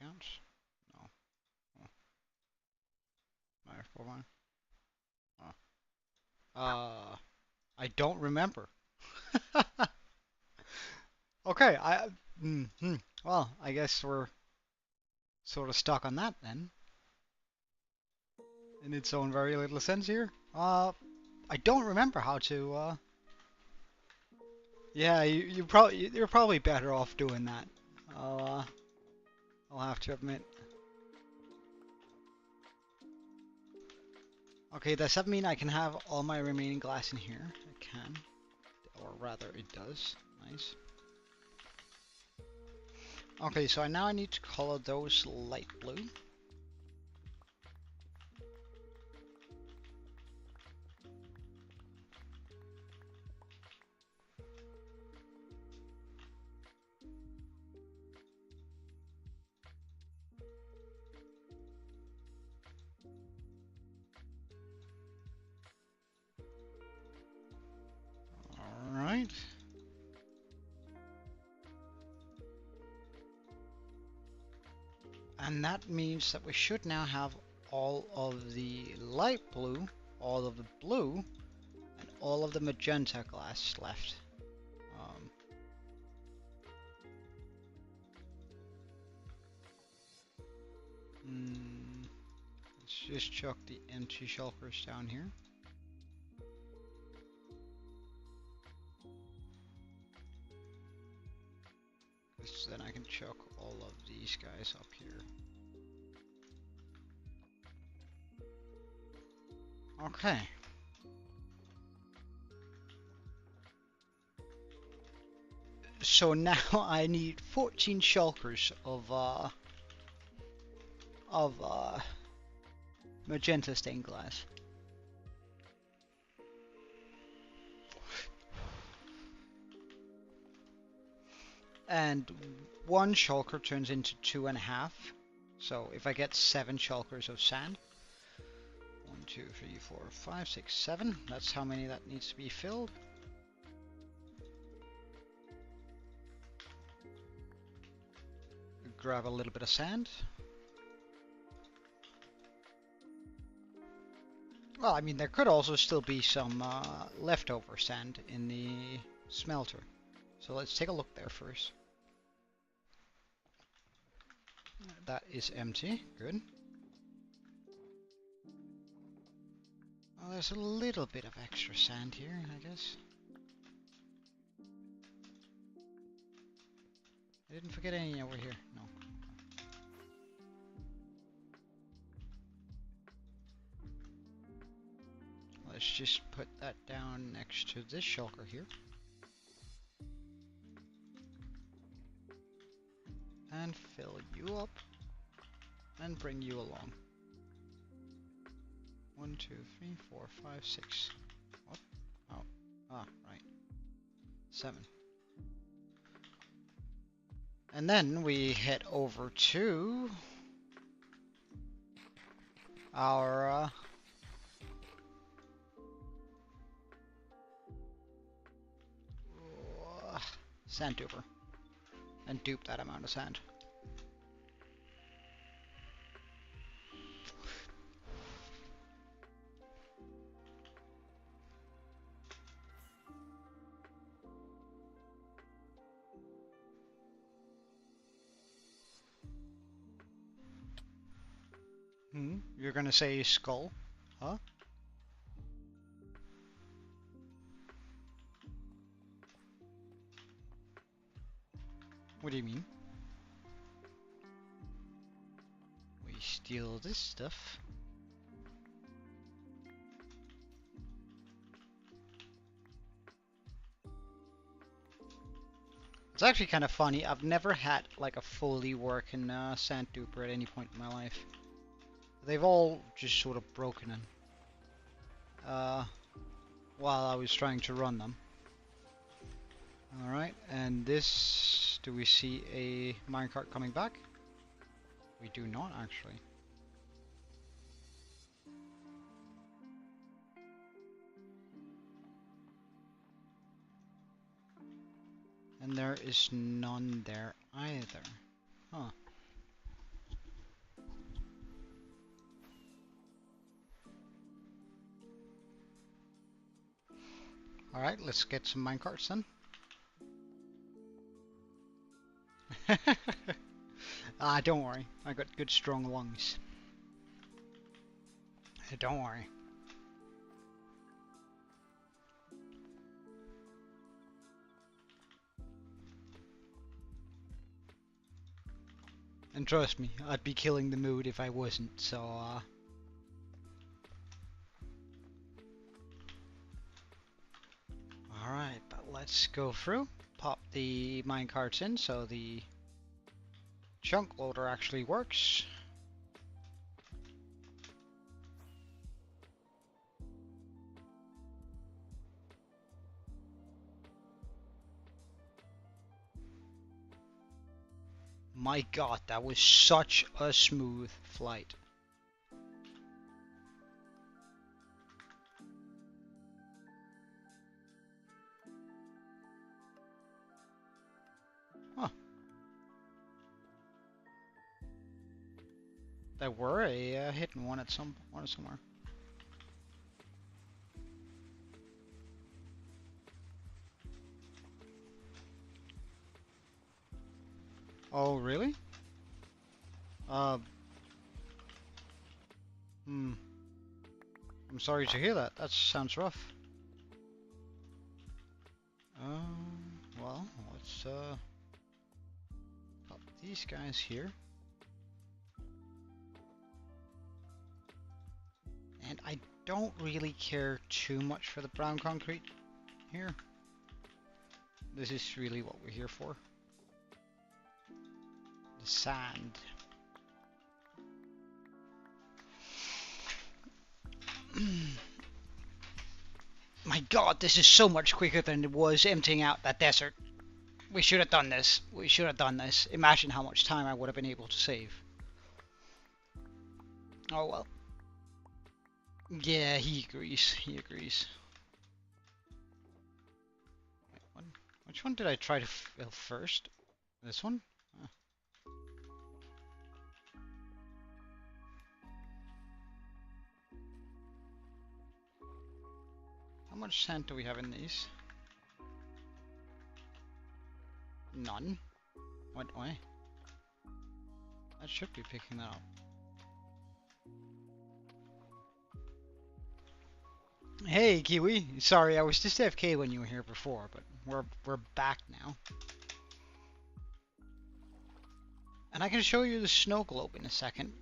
count? No. Oh. No, one. I don't remember. Okay, well, I guess we're sort of stuck on that then. In its own very little sense here. I don't remember how to, yeah, you're probably better off doing that. I'll have to admit. Okay, does that mean I can have all my remaining glass in here? I can. Or rather, it does. Nice. Okay, so now I need to color those light blue. Alright. And that means that we should now have all of the light blue, all of the blue, and all of the magenta glass left. Let's just chuck the empty shulkers down here. So then I can chuck all of these guys up here. Okay. So now I need 14 shulkers of magenta stained glass. And one shulker turns into 2.5. So if I get 7 shulkers of sand, 1, 2, 3, 4, 5, 6, 7. That's how many that needs to be filled. Grab a little bit of sand. Well, I mean, there could also still be some leftover sand in the smelter. So let's take a look there first. That is empty. Good. Well, there's a little bit of extra sand here, I guess. I didn't forget any over here. No. Let's just put that down next to this shulker here. And fill you up. And bring you along. 1, 2, 3, 4, 5, 6. What? Oh. Ah, right. 7. And then we head over to our sand duper and dupe that amount of sand. You're gonna say skull? Huh? What do you mean? We steal this stuff. It's actually kind of funny. I've never had like a fully working sand duper at any point in my life. They've all just sort of broken in while I was trying to run them. Alright, and this, do we see a minecart coming back? We do not actually. And there is none there either. Huh. Alright, let's get some minecarts then. Don't worry. I got good strong lungs. Don't worry. And trust me, I'd be killing the mood if I wasn't, so Alright, but let's go through. Pop the minecarts in so the chunk loader actually works. My god, that was such a smooth flight. Huh. There were a hidden one at somewhere. Oh, really? I'm sorry to hear that. That sounds rough. Well, let's pop these guys here. And I don't really care too much for the brown concrete here. This is really what we're here for. The sand. My god, this is so much quicker than it was emptying out that desert. We should have done this. We should have done this. Imagine how much time I would have been able to save. Oh well. Yeah, he agrees. He agrees. Which one did I try to fill first? This one? How much sand do we have in these? None. What way? That should be picking that up. Hey Kiwi, sorry I was just AFK when you were here before, but we're back now. And I can show you the snow globe in a second,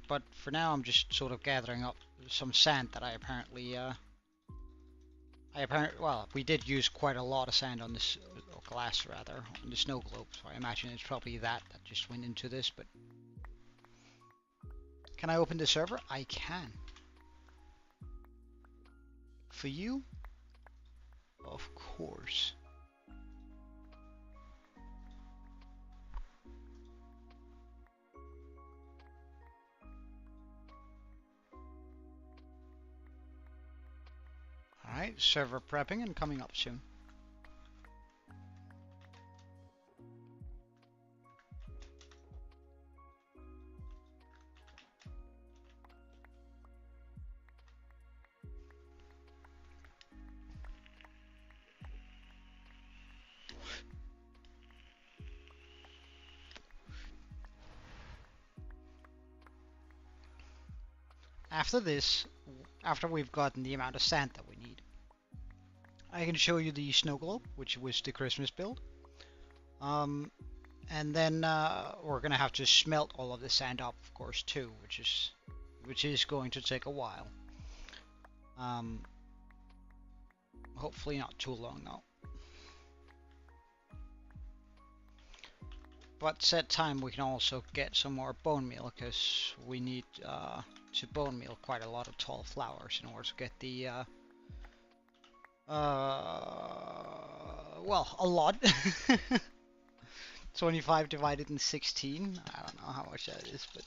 but for now I'm just sort of gathering up some sand that I apparently well, we did use quite a lot of sand on this, or glass rather, on the snow globe, so I imagine it's probably that just went into this, but... Can I open the server? I can. For you? Of course. Alright, server prepping and coming up soon. After this, after we've gotten the amount of sand that we need, I can show you the snow globe, which was the Christmas build. And then we're gonna have to smelt all of the sand up, of course, too, which is going to take a while. Hopefully not too long though. But said time we can also get some more bone meal, because we need to bone meal quite a lot of tall flowers in order to get the well, a lot. 25 divided in 16. I don't know how much that is, but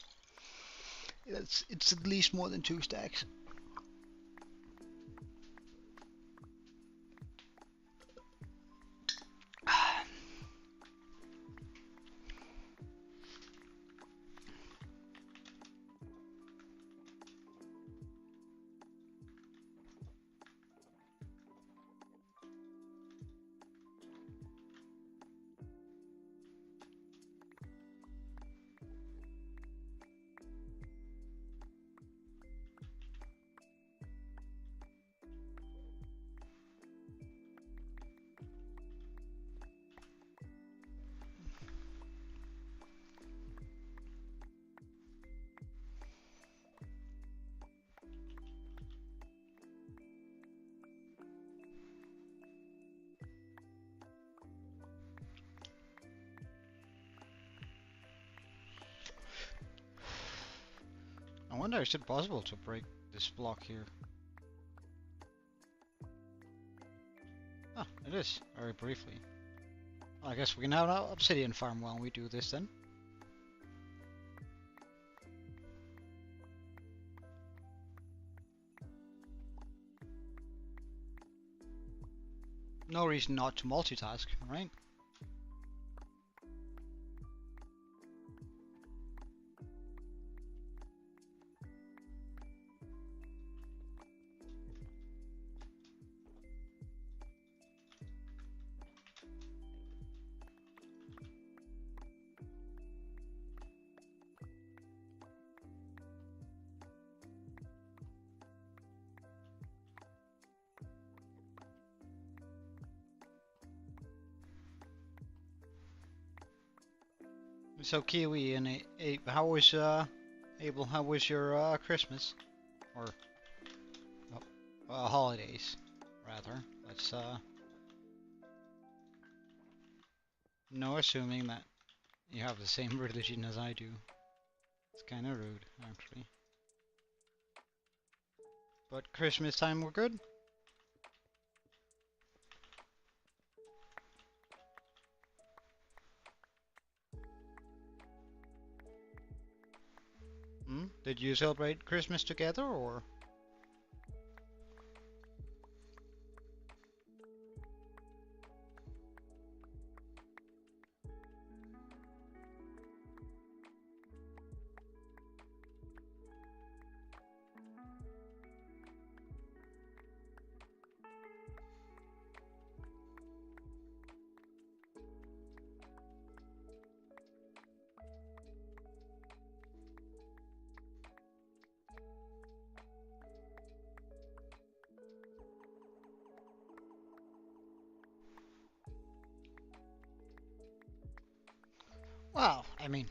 it's at least more than 2 stacks. wonder, is it possible to break this block here? Ah, it is, very briefly. Well, I guess we can have an obsidian farm while we do this then. No reason not to multitask, right? So Kiwi and Abe, how was Abel? How was your Christmas or holidays, rather? Let's no assuming that you have the same religion as I do. It's kind of rude, actually. But Christmas time were good. Did you celebrate Christmas together, or? Well, I mean,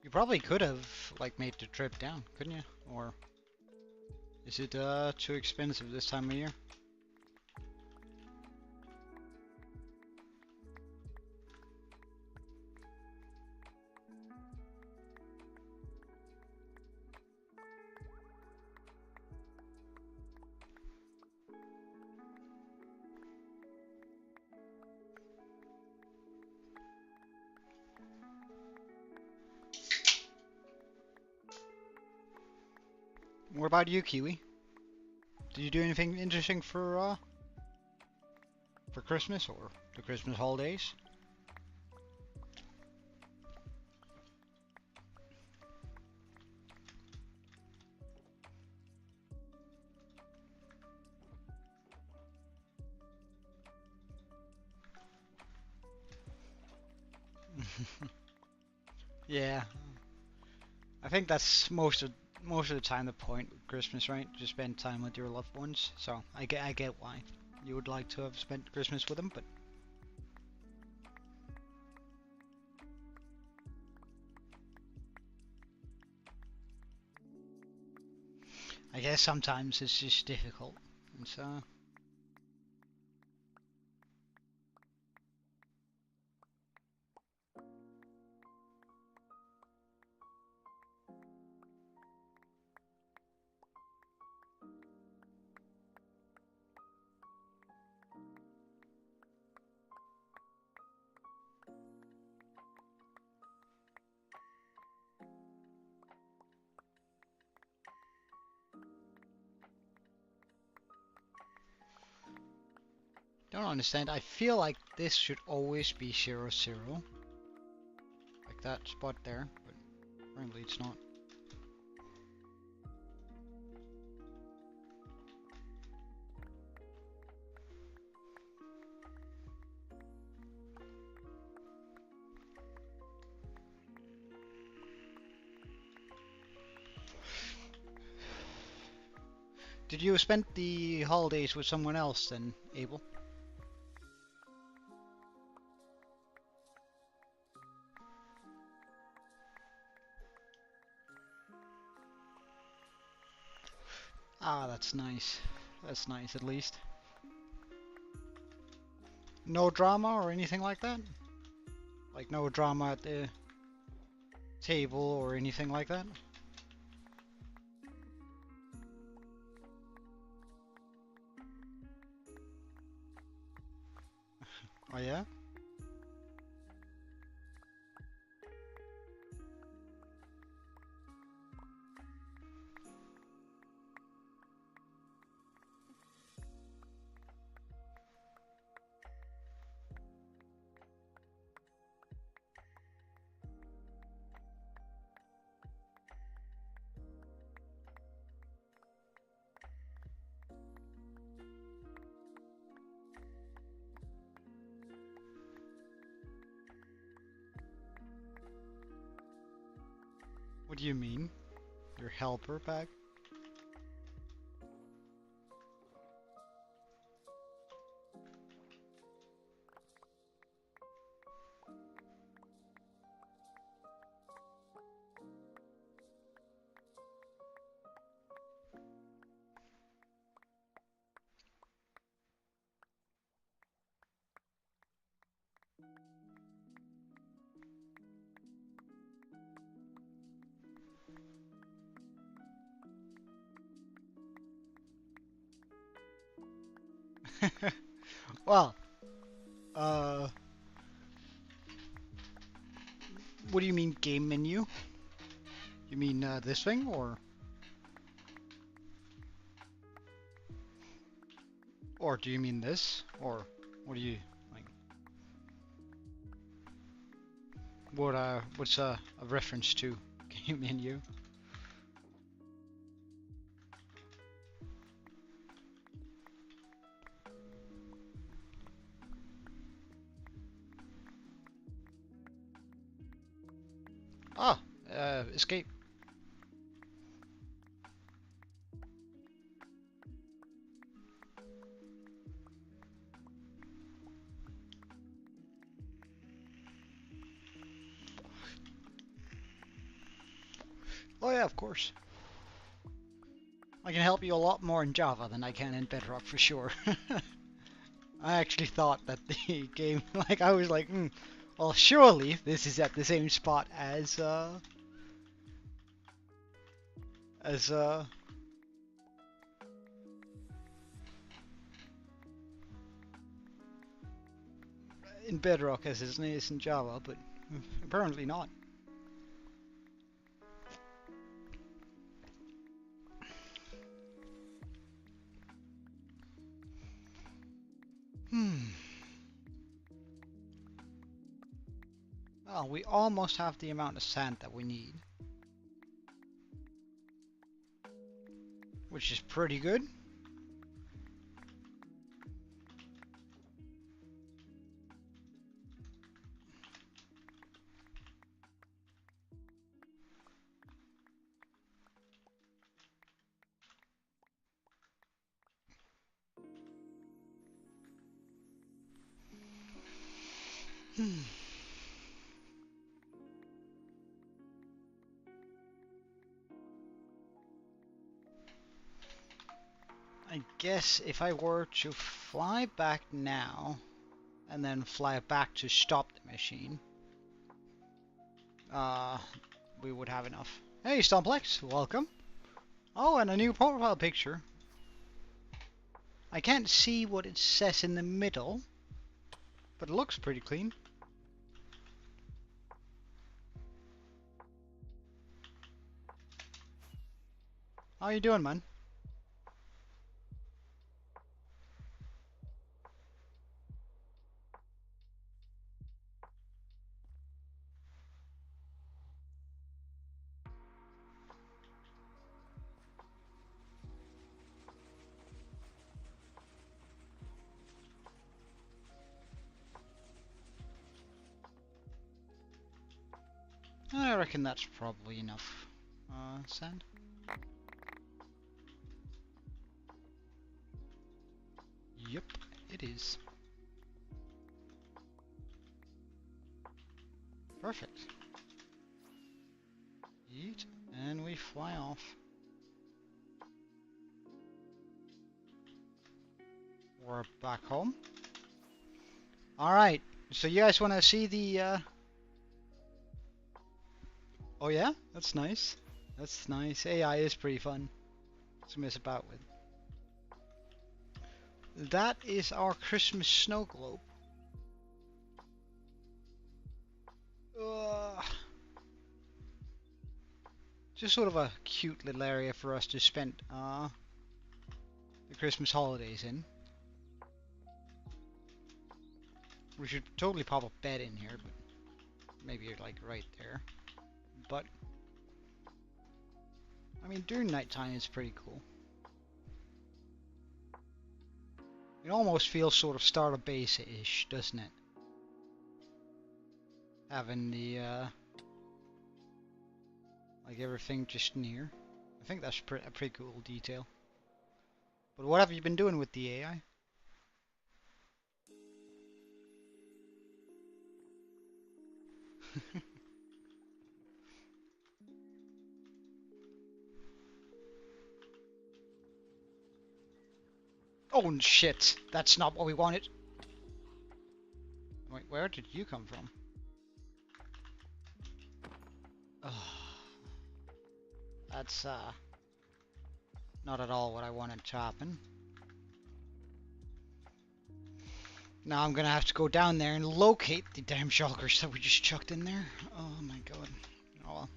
you probably could have like made the trip down, couldn't you? Or is it too expensive this time of year? What about you, Kiwi? Did you do anything interesting for Christmas or the Christmas holidays? Yeah, I think that's most of the time the point with Christmas, right? To spend time with your loved ones. So I get why you would like to have spent Christmas with them, but I guess sometimes it's just difficult. And so don't understand. I feel like this should always be 0, 0. Like that spot there, but apparently it's not. Did you spend the holidays with someone else then, Abel? Ah, that's nice. That's nice, at least. No drama or anything like that? Like no drama at the table or anything like that? Oh yeah? What do you mean? Your helper pack? Well, uh, what do you mean game menu? You mean this thing, or do you mean this, or what do you like? What's a reference to game menu? Ah, escape. Oh yeah, of course. I can help you a lot more in Java than I can in Bedrock for sure. I actually thought that the game, like I was like, well surely this is at the same spot as in Bedrock as it is in Java, but apparently not. Well, we almost have the amount of sand that we need, which is pretty good. I guess if I were to fly back now and then fly back to stop the machine, we would have enough. Hey, Stomplex, welcome. Oh, and a new profile picture. I can't see what it says in the middle, but it looks pretty clean. How you doing, man? I reckon that's probably enough sand. Yep, it is. Perfect. Yeet, and we fly off. We're back home. Alright, so you guys want to see the... Oh yeah? That's nice. That's nice. AI is pretty fun to mess about with. That is our Christmas snow globe. Uh, just sort of a cute little area for us to spend the Christmas holidays in. We should totally pop a bed in here, but maybe you're like right there. But I mean, during nighttime it's pretty cool. It almost feels sort of Starter Base-ish, doesn't it? Having the like everything just near. I think that's a pretty cool detail. But what have you been doing with the AI? Oh shit! That's not what we wanted. Wait, where did you come from? Oh, that's not at all what I wanted to happen. Now I'm gonna have to go down there and locate the damn shulkers that we just chucked in there. Oh my god. Oh well.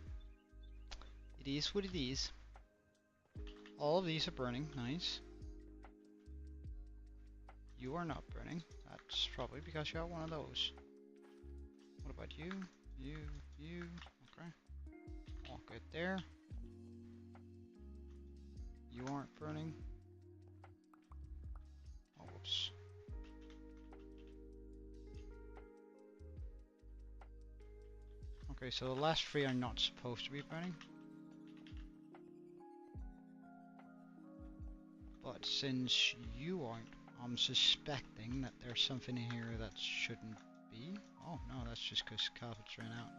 It is what it is. All of these are burning. Nice. You are not burning. That's probably because you have one of those. What about you? You. Okay. All good there. You aren't burning. Oh, whoops. Okay, so the last three are not supposed to be burning. But since you aren't, I'm suspecting that there's something in here that shouldn't be. Oh no, that's just because carpets ran out.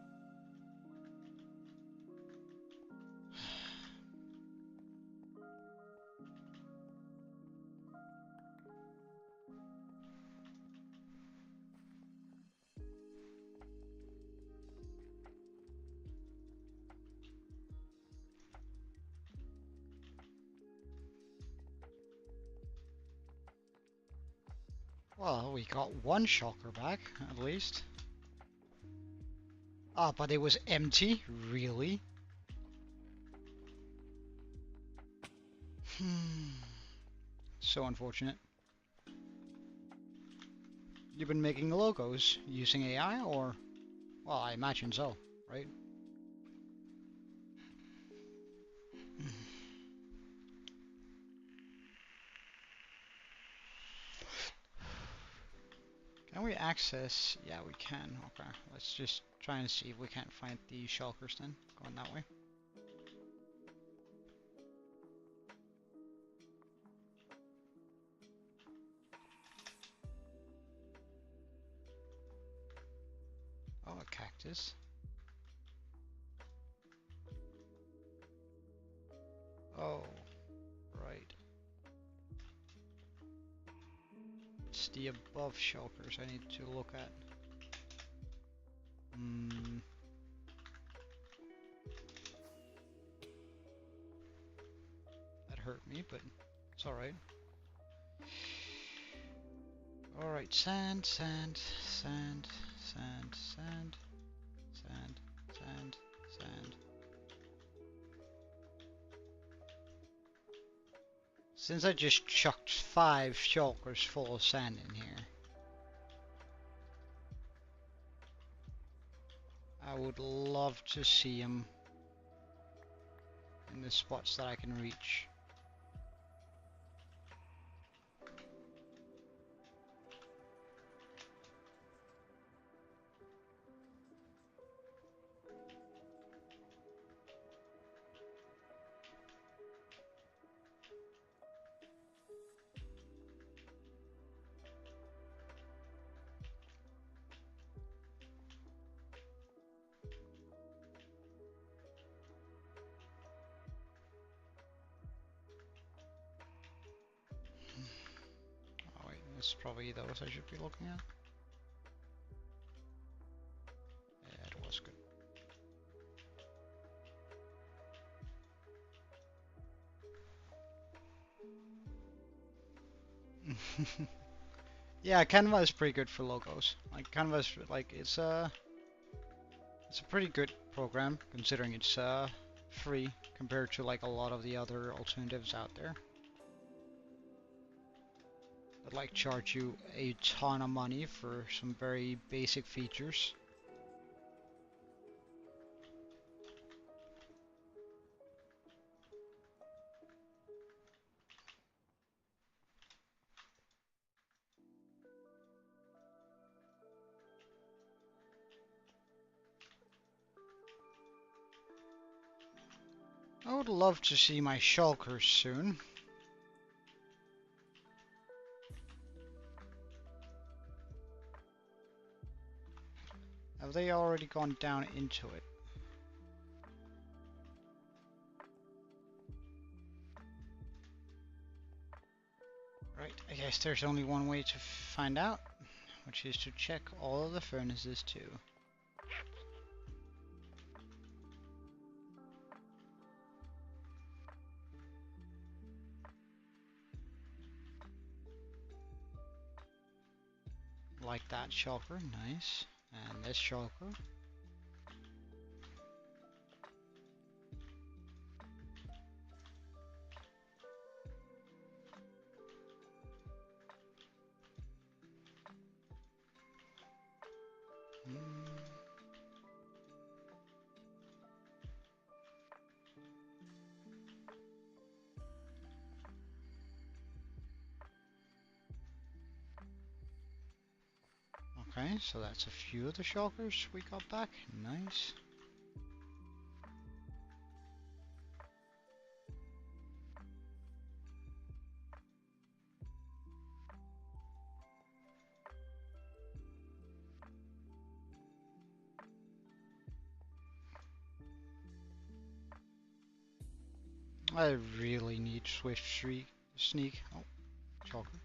Well, we got one shulker back, at least. Ah, but it was empty? Really? So unfortunate. You've been making logos using AI, or? Well, I imagine so, right? Can we access? Yeah, we can. Okay, let's just try and see if we can't find the shulkers then. Going that way. Oh, a cactus. Oh, right. It's the above shulkers I need to look at. That hurt me, but it's alright. Alright, sand, sand, sand, sand, sand, sand, sand, sand. Since I just chucked 5 shulkers full of sand in here, I would love to see them in the spots that I can reach. Oh wait, this is probably those I should be looking at. Yeah, it was good. Yeah, Canva is pretty good for logos. Like Canva is like it's It's a pretty good program considering it's free compared to like a lot of the other alternatives out there that like charge you a ton of money for some very basic features. I would love to see my shulkers soon. Have they already gone down into it? Right, I guess there's only one way to find out, which is to check all of the furnaces too. Like that shulker, nice. And this shulker. Okay, so that's a few of the shulkers we got back. Nice. I really need swift sneak. Oh, shulker.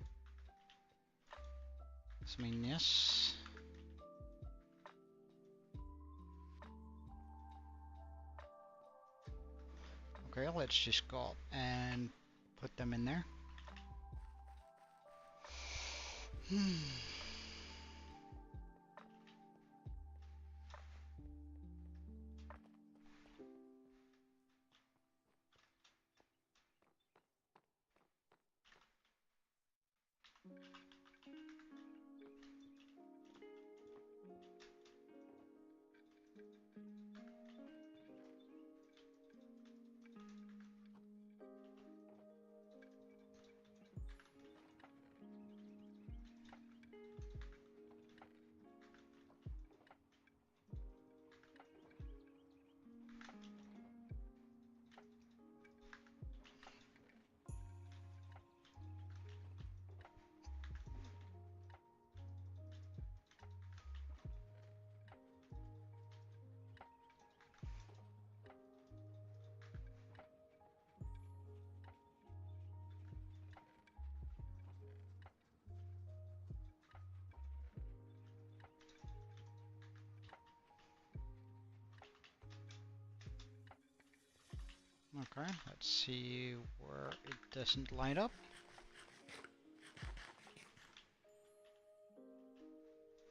I mean, yes. Okay, let's just go up and put them in there. Okay, let's see where it doesn't light up.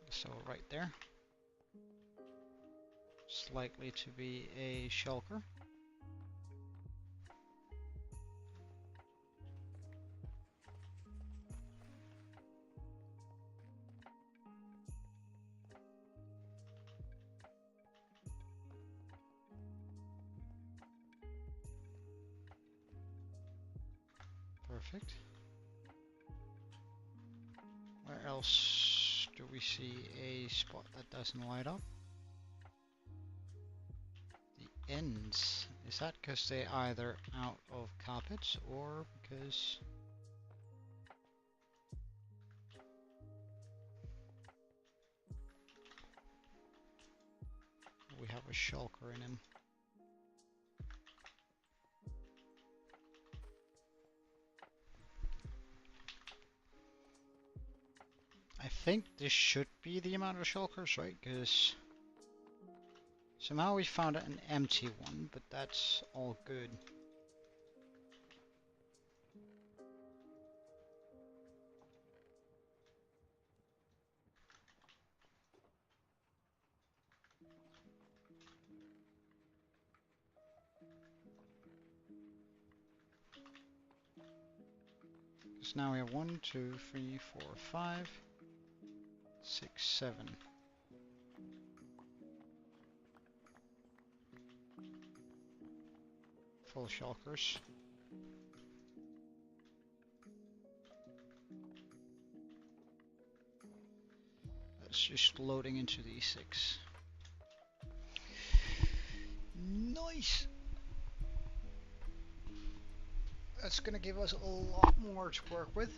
So right there. It's likely to be a shulker. Perfect. Where else do we see a spot that doesn't light up? The ends. Is that because they're either out of carpets or because we have a shulker in him? I think this should be the amount of shulkers, right? Because somehow we found an empty one, but that's all good. So now we have 1, 2, 3, 4, 5, 6, 7. Full shulkers. That's just loading into these 6. Nice! That's gonna give us a lot more to work with.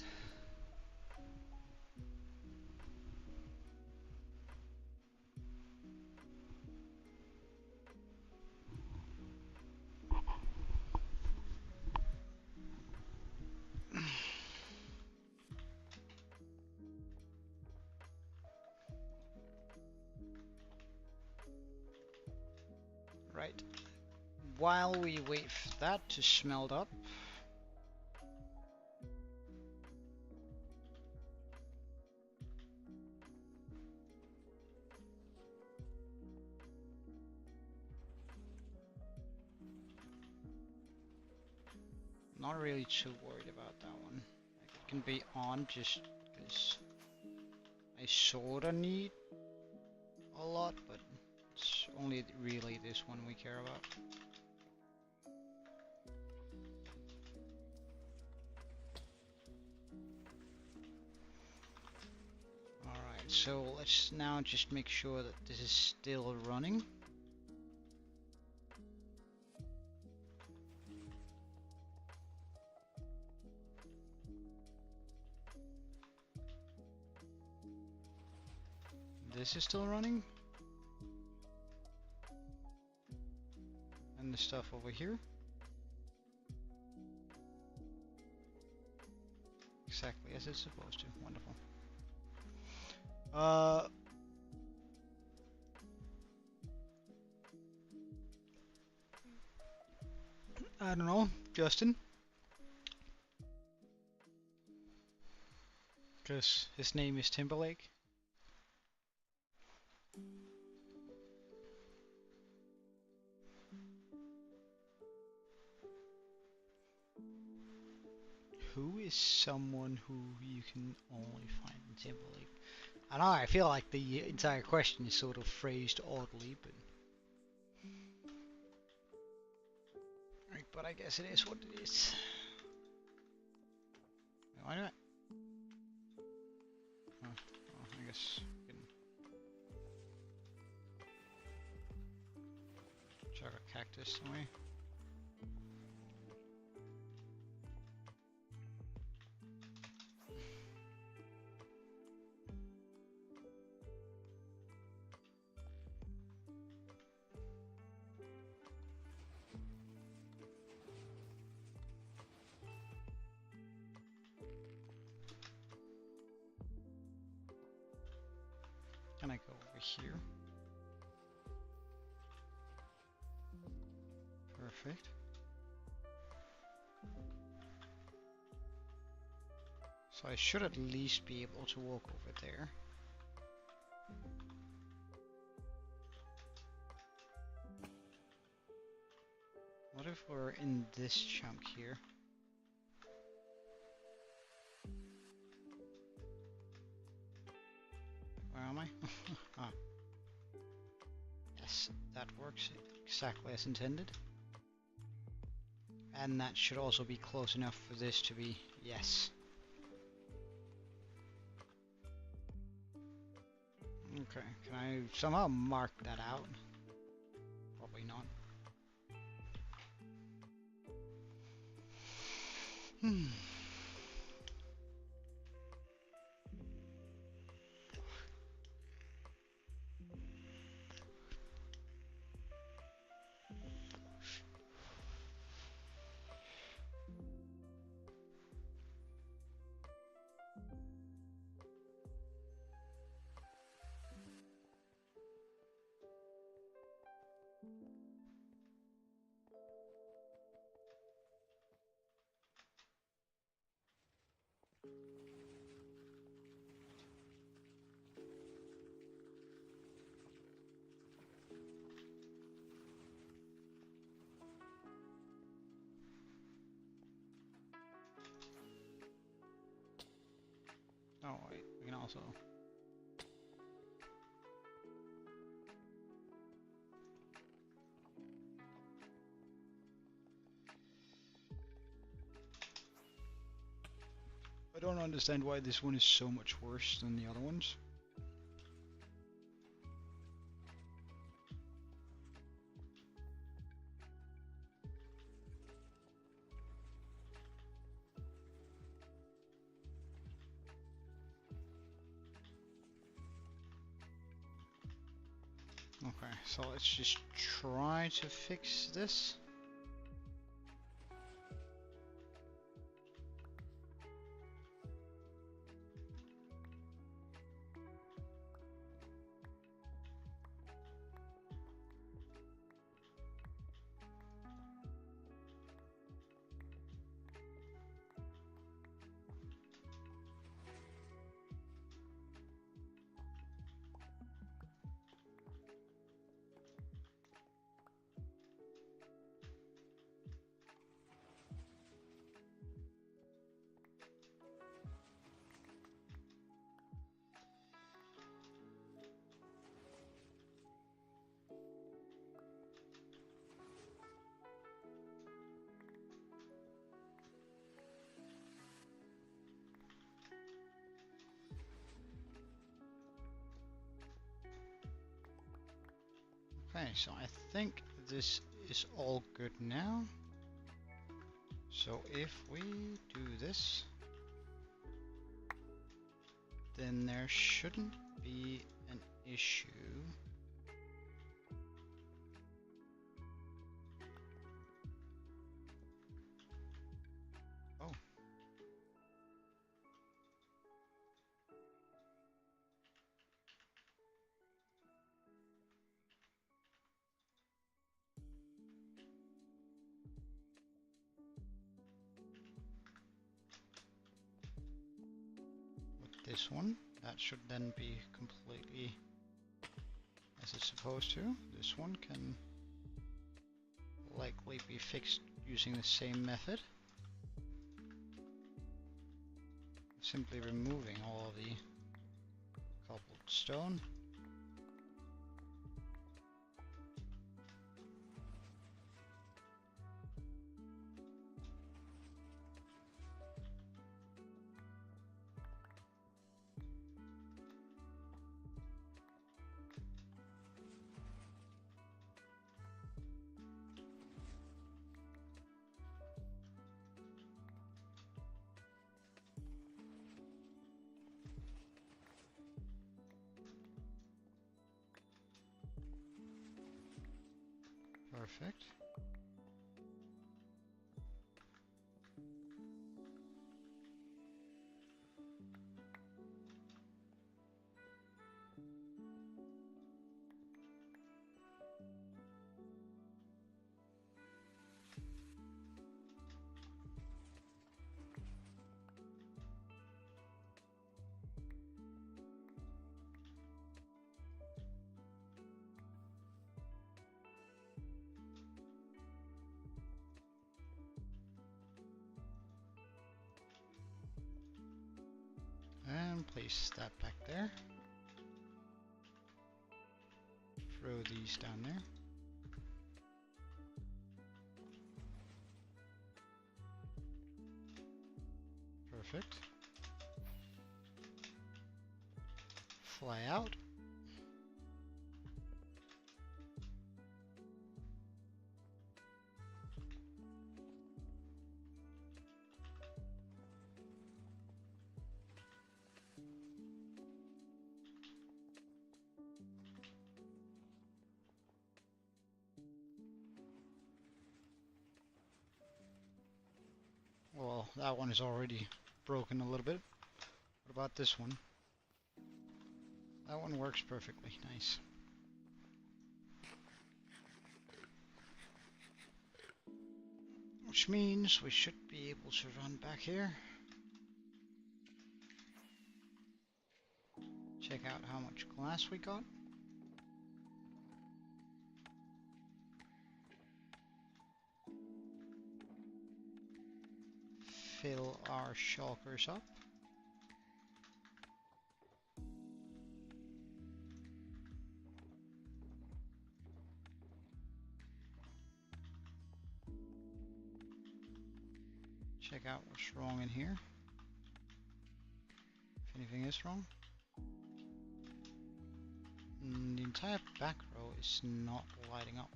Right. While we wait for that to smelt up, not really too worried about that one. Like, it can be on just because I sorta need a lot, but it's only really this one we care about. Alright, so let's now just make sure that this is still running. This is still running. And the stuff over here. Exactly as it's supposed to. Wonderful. I don't know, Justin. Because his name is Timberlake. Who is someone who you can only find in Timberlake? I don't know, I feel like the entire question is sort of phrased oddly, but... Right, but I guess it is what it is. Why not? Oh, well, I guess we can chuck a cactus away. Can I go over here? Perfect. So I should at least be able to walk over there. What if we're in this chunk here? Where am I? Ah. Yes, that works exactly as intended. And that should also be close enough for this to be yes. Okay, can I somehow mark that out? Probably not. Oh wait, we can also... I don't understand why this one is so much worse than the other ones. Okay, so let's just try to fix this. Okay, so I think this is all good now. So if we do this, then there shouldn't be an issue. Oh. This one, that should then be completely as it's supposed to. This one can likely be fixed using the same method. Simply removing all of the cobbled stone. Perfect. And place that back there. Throw these down there. Perfect. Fly out. Well, that one is already broken a little bit. What about this one? That one works perfectly. Nice. Which means we should be able to run back here. Check out how much glass we got. Fill our shulkers up. check out what's wrong in here. If anything is wrong. The entire back row is not lighting up.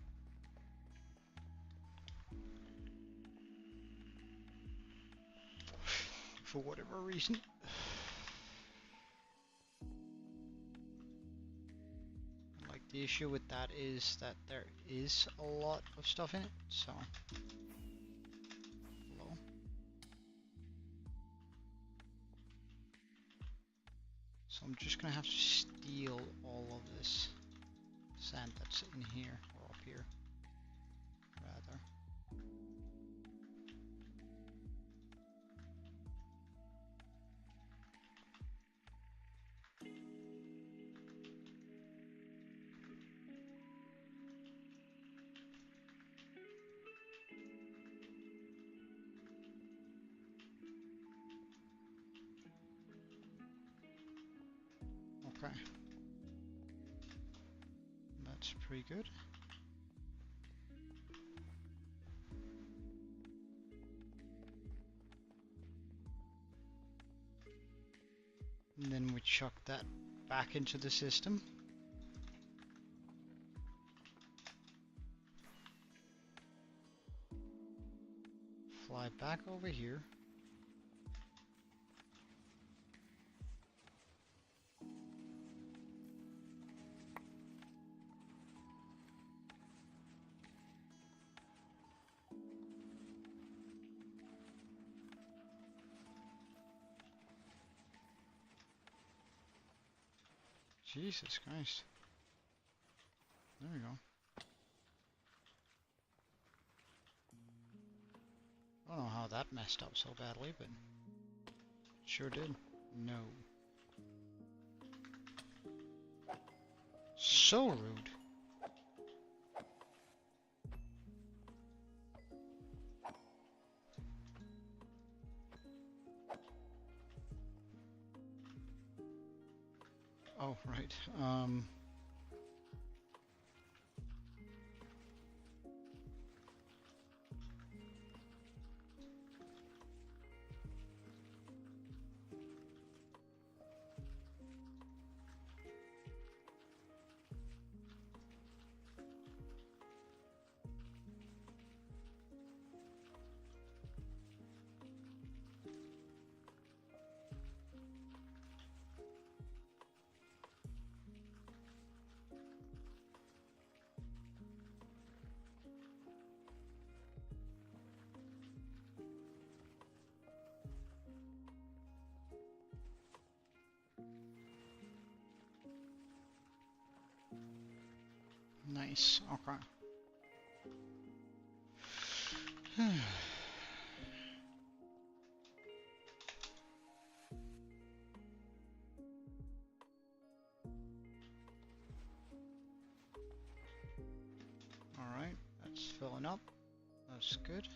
For whatever reason. Like, the issue with that is that there is a lot of stuff in it, so. Hello. So I'm just gonna have to steal all of this sand that's in here, or up here, rather. Okay. That's pretty good. And then we chuck that back into the system. Fly back over here. Jesus Christ. There we go. I don't know how that messed up so badly, but it sure did. No. So rude. Oh, right. Nice. Okay. Alright, that's filling up. That's good.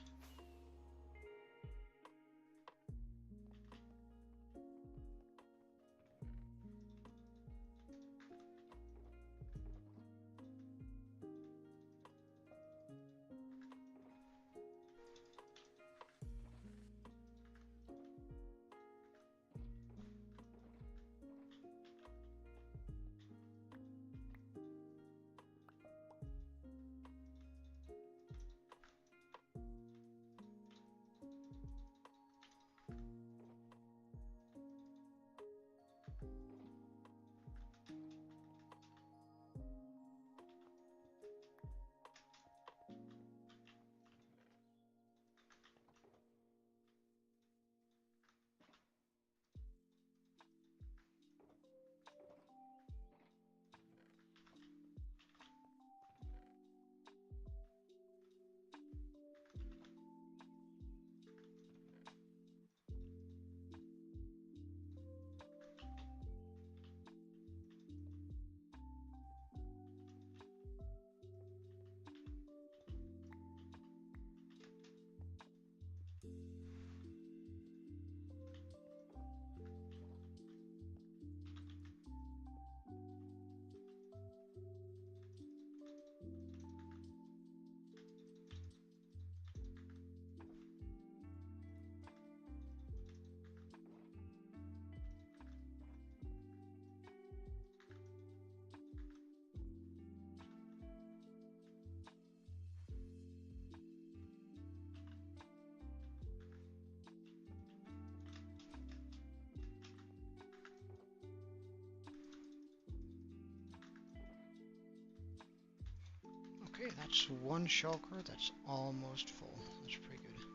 Okay, that's one shulker that's almost full. That's pretty good.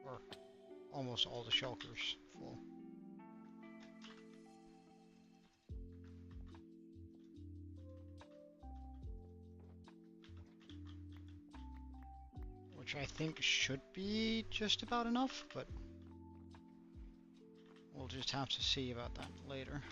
Or almost all the shulkers full. Which I think should be just about enough, but we'll just have to see about that later.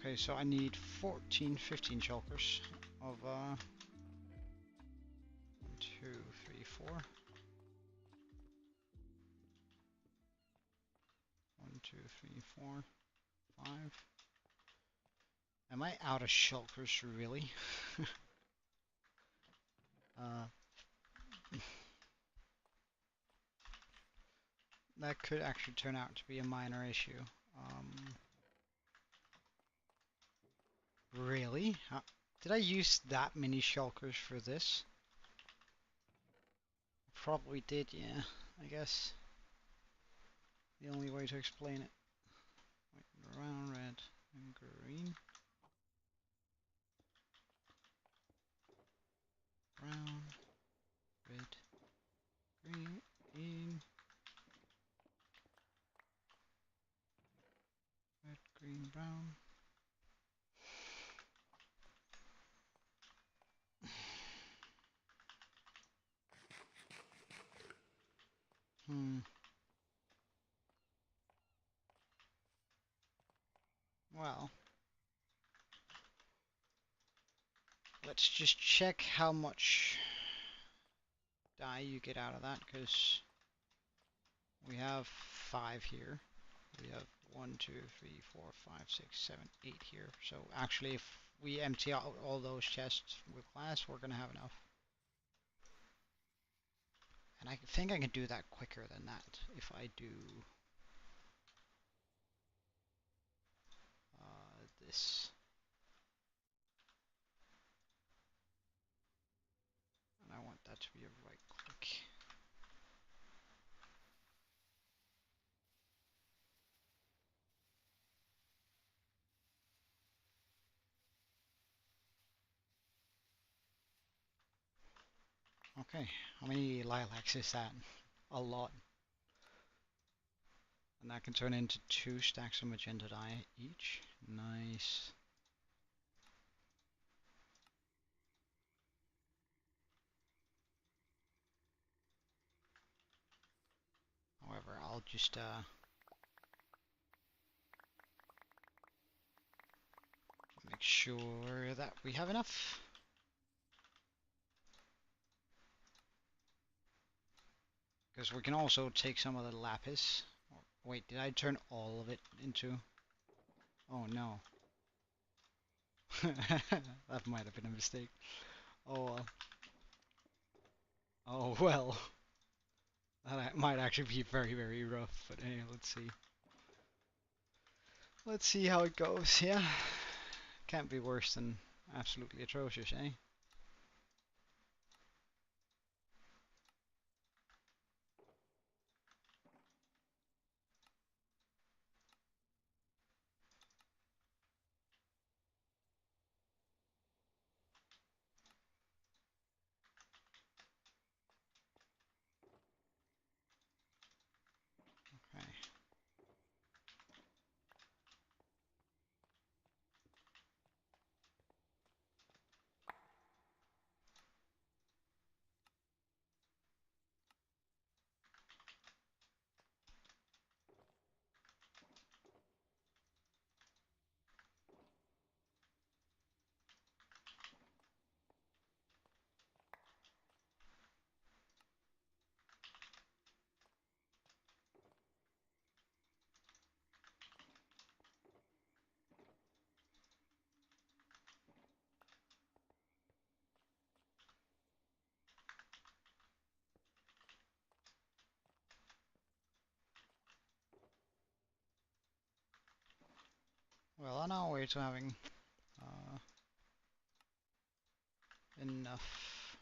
Okay, so I need 14, 15 shulkers of 1, 2, 3, 4. 1, 2, 3, 4, 5. Am I out of shulkers, really? That could actually turn out to be a minor issue. Really? Did I use that many shulkers for this? Probably did, yeah. I guess the only way to explain it. White, brown, red, and green. Brown, red, green, red, green, brown. Well, let's just check how much dye you get out of that, because we have 5 here. We have 1, 2, 3, 4, 5, 6, 7, 8 here. So actually, if we empty out all those chests with glass, we're gonna have enough. And I think I can do that quicker than that if I do this. And I want that to be a right click. Okay, how many lilacs is that? A lot. And that can turn into 2 stacks of magenta dye each. Nice. However, I'll just make sure that we have enough. Because we can also take some of the lapis. Wait, did I turn all of it into... Oh no. That might have been a mistake. Oh well. Oh well. That might actually be very, very rough, but anyway, let's see. Let's see how it goes, yeah. Can't be worse than absolutely atrocious, eh? Okay. Well, on our way to having uh, enough.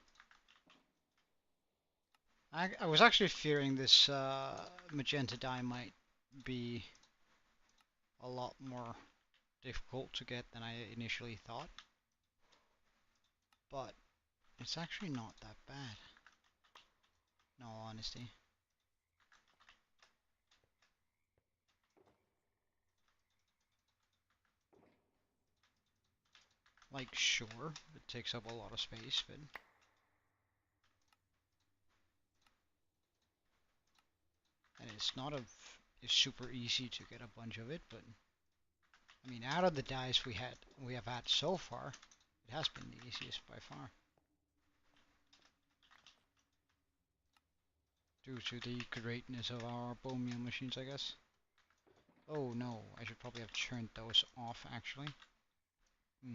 I was actually fearing this magenta dye might be a lot more difficult to get than I initially thought, but it's actually not that bad, in all honesty. Like, sure, it takes up a lot of space, but and it's super easy to get a bunch of it, but I mean, out of the dyes we have had so far, it has been the easiest by far. Due to the greatness of our bone meal machines, I guess. Oh no, I should probably have turned those off actually. Hmm.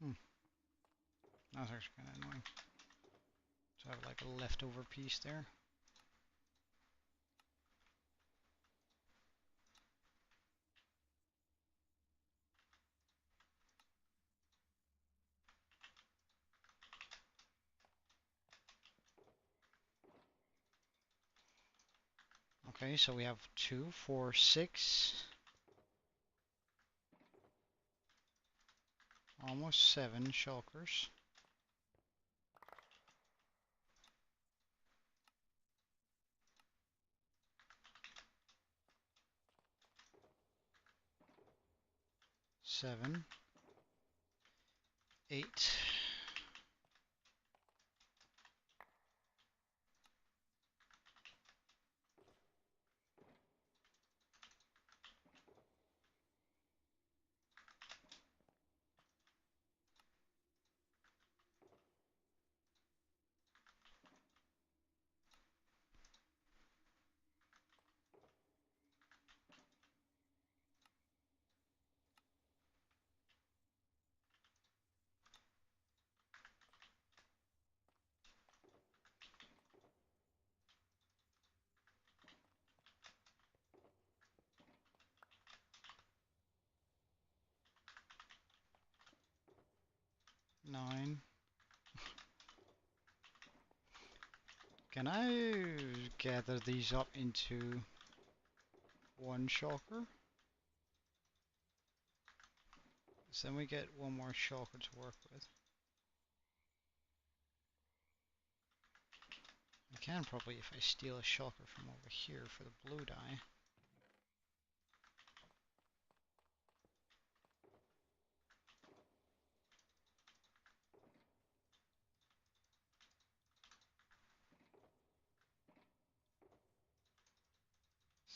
Hmm. That's actually kind of annoying. So I have like a leftover piece there. Okay, so we have 2, 4, 6, almost 7 shulkers. Seven, 8, 9. Can I gather these up into one shulker? So then we get one more shulker to work with. I can probably if I steal a shulker from over here for the blue dye.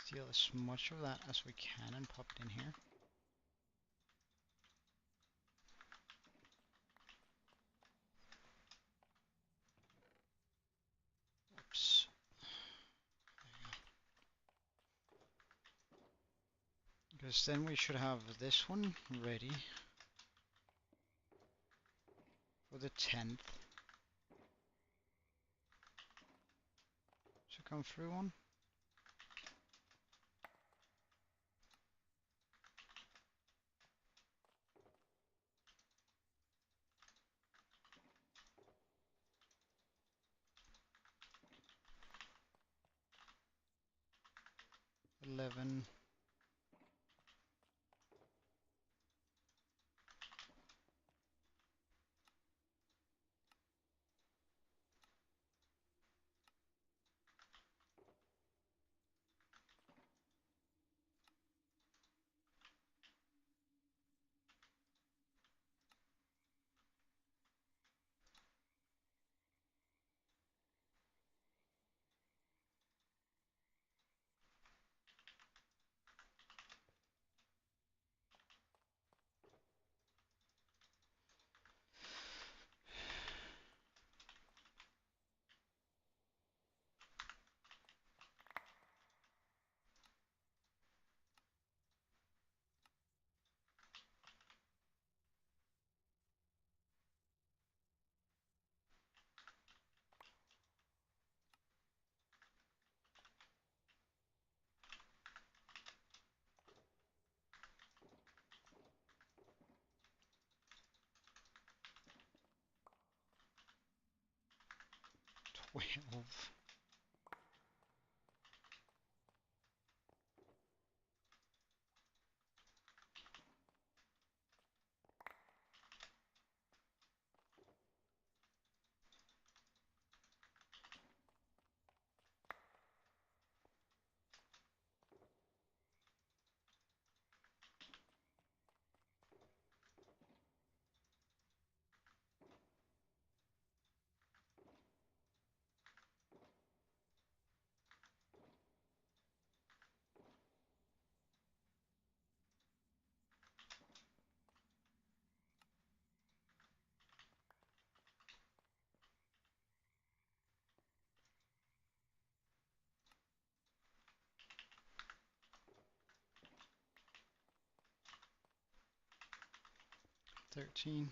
Steal as much of that as we can and pop it in here. Oops. Because then we should have this one ready for the 10th to come through on. Eleven. 12. $13.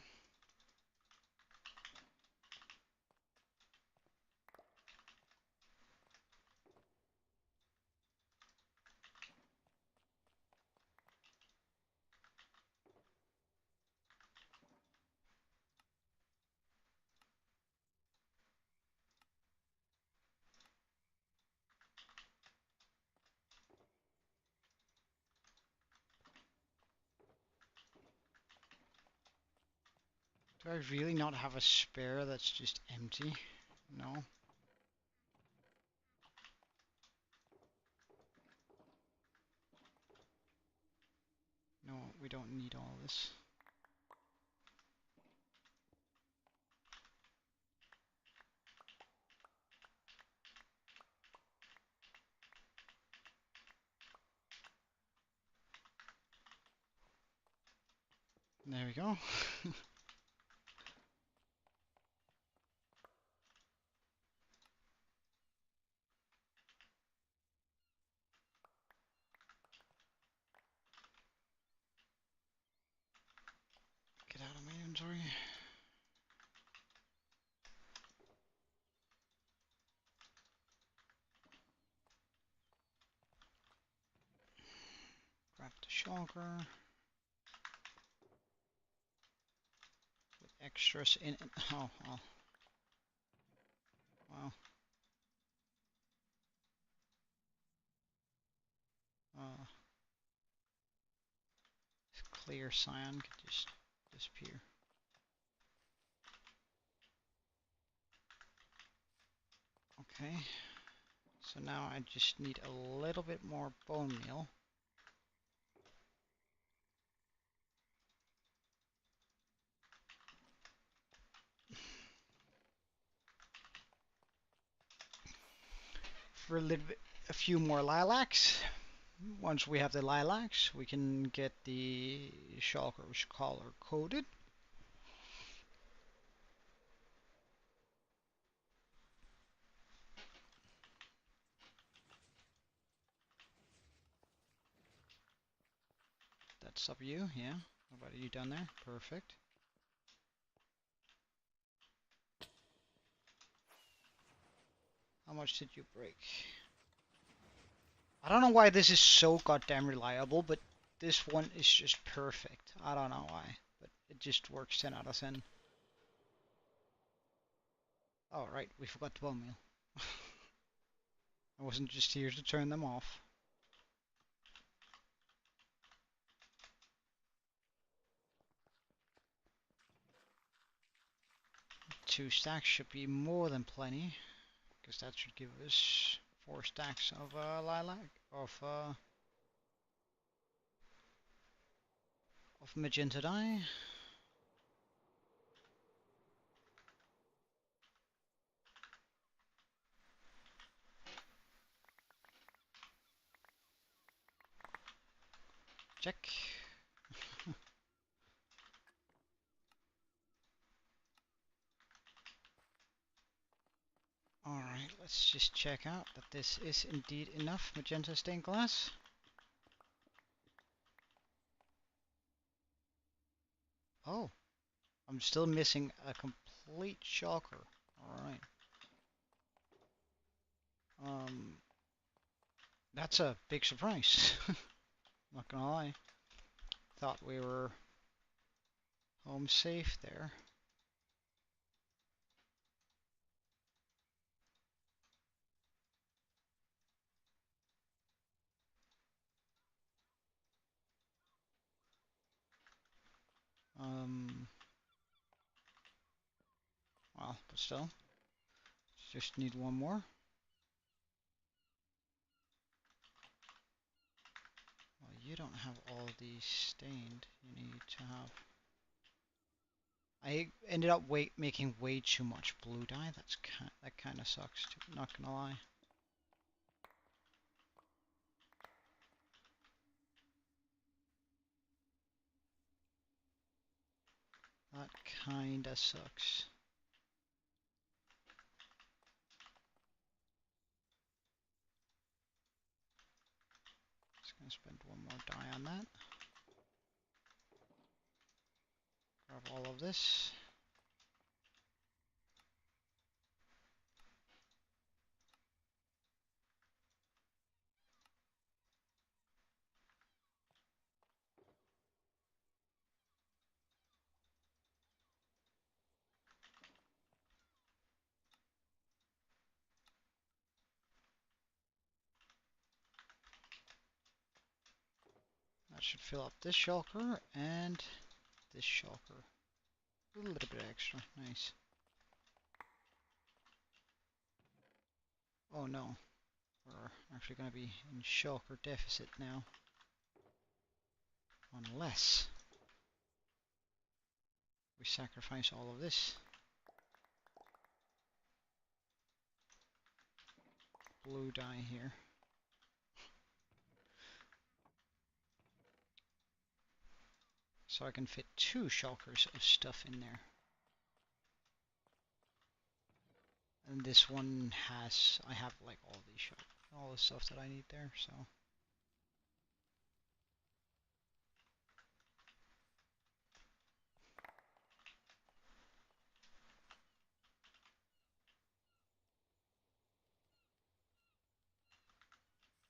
Do I really not have a spare that's just empty? No. No, we don't need all this. There we go. Get out of my inventory. Grab the shulker. With extras in it. Oh, oh. Wow. Clear cyan could just disappear. Okay. So now I just need a little bit more bone meal. For a little bit, a few more lilacs. Once we have the lilacs, we can get the shulker color coded. That's up to you, yeah. What about you down there? Perfect. How much did you break? I don't know why this is so goddamn reliable, but this one is just perfect. I don't know why, but it just works 10 out of 10. Oh, right, we forgot the bone meal. I wasn't just here to turn them off. Two stacks should be more than plenty, because that should give us 4 stacks of lilac, of magenta dye. Check. Alright, let's just check out that this is indeed enough magenta stained glass. Oh, I'm still missing a complete shulker. Alright. That's a big surprise. Not gonna lie. Thought we were home safe there. but still. Just need one more. Well, you don't have all these stained. You need to have... I ended up making way too much blue dye. That kind of sucks, not gonna lie. That kinda sucks. Just gonna spend one more dye on that. Grab all of this. That should fill up this shulker and this shulker. A little bit extra, nice. Oh no, we're actually going to be in shulker deficit now. Unless we sacrifice all of this. Blue dye here. So I can fit 2 shulkers of stuff in there. And this one has, I have like all the stuff that I need there, so.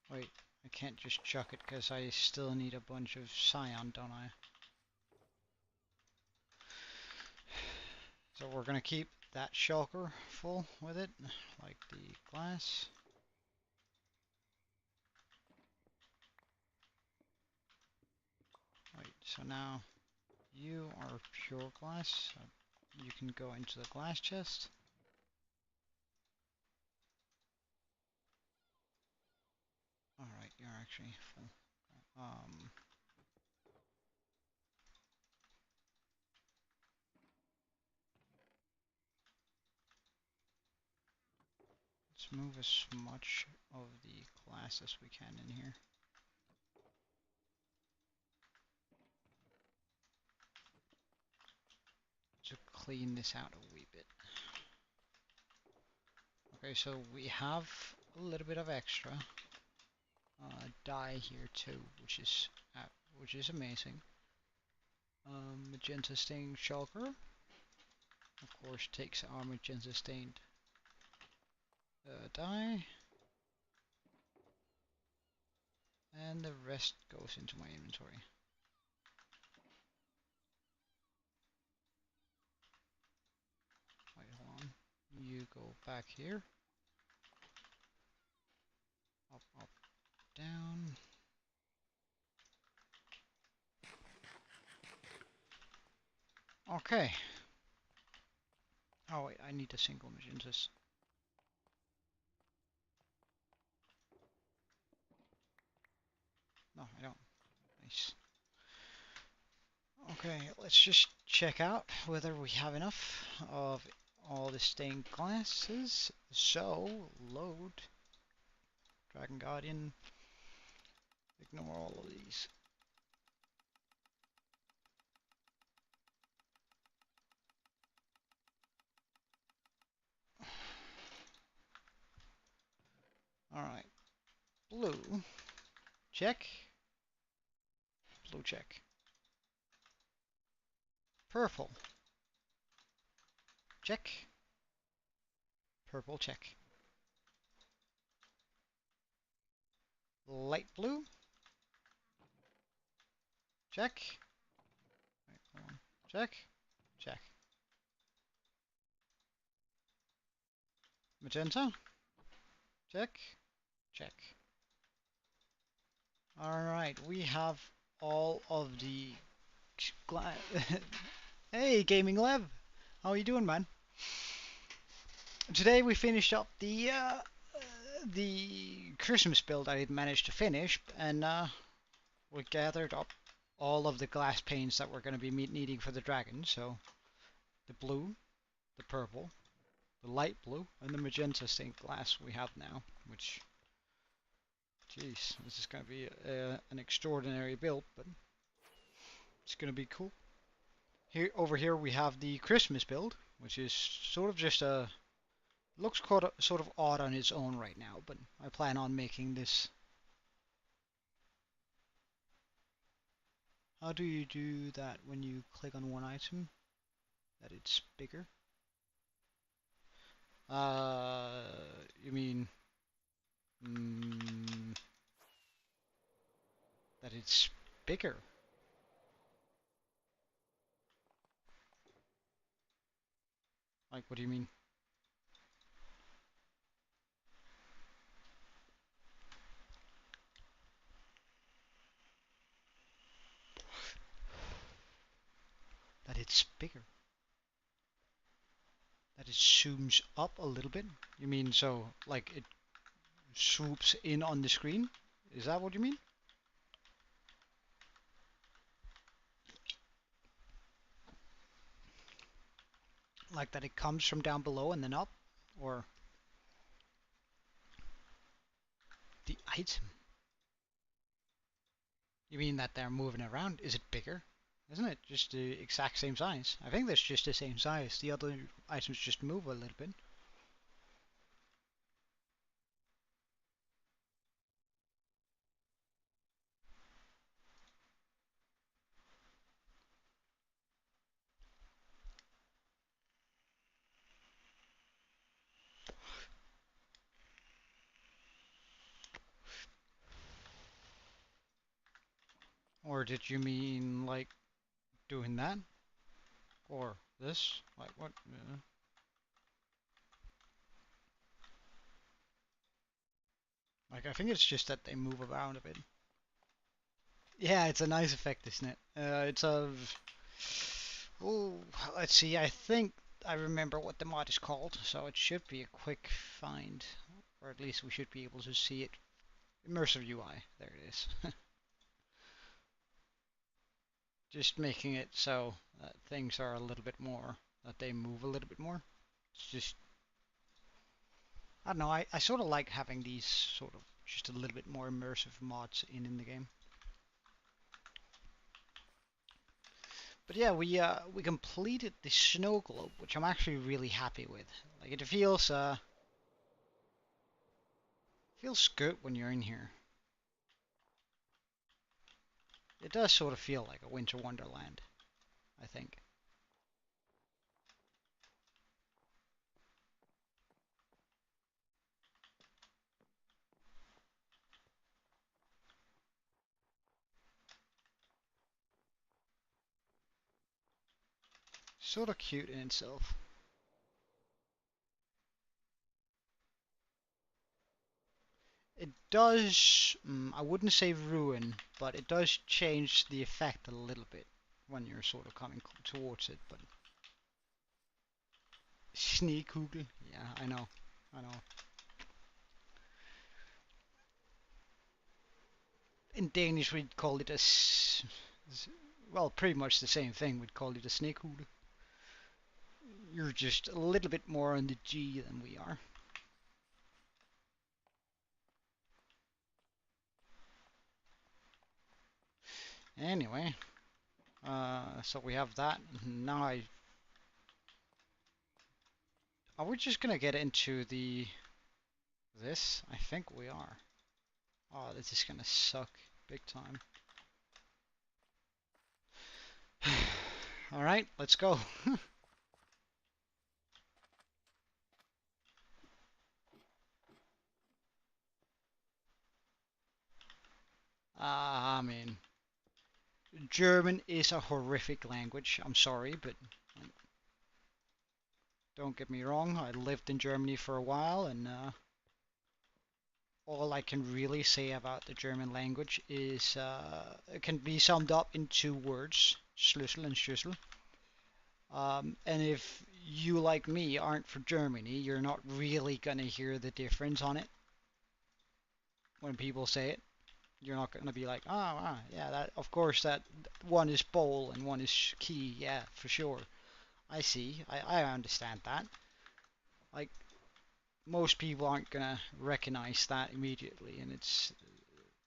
Wait, I can't just chuck it because I still need a bunch of cyan, don't I? So we're gonna keep that shulker full with it, like the glass. Wait, so now you are pure glass, so you can go into the glass chest. Alright, you're actually full. Let's move as much of the glass as we can in here. To clean this out a wee bit. Okay, so we have a little bit of extra dye here too, which is amazing. Magenta stained shulker, of course, takes our magenta stained dye, and the rest goes into my inventory. Wait, hold on. You go back here. Up, up, down. Okay. Oh wait, I need a single magentas. No, I don't. Nice. Okay, let's just check out whether we have enough of all the stained glasses. So, load. Dragon Guardian. Ignore all of these. Alright. Blue. Check. Blue check. Purple. Check. Purple check. Light blue. Check. Wait, hold on. Check. Check. Magenta. Check. Check. Alright, we have all of the Hey, Gaming Lev! How are you doing, man? Today we finished up the Christmas build I didn't manage to finish, and we gathered up all of the glass panes that we're going to be needing for the dragon. So the blue, the purple, the light blue, and the magenta stained glass we have now. Which, jeez, this is going to be an extraordinary build, but it's going to be cool. Here, over here we have the Christmas build, which is sort of just a looks sort of odd on its own right now, but I plan on making this. How do you do that when you click on one item? That it's bigger? You mean mm, that it's bigger? Like, what do you mean? That it's bigger? That it zooms up a little bit? You mean so, like, it swoops in on the screen? Is that what you mean? Like that it comes from down below and then up? Or the item? You mean that they're moving around? Is it bigger? Isn't it just the exact same size? I think that's just the same size. The other items just move a little bit. Or did you mean like doing that? Or this? Like what? Like I think it's just that they move around a bit. Yeah, it's a nice effect, isn't it? It's a... Oh, let's see. I think I remember what the mod is called, so it should be a quick find. Or at least we should be able to see it. Immersive UI. There it is. Just making it so that things are a little bit more, that they move a little bit more. It's just, I don't know, I sort of like having these sort of just a little bit more immersive mods in the game. But yeah, we completed the snow globe, which I'm actually really happy with. Like it feels good when you're in here. It does sort of feel like a winter wonderland, I think. Sort of cute in itself. It does, I wouldn't say ruin, but it does change the effect a little bit when you're sort of coming towards it. But Schneekugel, yeah, I know, I know. In Danish, we'd call it well, pretty much the same thing. We'd call it a Schneekugel. You're just a little bit more on the G than we are. Anyway, so we have that. Now are we just gonna get into this? I think we are. Oh, this is gonna suck big time. Alright, let's go. I mean, German is a horrific language. I'm sorry, but don't get me wrong. I lived in Germany for a while, and all I can really say about the German language is it can be summed up in two words: Schlüssel and Schlüssel. And if you like me aren't from Germany, you're not really gonna hear the difference on it when people say it. You're not gonna be like, oh, yeah, that of course that one is bowl and one is key, yeah, for sure. I see, I understand that. Like most people aren't gonna recognize that immediately, and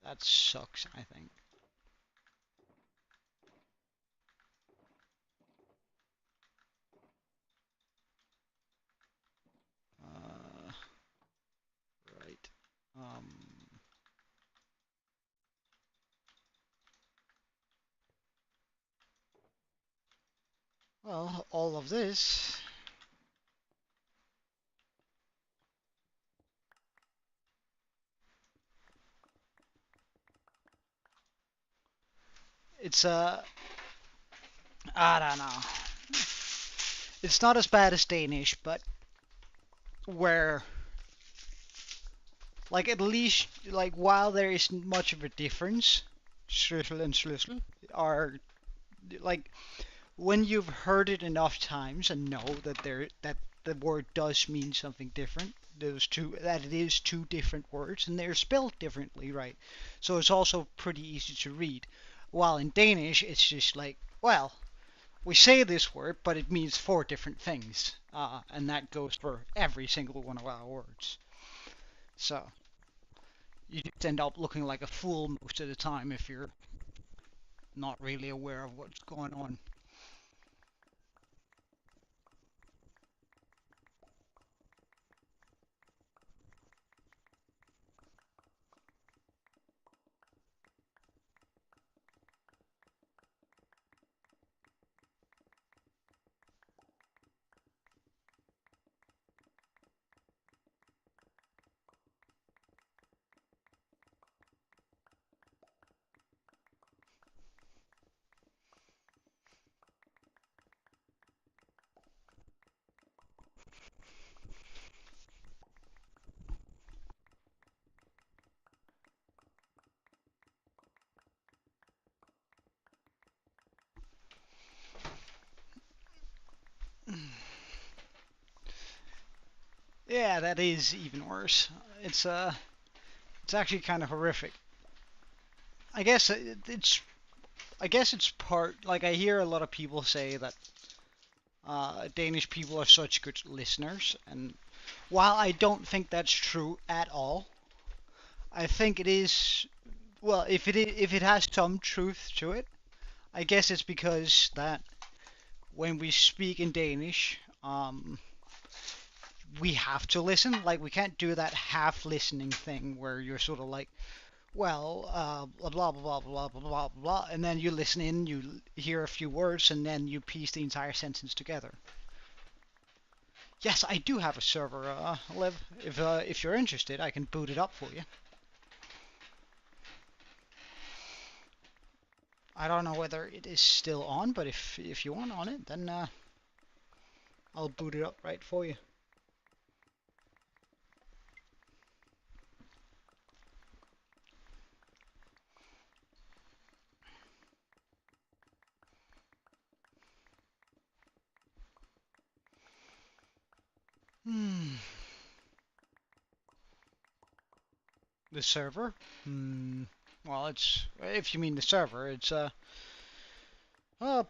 that sucks, I think. Uh, right. Um, well, all of this, it's I don't know. It's not as bad as Danish, but where like at least like while there isn't much of a difference, Schlüssel and Schlüssel are like when you've heard it enough times and know that the word does mean something different. That it is two different words and they're spelled differently, right? So it's also pretty easy to read. While in Danish, it's just like, well, we say this word, but it means four different things, and that goes for every single one of our words. So you just end up looking like a fool most of the time if you're not really aware of what's going on. Yeah, that is even worse. It's uh, it's actually kind of horrific. I guess I guess it's part like I hear a lot of people say that Danish people are such good listeners, and while I don't think that's true at all, I think it is. Well, if it has some truth to it, I guess it's because that when we speak in Danish, we have to listen. Like we can't do that half listening thing where you're sort of like, well, blah blah blah blah blah blah blah, and then you listen in, you hear a few words, and then you piece the entire sentence together. Yes, I do have a server, Liv. If you're interested, I can boot it up for you. I don't know whether it is still on, but if you want on it, then I'll boot it up right for you. Hmm. The server? Hmm. Well, it's if you mean the server, it's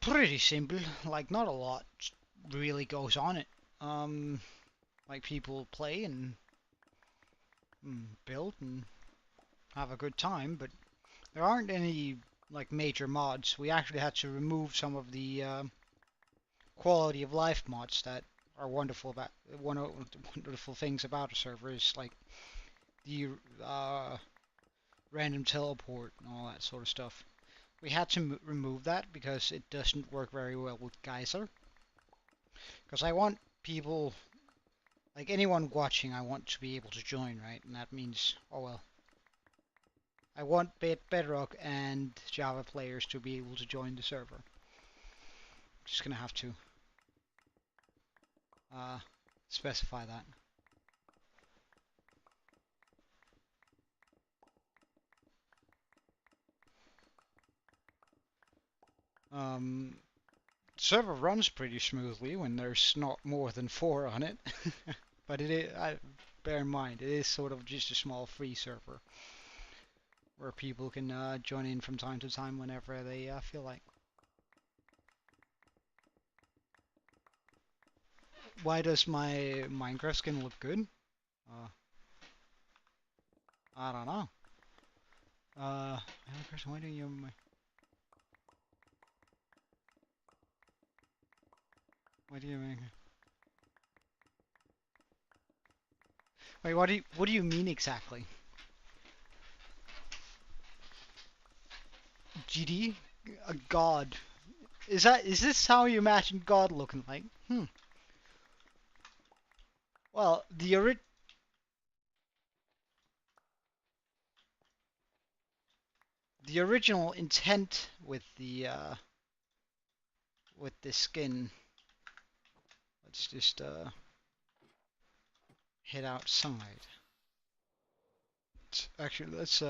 pretty simple. Like not a lot really goes on it. Um, like people play and build and have a good time, but there aren't any like major mods. We actually had to remove some of the quality of life mods that are wonderful about one of the wonderful things about a server is like the uh, random teleport and all that sort of stuff. We had to remove that because it doesn't work very well with Geyser. Because I want people, like anyone watching, I want to be able to join, right? And that means, oh well, I want Bedrock and Java players to be able to join the server. Just gonna have to uh, specify that. Um, server runs pretty smoothly when there's not more than 4 on it. But it is, bear in mind, it is sort of just a small free server where people can join in from time to time whenever they feel like. Why does my Minecraft skin look good? Uh, I don't know. Why do you? Why do you make? Wait, what do you mean exactly? GD? A god? Is this how you imagine God looking like? Well, the original intent with the skin. Let's just head outside. Actually, let's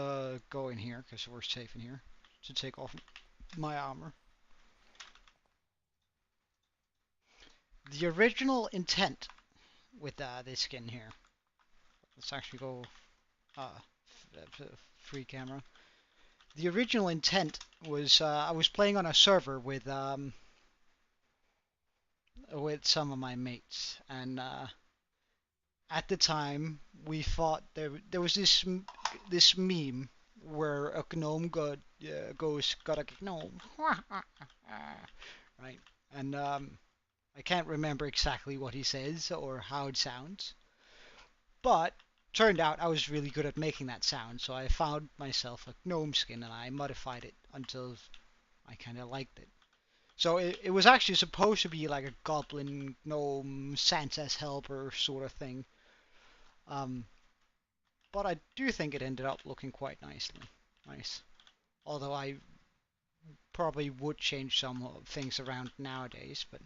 go in here because we're safe in here. To take off my armor. The original intent with this skin here. Let's actually go free camera. The original intent was I was playing on a server with some of my mates, and at the time we thought there was this meme where a gnome goes got a gnome, right? And I can't remember exactly what he says or how it sounds, but turned out I was really good at making that sound, so I found myself a gnome skin and I modified it until I kind of liked it. So it was actually supposed to be like a goblin, gnome, Santa's helper sort of thing. But I do think it ended up looking quite nice. Although I probably would change some things around nowadays, but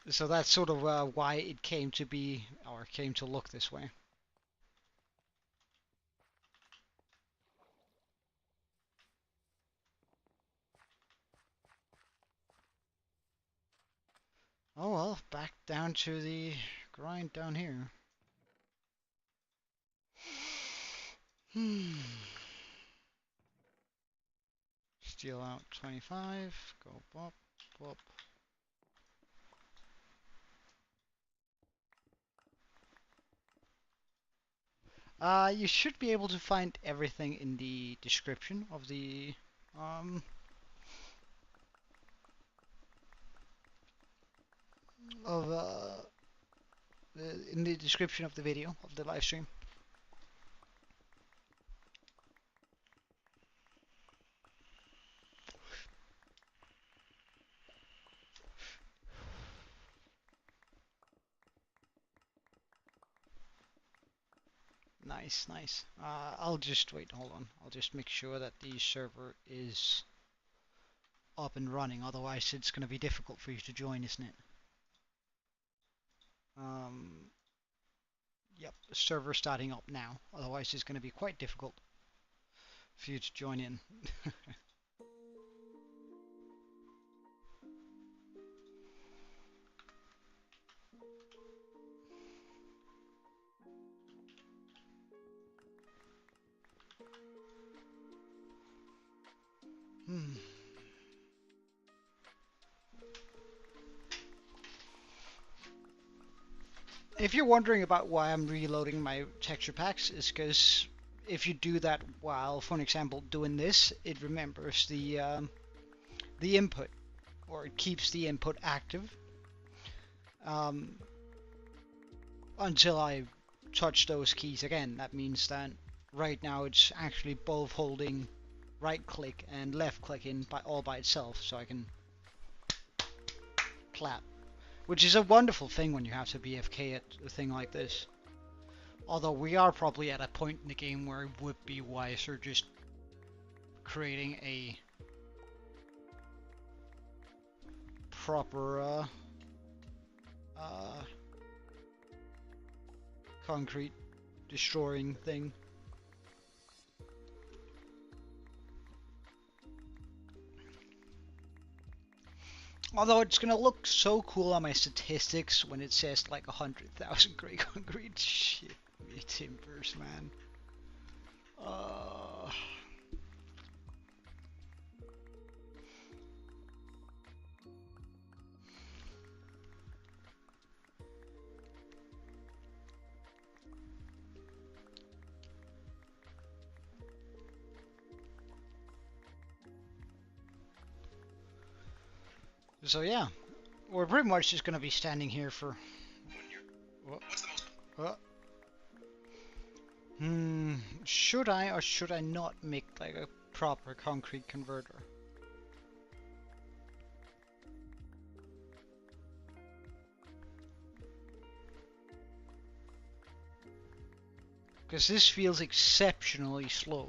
so that's sort of why it came to be or came to look this way. Oh well, back down to the grind down here. Steal out 25, go bop, bop. You should be able to find everything in the description of the of in the description of the video of the live stream. Nice, nice. I'll just wait, hold on. I'll just make sure that the server is up and running, otherwise it's going to be difficult for you to join, isn't it? Yep, the server starting up now, otherwise it's going to be quite difficult for you to join in. If you're wondering about why I'm reloading my texture packs, it's because if you do that while, for an example, doing this, it remembers the input, or it keeps the input active until I touch those keys again. That means that right now it's actually both holding right click and left click in all by itself, so I can clap. Which is a wonderful thing when you have to BFK at a thing like this. Although we are probably at a point in the game where it would be wiser just creating a proper concrete destroying thing. Although it's gonna look so cool on my statistics when it says like 100,000 grey concrete. Shit, me timbers, man. Uh, so yeah, we're pretty much just gonna be standing here for. What? Should I or should I not make like a proper concrete converter? Because this feels exceptionally slow.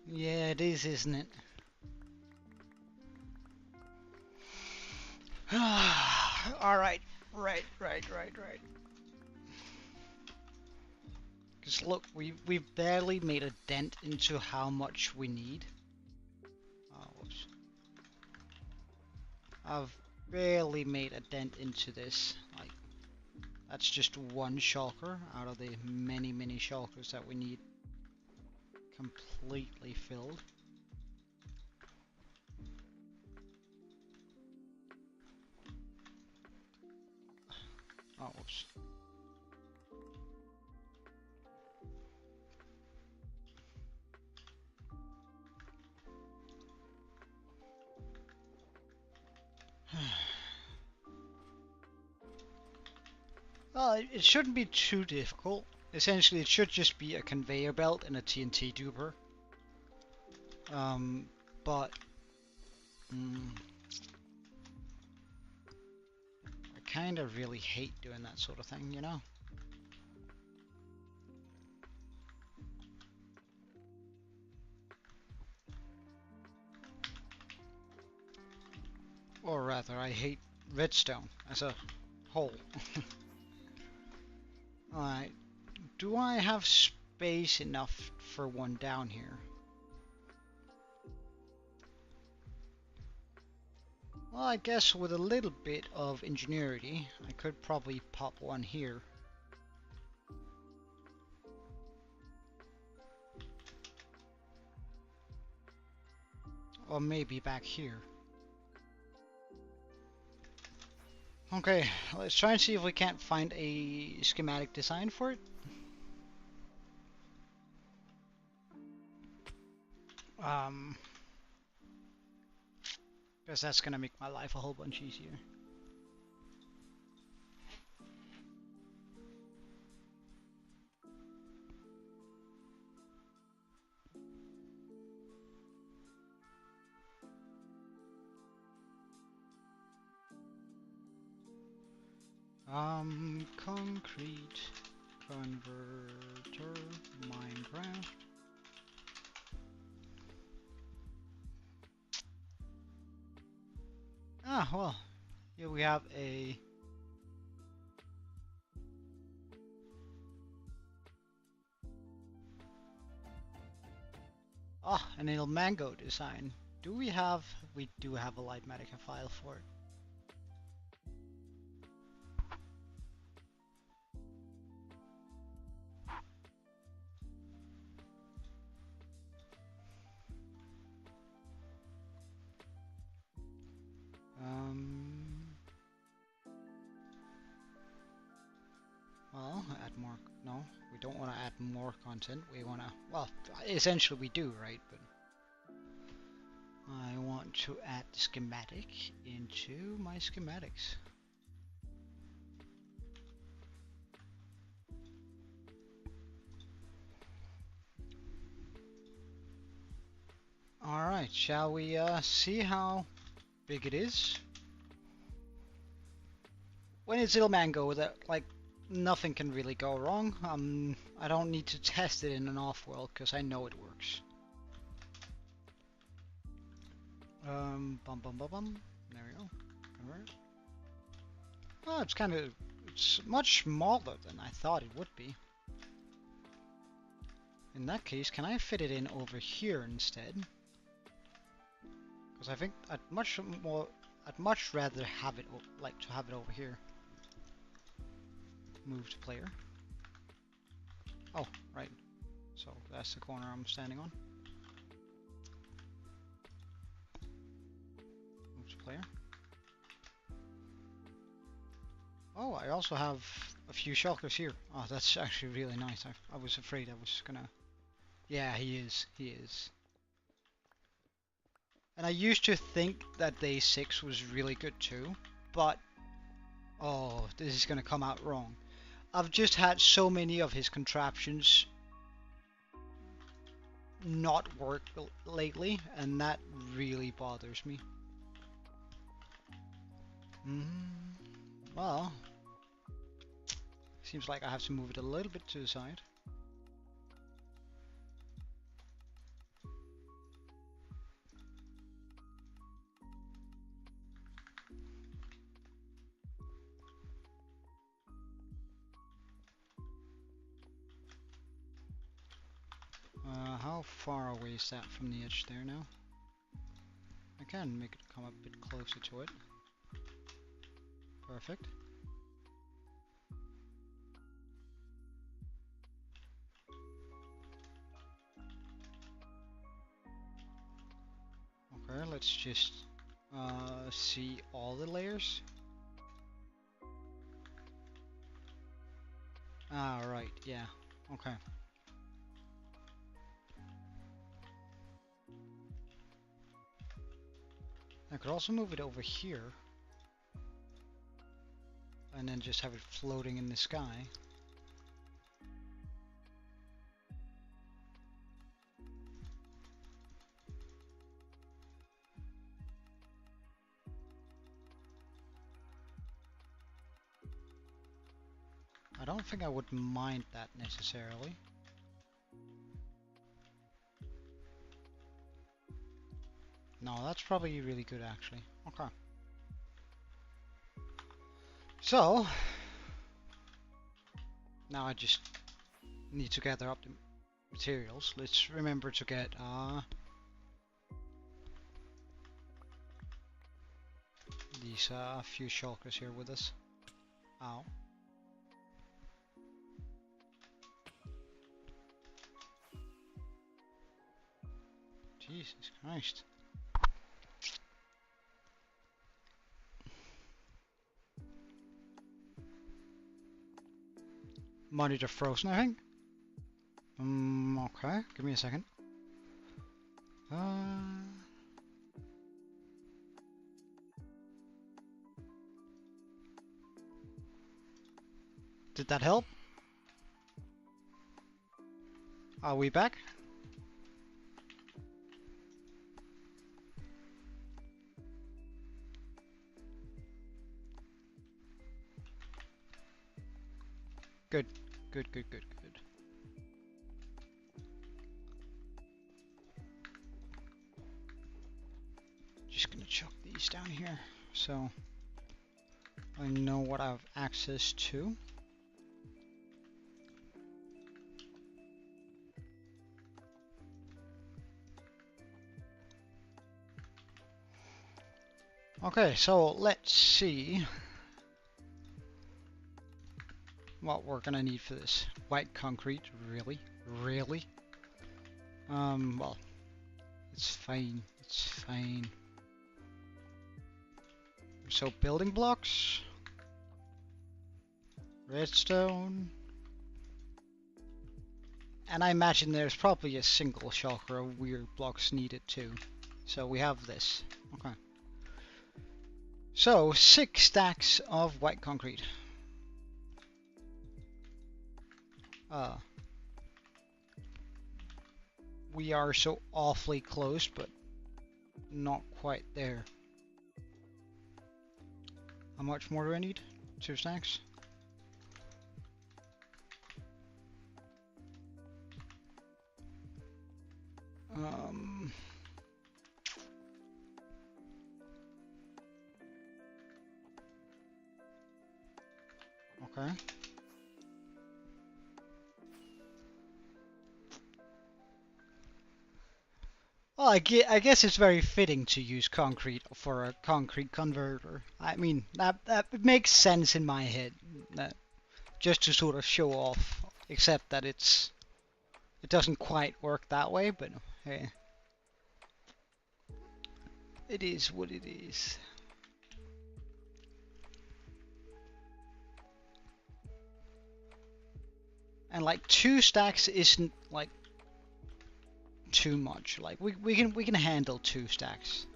Yeah, it is, isn't it? Alright, right. Because look, we've barely made a dent into how much we need. Oh, whoops. I've barely made a dent into this. Like, that's just one shulker out of the many shulkers that we need completely filled. Oh, whoops. Well, it shouldn't be too difficult. Essentially, it should just be a conveyor belt and a TNT duper. But I kind of really hate doing that sort of thing, you know? Or rather, I hate redstone as a whole. Alright, do I have space enough for one down here? Well, I guess with a little bit of ingenuity, I could probably pop one here. Or maybe back here. Okay, let's try and see if we can't find a schematic design for it. Because that's gonna make my life a whole bunch easier. Concrete converter Minecraft. Ah, well, here we have a an little mango design. Do we have? We do have a Lightmatica file for it. Well, add more. No, we don't want to add more content. We want to. Well, essentially we do, right? But I want to add the schematic into my schematics. Alright, shall we see how big it is? When it's little mango, that like nothing can really go wrong. I don't need to test it in an off-world because I know it works. Bum bum bum bum. There we go. Convert. Oh, it's much smaller than I thought it would be. In that case, can I fit it in over here instead? Because I think I'd much rather have it like to have it over here. Move to player. Oh, right. So that's the corner I'm standing on. Move to player. Oh, I also have a few shulkers here. Oh, that's actually really nice. I was afraid I was gonna... Yeah, he is. He is. And I used to think that day 6 was really good too, but... Oh, this is gonna come out wrong. I've just had so many of his contraptions not work lately, and that really bothers me. Well, seems like I have to move it a little bit to the side. How far away is that from the edge there now? I can make it come a bit closer to it. Perfect. Okay, let's just see all the layers. Ah, right, yeah, okay. I could also move it over here and then just have it floating in the sky. I don't think I would mind that necessarily. No, that's probably really good actually. Okay. So, now I just need to gather up the materials. Let's remember to get these few shulkers here with us. Ow. Jesus Christ. Monitor frozen, I think. Okay, give me a second. Did that help? Are we back? Good, good, good, good, good. Just gonna chuck these down here so I know what I have access to. Okay, so let's see what we're gonna need for this. White concrete, really? Really? Well, it's fine, it's fine. So building blocks, redstone, and I imagine there's probably a single shulker of weird blocks needed too. So we have this, okay. So 6 stacks of white concrete. We are so awfully close, but not quite there. How much more do I need? 2 stacks? Okay. Well, I guess it's very fitting to use concrete for a concrete converter. I mean, that makes sense in my head, just to sort of show off. Except that it doesn't quite work that way, but hey, it is what it is. And like 2 stacks isn't like too much. Like we can handle 2 stacks.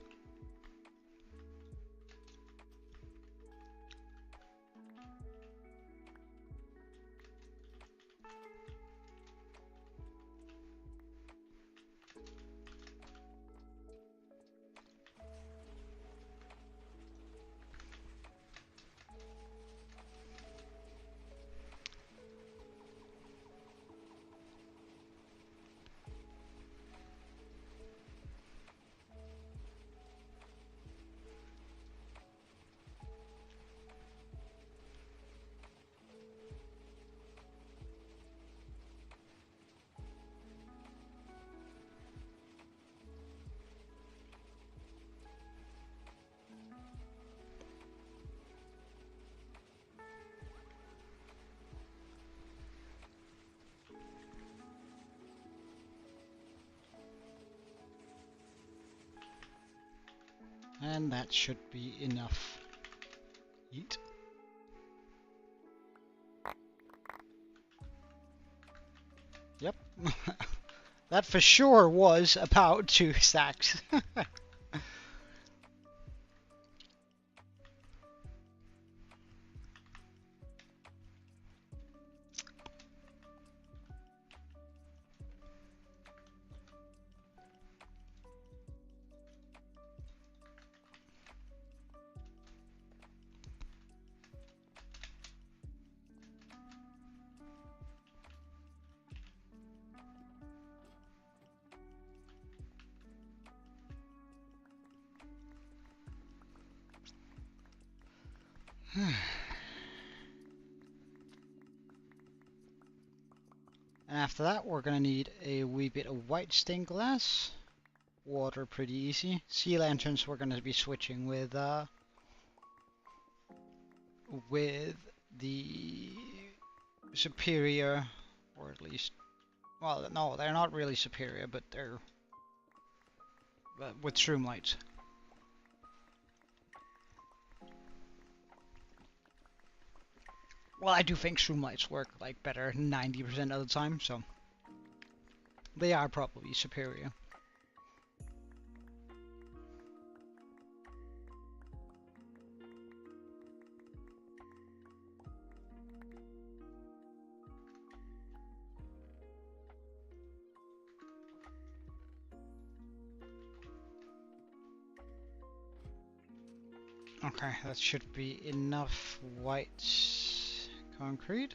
And that should be enough. Yeet. Yep. That for sure was about 2 stacks. And after that, we're gonna need a wee bit of white stained glass. Water, pretty easy. Sea lanterns, we're gonna be switching with the superior, or at least, well, no, they're not really superior, but they're with shroom lights. Well, I do think shroom lights work like better 90% of the time, so they are probably superior. Okay, that should be enough white concrete.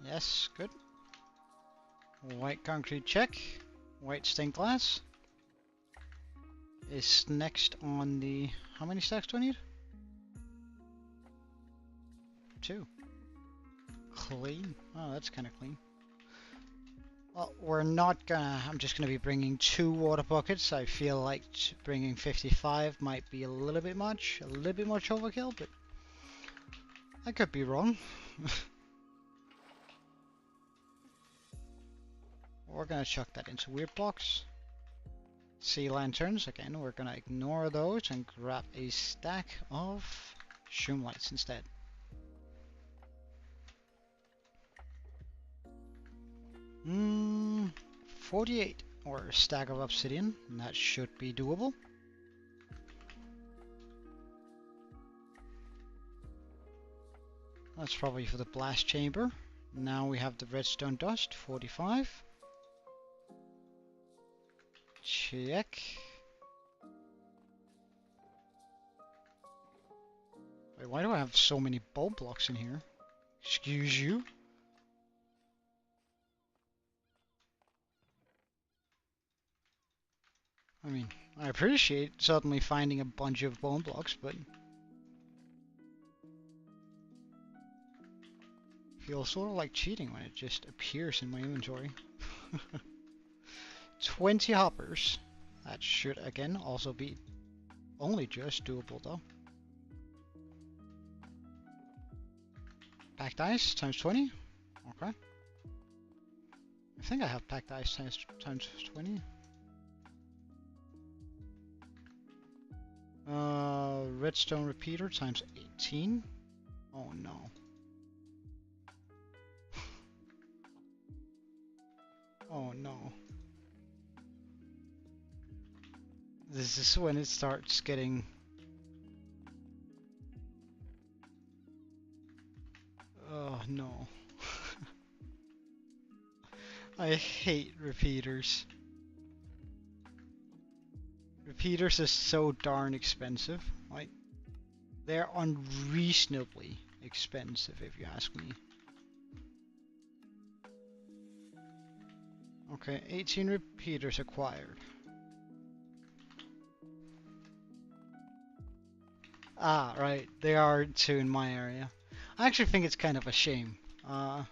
Yes, good. White concrete check. White stained glass is next on the... How many stacks do I need? 2. Clean. Oh, that's kind of clean. Well, we're not gonna... I'm just gonna be bringing 2 water buckets. I feel like bringing 55 might be a little bit much overkill, but I could be wrong. We're gonna chuck that into weird blocks. Sea lanterns, again, we're gonna ignore those and grab a stack of shroom lights instead. Hmm, 48, or a stack of obsidian, and that should be doable. That's probably for the blast chamber. Now we have the redstone dust, 45. Check. Wait, why do I have so many bulb blocks in here? Excuse you? I mean, I appreciate suddenly finding a bunch of bone blocks, but feels sort of like cheating when it just appears in my inventory. 20 hoppers. That should again also be only just doable though. Packed ice times 20. Okay. I think I have packed ice times 20. Redstone repeater times 18. Oh no. Oh no. This is when it starts getting... Oh no. I hate repeaters. Repeaters are so darn expensive. Like, they're unreasonably expensive if you ask me. Okay, 18 repeaters acquired. Ah, right, there are two in my area. I actually think it's kind of a shame. I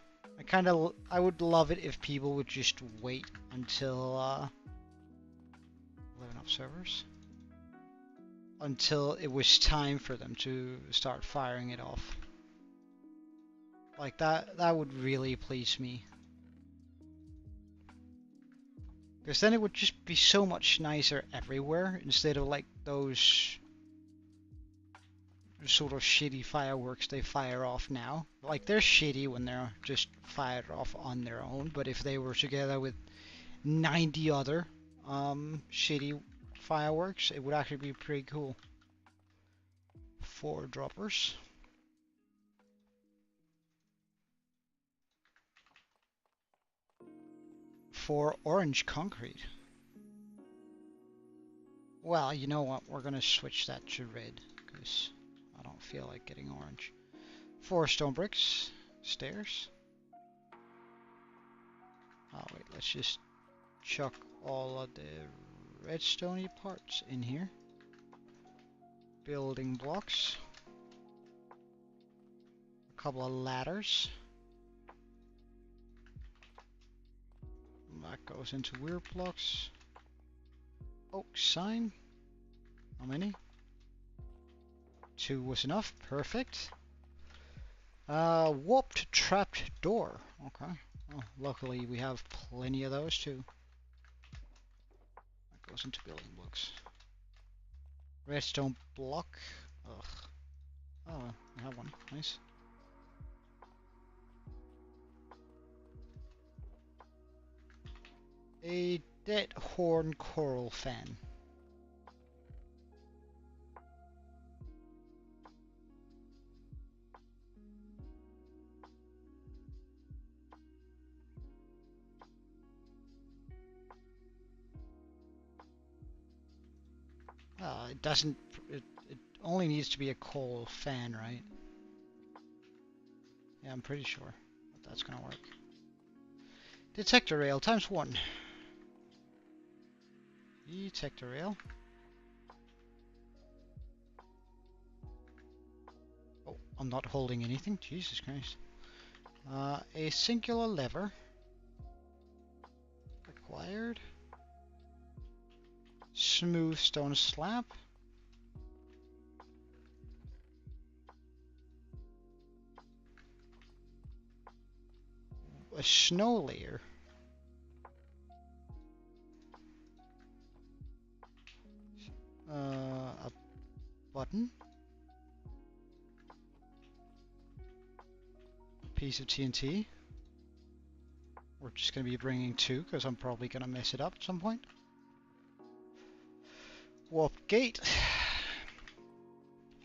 would love it if people would just wait until 11 observers. Until it was time for them to start firing it off. Like that would really please me. Because then it would just be so much nicer everywhere instead of like those sort of shitty fireworks they fire off now. Like they're shitty when they're just fired off on their own, but if they were together with 90 other shitty fireworks, it would actually be pretty cool. 4 droppers. For orange concrete. Well, you know what? We're gonna switch that to red because I don't feel like getting orange. 4 stone bricks. Stairs. Oh wait, let's just chuck all of the redstone parts in here. Building blocks. A couple of ladders. That goes into weird blocks. Oak sign. How many? 2 was enough. Perfect. Warped trapped door. Okay. Well, luckily we have plenty of those too. That goes into building blocks. Redstone block. Ugh. Oh, I have one. Nice. A dead horn coral fan. It doesn't. It only needs to be a coal fan, right? Yeah, I'm pretty sure that that's gonna work. Detector rail times 1. Detector rail. Oh, I'm not holding anything. Jesus Christ. A singular lever. Acquired. Smooth stone slab. A snow layer. A button. A piece of TNT. We're just going to be bringing 2 because I'm probably going to mess it up at some point. Warp gate.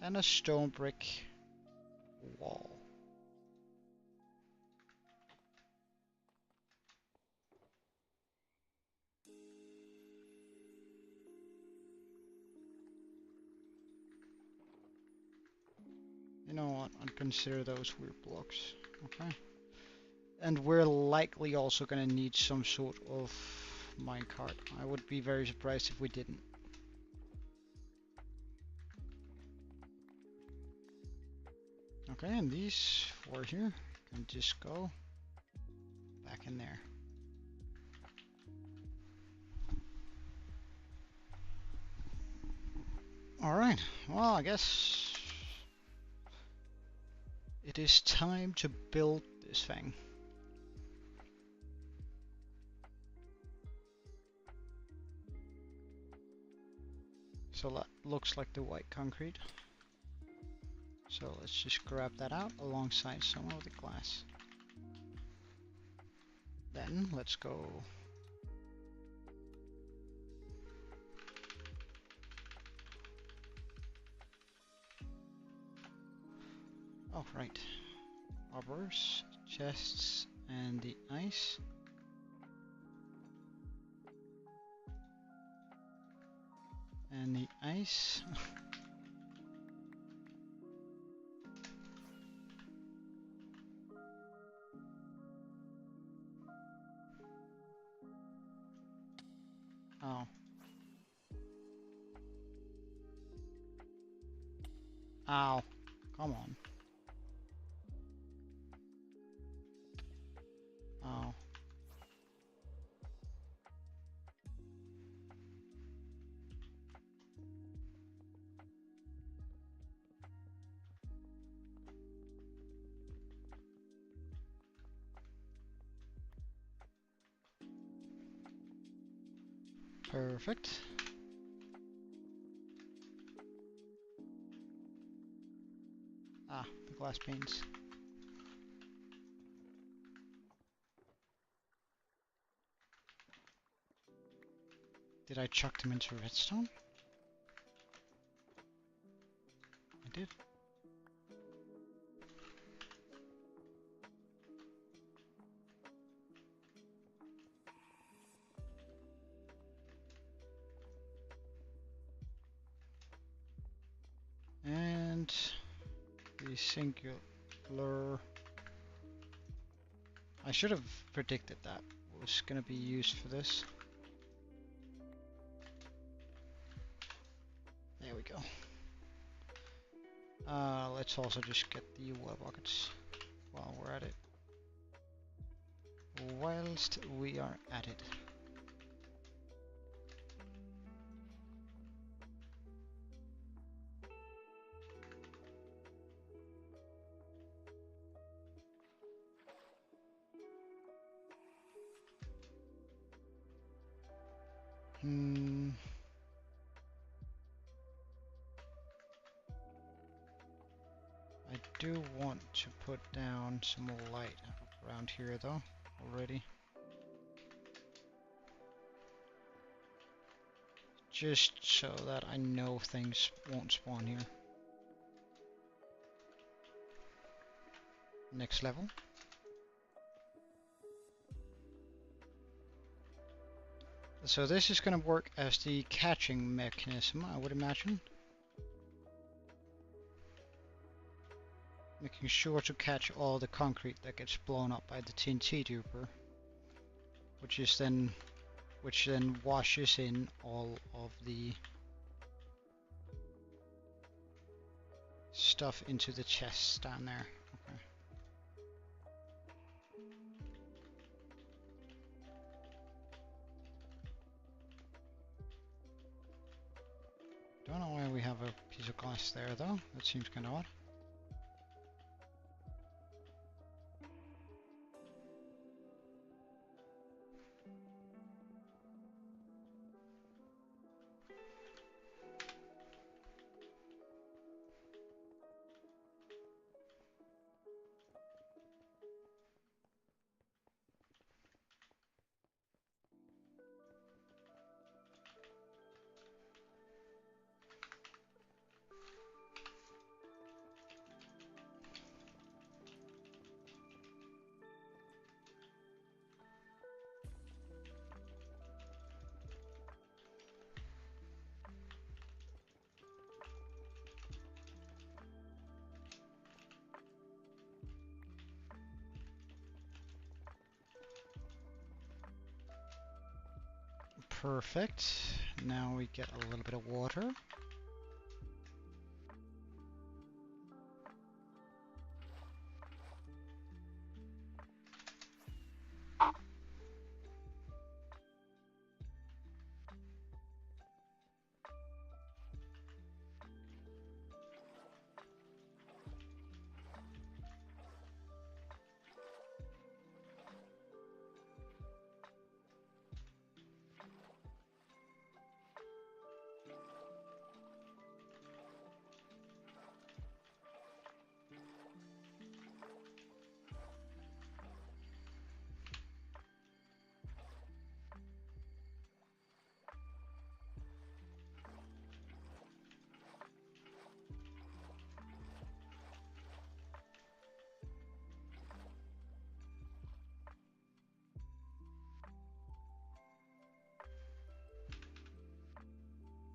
And a stone brick wall. You know what? I'd consider those weird blocks. Okay. And we're likely also going to need some sort of minecart. I would be very surprised if we didn't. Okay, and these four here can just go back in there. Alright, well, I guess it is time to build this thing. So that looks like the white concrete. So let's just grab that out alongside some of the glass. Then let's go. Oh, right. Arbors, chests, and the ice. And the ice. Oh. Ow. Come on. Oh. Perfect. Ah, the glass panes. Did I chuck them into redstone? I did. And the singular. I should have predicted that was going to be used for this. There we go. Let's also just get the water buckets while we're at it. Whilst we are at it. I do want to put down some more light around here though, already. Just so that I know things won't spawn here. Next level. So this is going to work as the catching mechanism, I would imagine. Making sure to catch all the concrete that gets blown up by the TNT duper, which then washes in all of the stuff into the chests down there. Okay. Don't know why we have a piece of glass there though. That seems kind of odd. Perfect. Now we get a little bit of water.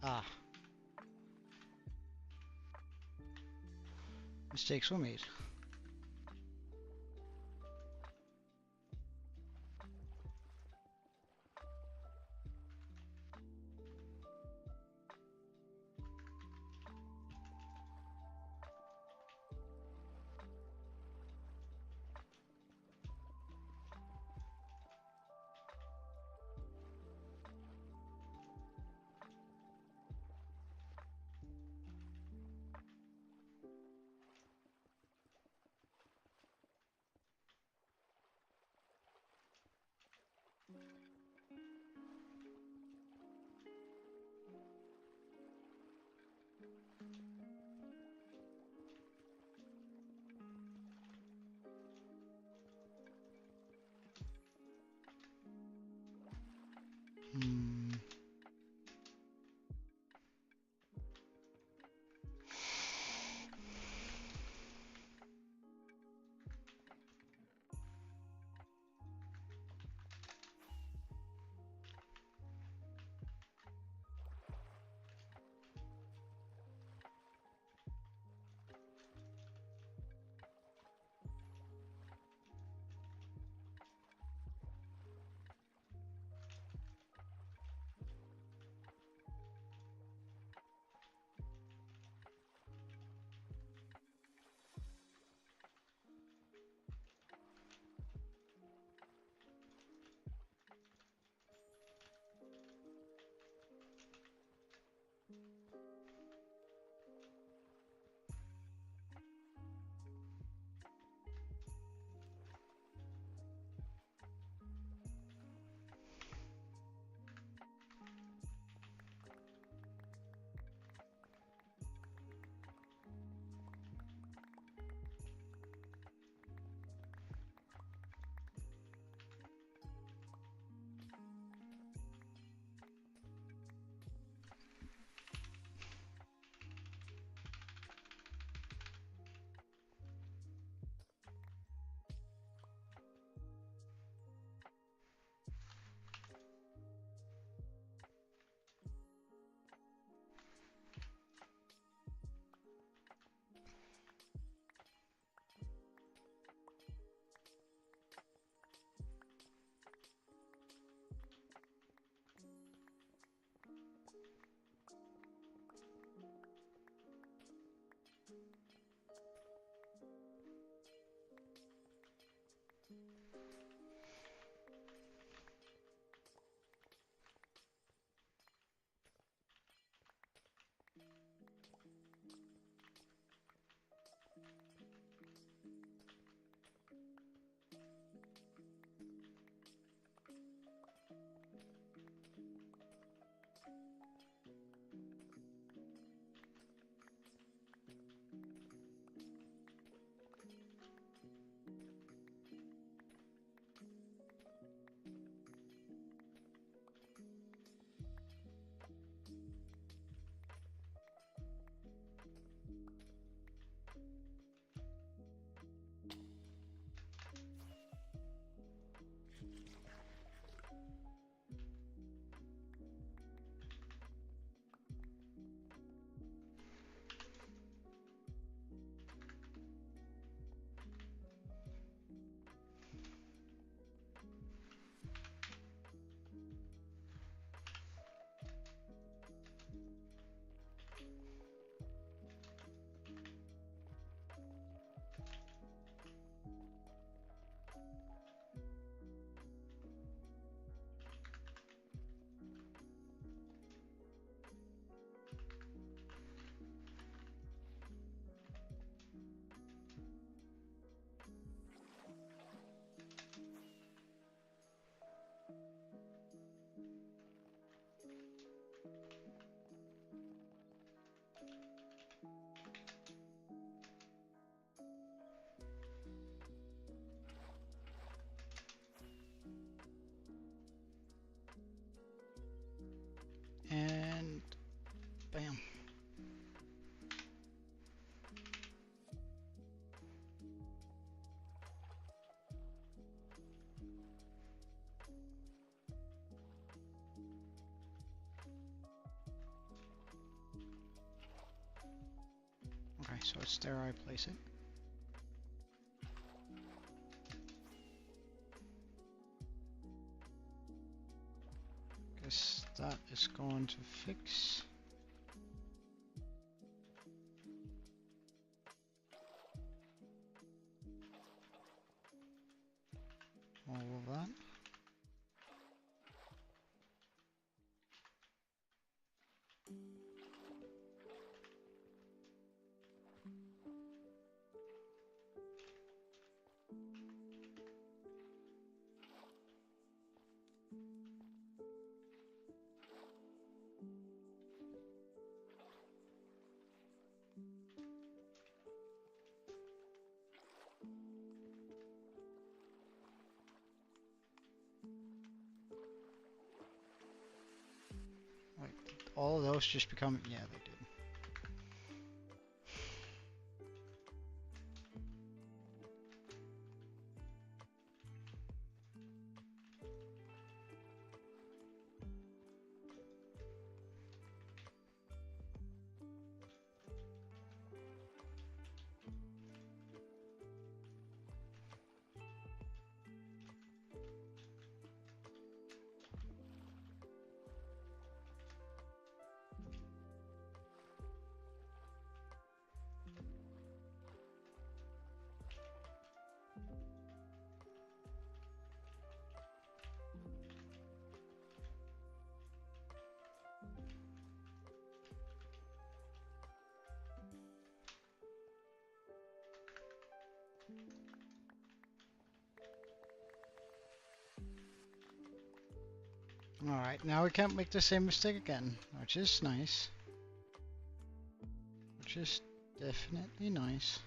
Ah, mistakes were made. Hmm. so it's there I place it. Guess that is going to fix. All of that. Wait, all of those just become, yeah, they did. Alright, now we can't make the same mistake again, which is nice. Which is definitely nice.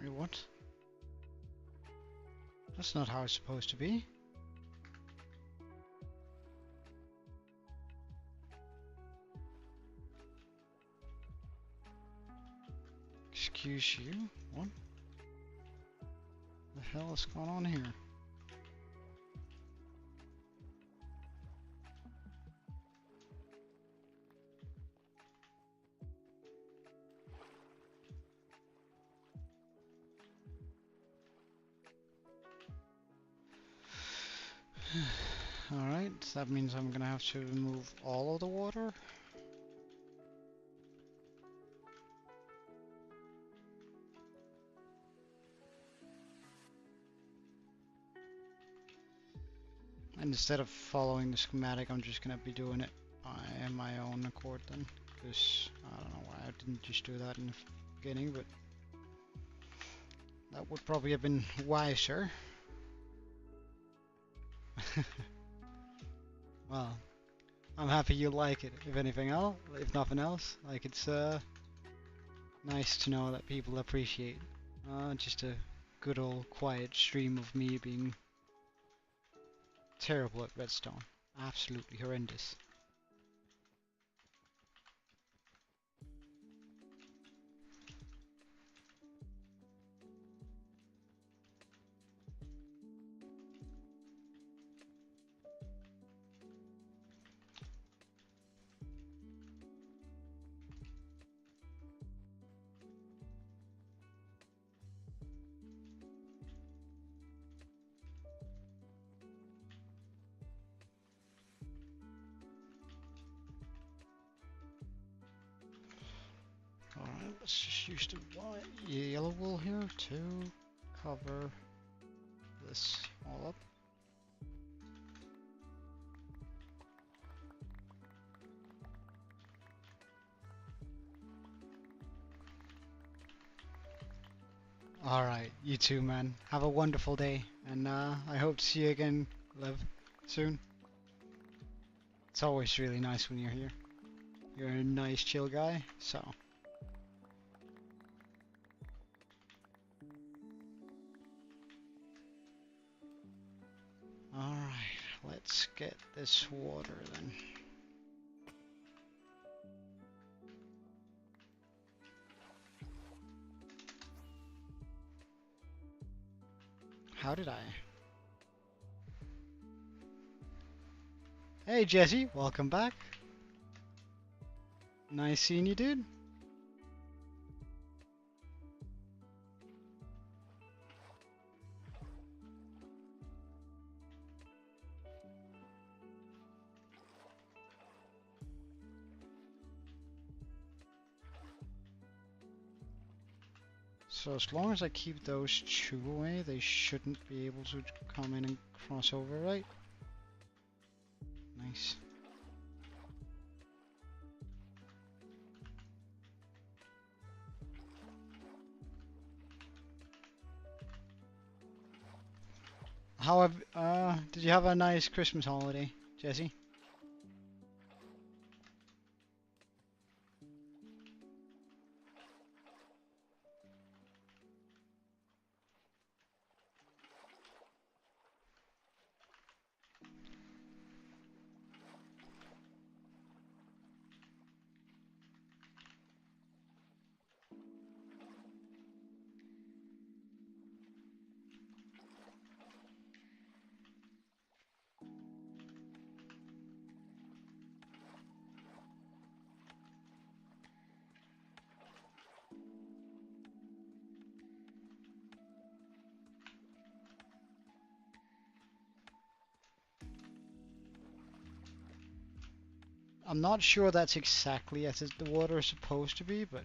Wait, what? That's not how it's supposed to be. Excuse you? What? The hell is going on here? Alright, that means I'm gonna have to remove all of the water. And instead of following the schematic, I'm just gonna be doing it on my own accord then. Because I don't know why I didn't just do that in the beginning, but that would probably have been wiser. Well, I'm happy you like it. If anything else, if nothing else, like it's nice to know that people appreciate just a good old quiet stream of me being terrible at redstone. Absolutely horrendous. Alright, let's just use the white, yellow wool here to cover this all up. Alright, you too, man. Have a wonderful day, and I hope to see you again, Lev, soon. It's always really nice when you're here. You're a nice, chill guy, so. Alright, let's get this water then. How did I? Hey Jesse, welcome back. Nice seeing you, dude. So as long as I keep those two away, they shouldn't be able to come in and cross over, right? Nice. Did you have a nice Christmas holiday, Jesse? I'm not sure that's exactly as the water is supposed to be, but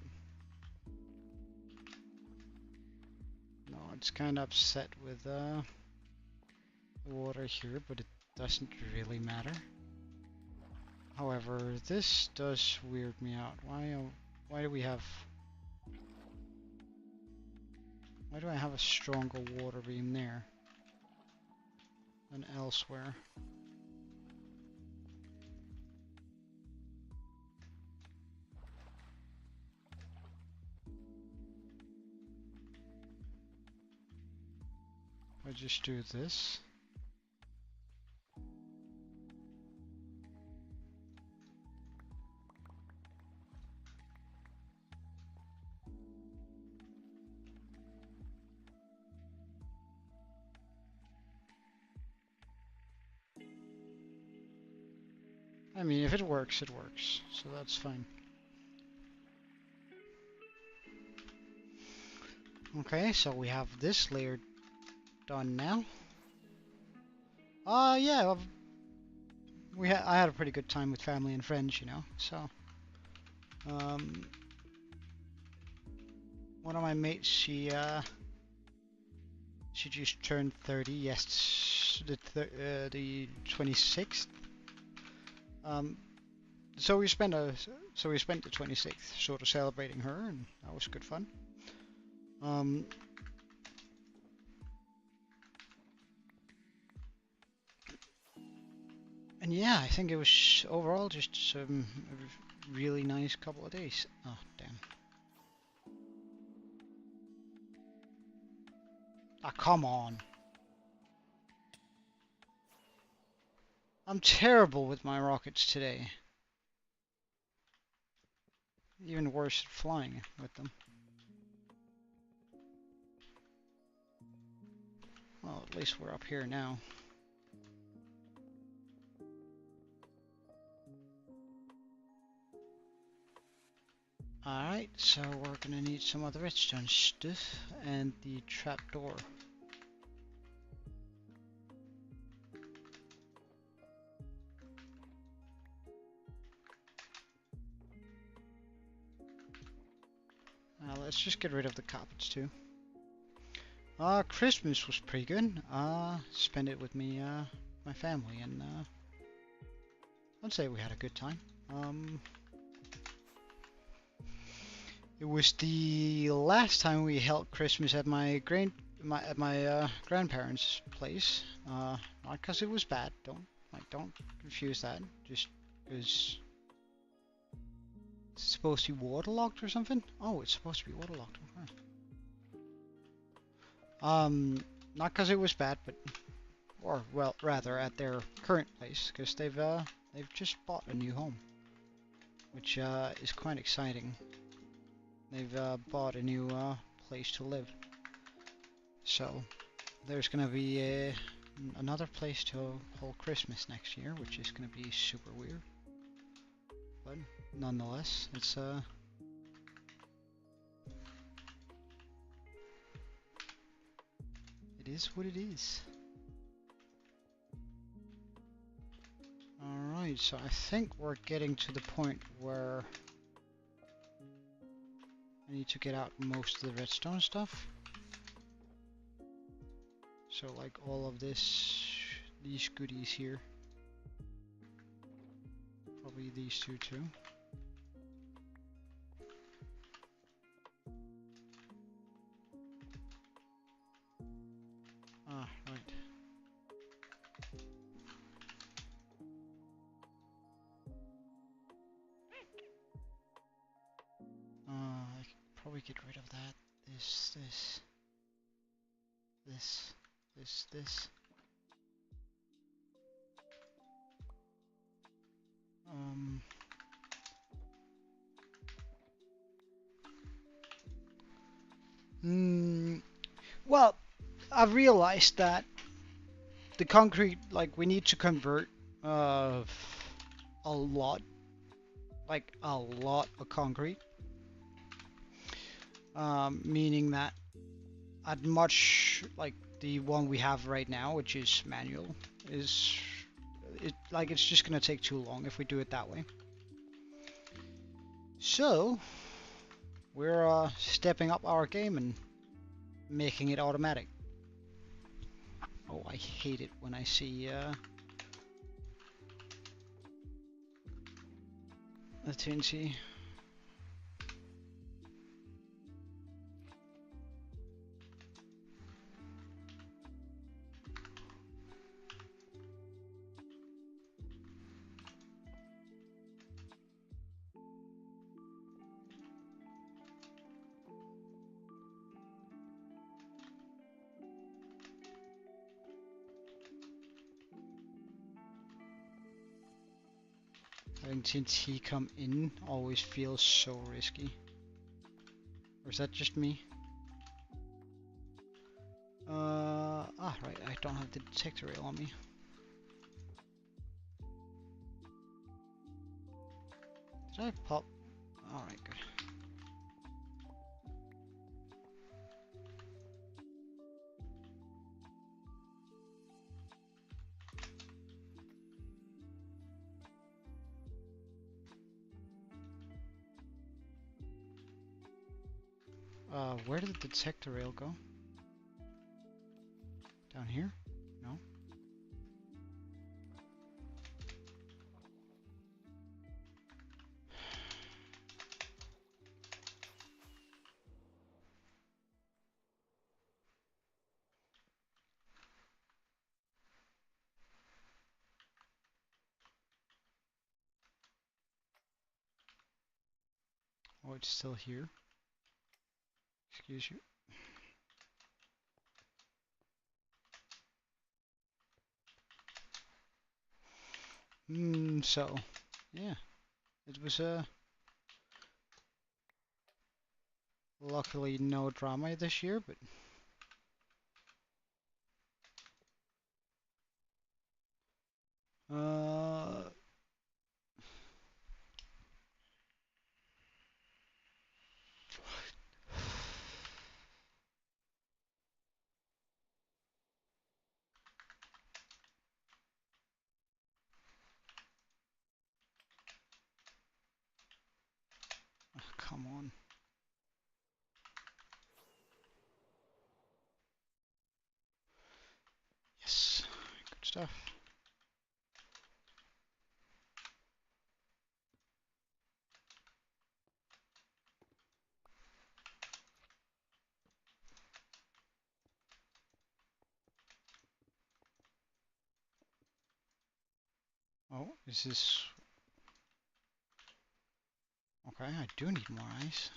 no, it's kind of upset with the water here, but it doesn't really matter. However, this does weird me out. Why do we have? Why do I have a stronger water beam there than elsewhere? I just do this. I mean, if it works, it works, so that's fine. Okay, so we have this layer done now. Yeah, I had a pretty good time with family and friends, you know. So, one of my mates, she just turned 30. Yes, the 26th. So we spent the 26th sort of celebrating her, and that was good fun. And yeah, I think it was overall just a really nice couple of days. Oh, damn. Ah, come on. I'm terrible with my rockets today. Even worse at flying with them. Well, at least we're up here now. Alright, so we're gonna need some other redstone stuff and the trapdoor. Let's just get rid of the carpets too. Christmas was pretty good. Spent it with me, my family, and I'd say we had a good time. It was the last time we held Christmas at my grandparents' place. Not because it was bad. Don't confuse that. Just because it's supposed to be waterlocked or something. Oh, it's supposed to be waterlocked. Okay. Not because it was bad, but or well, rather at their current place, because they've just bought a new home, which is quite exciting. They've bought a new place to live, so there's gonna be another place to hold Christmas next year, which is gonna be super weird, but nonetheless, it's it is what it is. Alright, so I think we're getting to the point where I need to get out most of the redstone stuff. So like all of these goodies here. Probably these two too. Ah, right. I could probably get rid of that. This. Well, I've realized that the concrete, like, we need to convert a lot of concrete. Meaning that I'd much like the one we have right now, which is manual, it's just gonna take too long if we do it that way. So we're stepping up our game and making it automatic. Oh, I hate it when I see the TNT. Having TNT come in always feels so risky. Or is that just me? Right, I don't have the detector rail on me. Did I pop? Alright, good. Where did the detector rail go? Down here? No? Oh, it's still here. Excuse you. So, yeah. It was luckily no drama this year, but come on. Yes, good stuff. Oh, is this... Okay, I do need more ice.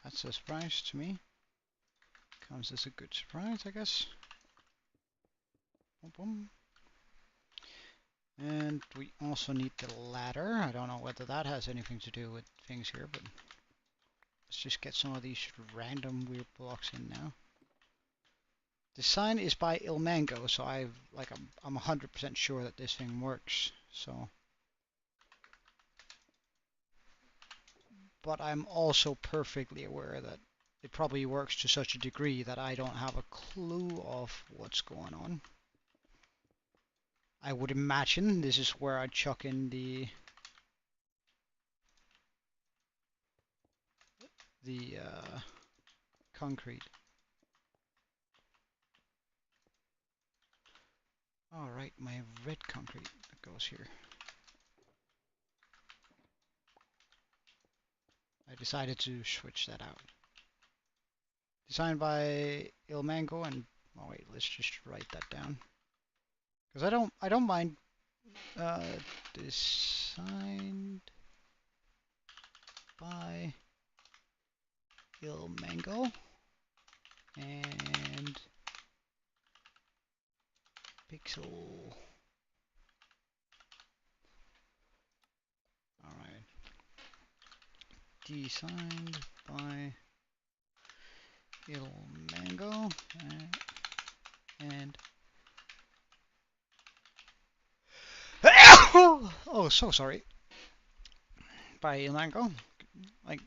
That's a surprise to me. Comes as a good surprise, I guess. Boom, boom. And we also need the ladder. I don't know whether that has anything to do with things here, but let's just get some of these random weird blocks in now. The sign is by Ilmango, so I'm 100% sure that this thing works. So, but I'm also perfectly aware that it probably works to such a degree that I don't have a clue of what's going on. I would imagine this is where I chuck in the concrete. All right, my red concrete that goes here. I decided to switch that out. Designed by Ilmango and oh wait, let's just write that down. Because I don't mind designed by Ilmango and Pixel. Alright. Designed by Ilmango and oh, so sorry. By Ilmango. Like,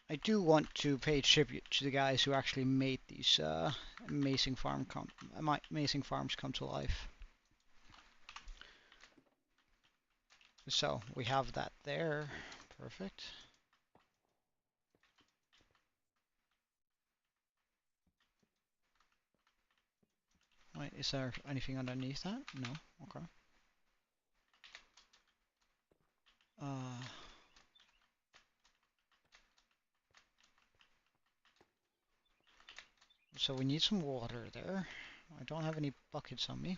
I do want to pay tribute to the guys who actually made these amazing farms come to life. So we have that there. Perfect. Wait, is there anything underneath that? No. Okay. So we need some water there. I don't have any buckets on me.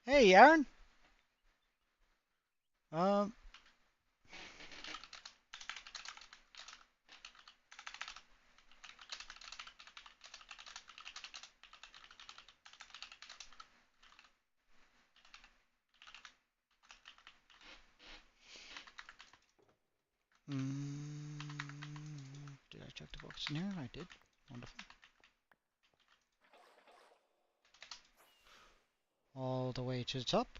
Hey, Aaron. Did I check the box in here? I did. Wonderful. All the way to the top.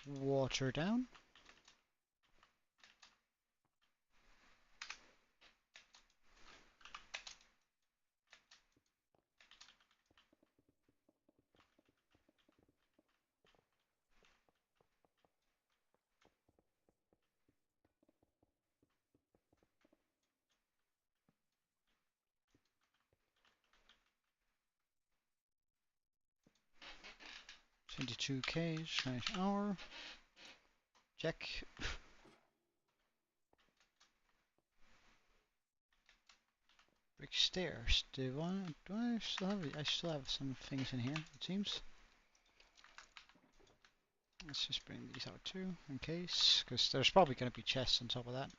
Water down. $22K/hour. Check. Brick stairs. Do I still have? I still have some things in here. It seems. Let's just bring these out too, in case, because there's probably going to be chests on top of that.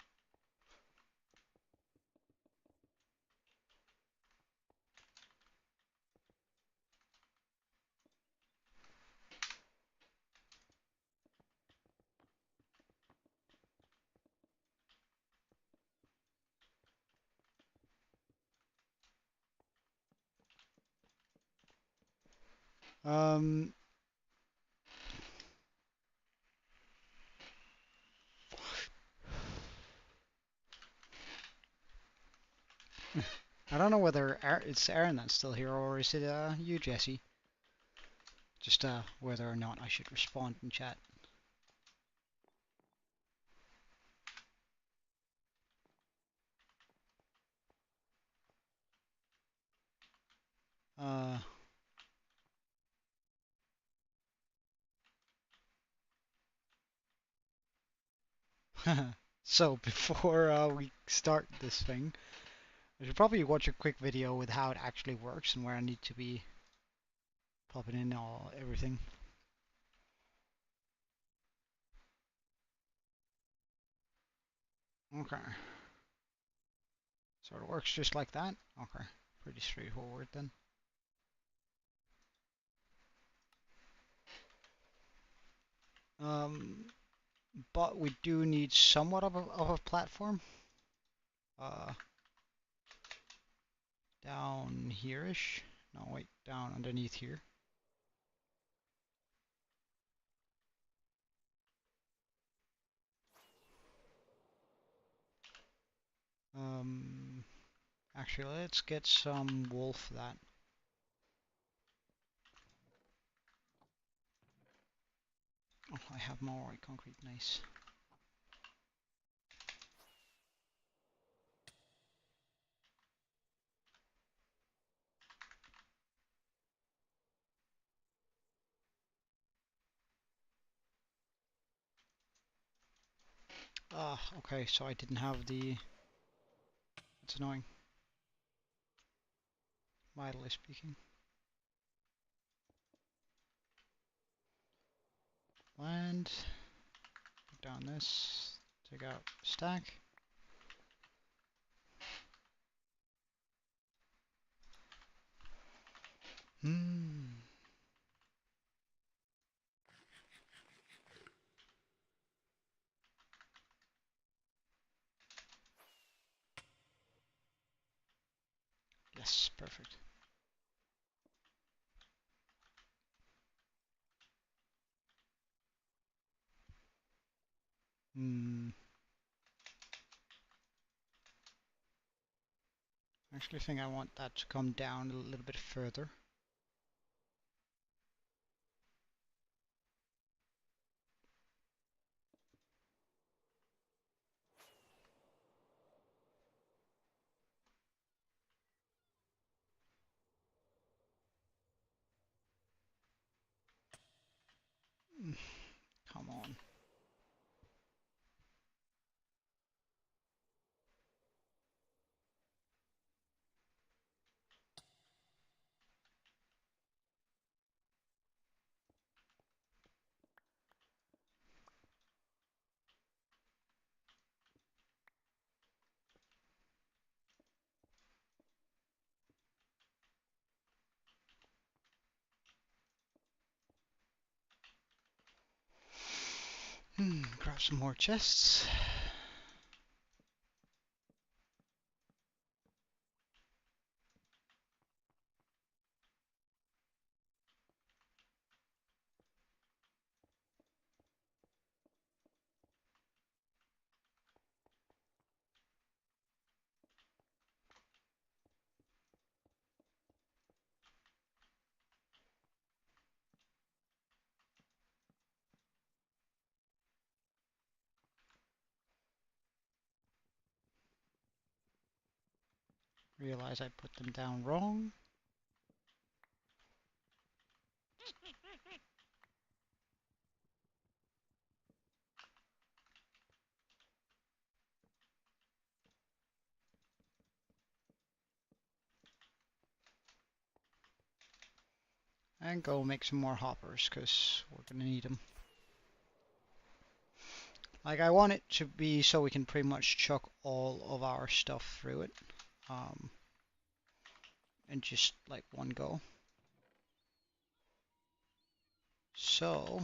Um, I don't know whether it's Aaron that's still here or is it you, Jesse? Just whether or not I should respond in chat. Uh, so before we start this thing, I should probably watch a quick video with how it actually works and where I need to be popping in everything. Okay. So it works just like that? Okay. Pretty straightforward then. But we do need somewhat of a platform. Down here-ish. No, wait, down underneath here. Actually, let's get some wool for that. Oh, I have more white concrete, nice. Ah, okay, so I didn't have the... That's annoying. Mildly speaking. Land. Put down this. Take out stack. Yes, perfect. Actually, I think I want that to come down a little bit further. Come on. Grab some more chests. Realize I put them down wrong. And go make some more hoppers, because we're going to need them. Like, I want it to be so we can pretty much chuck all of our stuff through it. Um, and just like one go. So,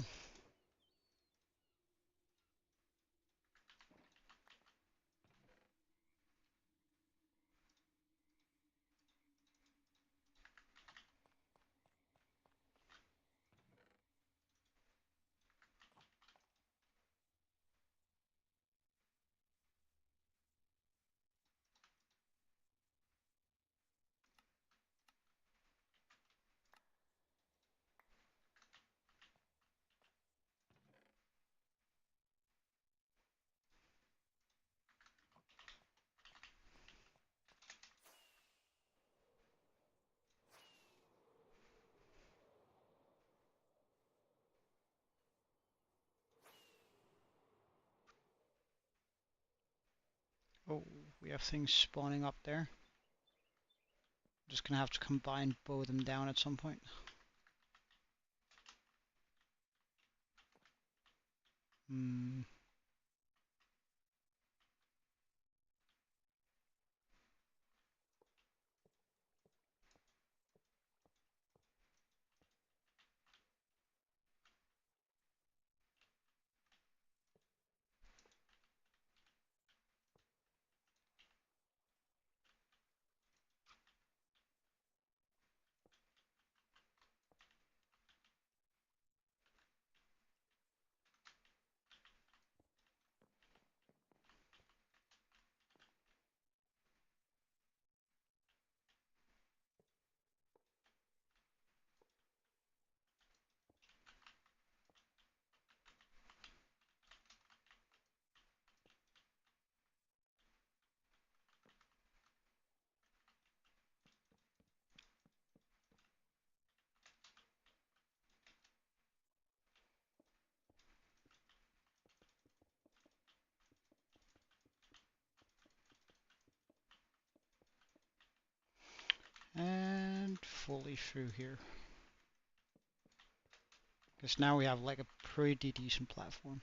oh, we have things spawning up there. Just gonna have to combine both of them down at some point. Hmm. And fully through here. Because now we have like a pretty decent platform.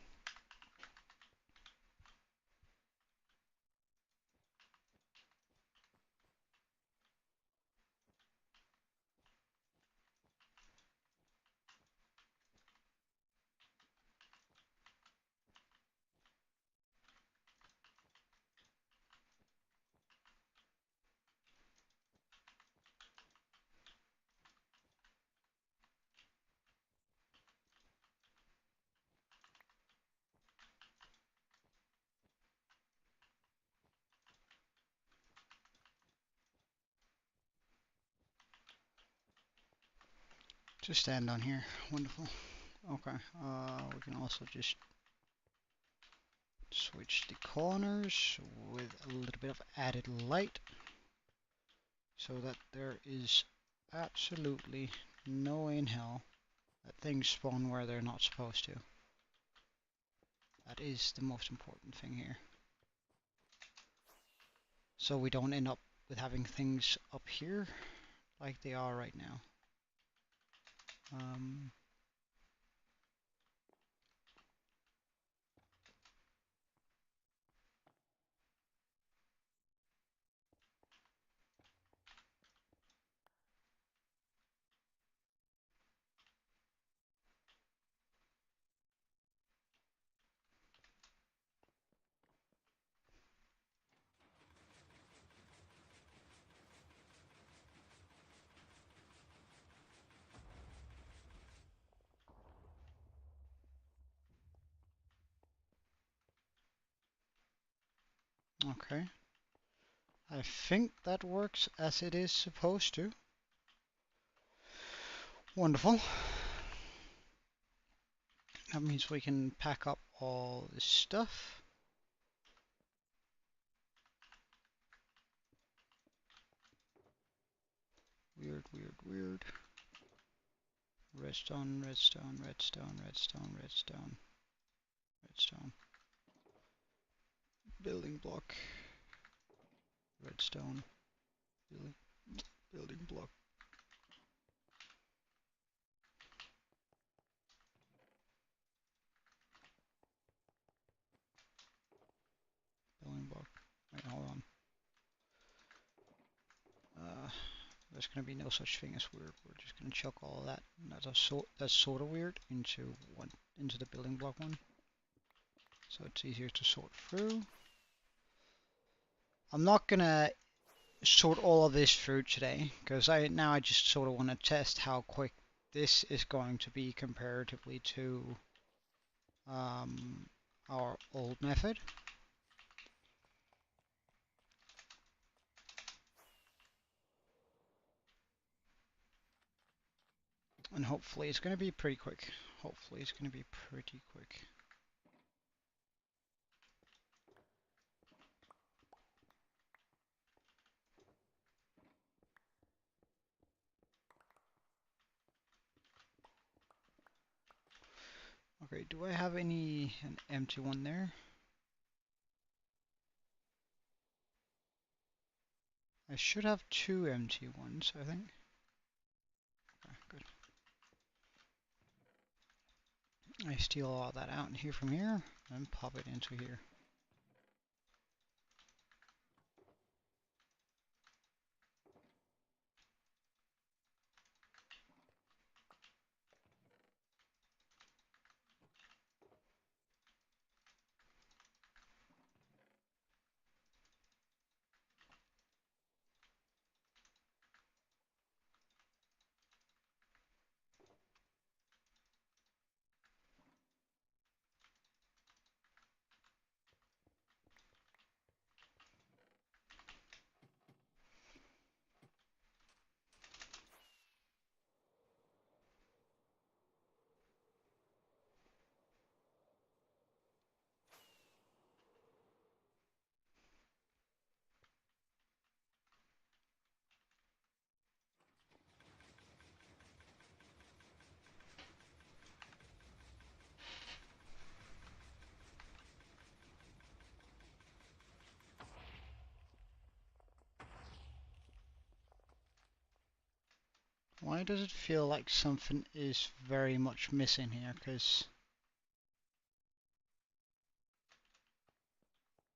Just stand on here. Wonderful. Okay. We can also just switch the corners with a little bit of added light so that there is absolutely no way in hell that things spawn where they're not supposed to. That is the most important thing here. So we don't end up with having things up here like they are right now. Okay. I think that works as it is supposed to. Wonderful. That means we can pack up all this stuff. Weird, weird, weird. Redstone, redstone, redstone, redstone, redstone, redstone. Building block. Redstone. Building block. there's going to be no such thing as weird. We're just going to chuck all of that. That's sort of weird into the building block one, so it's easier to sort through. I'm not gonna sort all of this through today because I just sort of want to test how quick this is going to be comparatively to our old method. And hopefully it's going to be pretty quick. Hopefully it's going to be pretty quick. Okay, do I have an empty one there? I should have 2 empty ones, I think. Okay, good. I steal all that out in here from here and pop it into here. Why does it feel like something is very much missing here? Because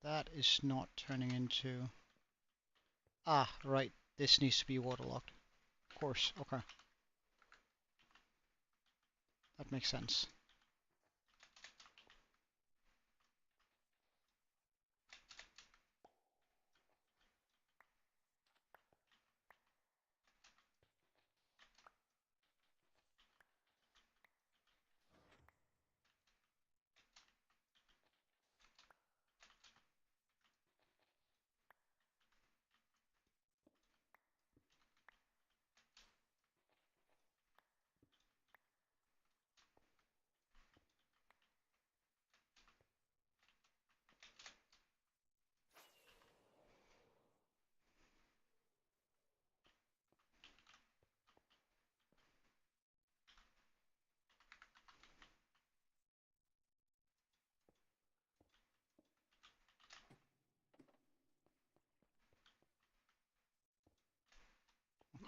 that is not turning into... Ah, right. This needs to be waterlocked. Of course, okay. That makes sense.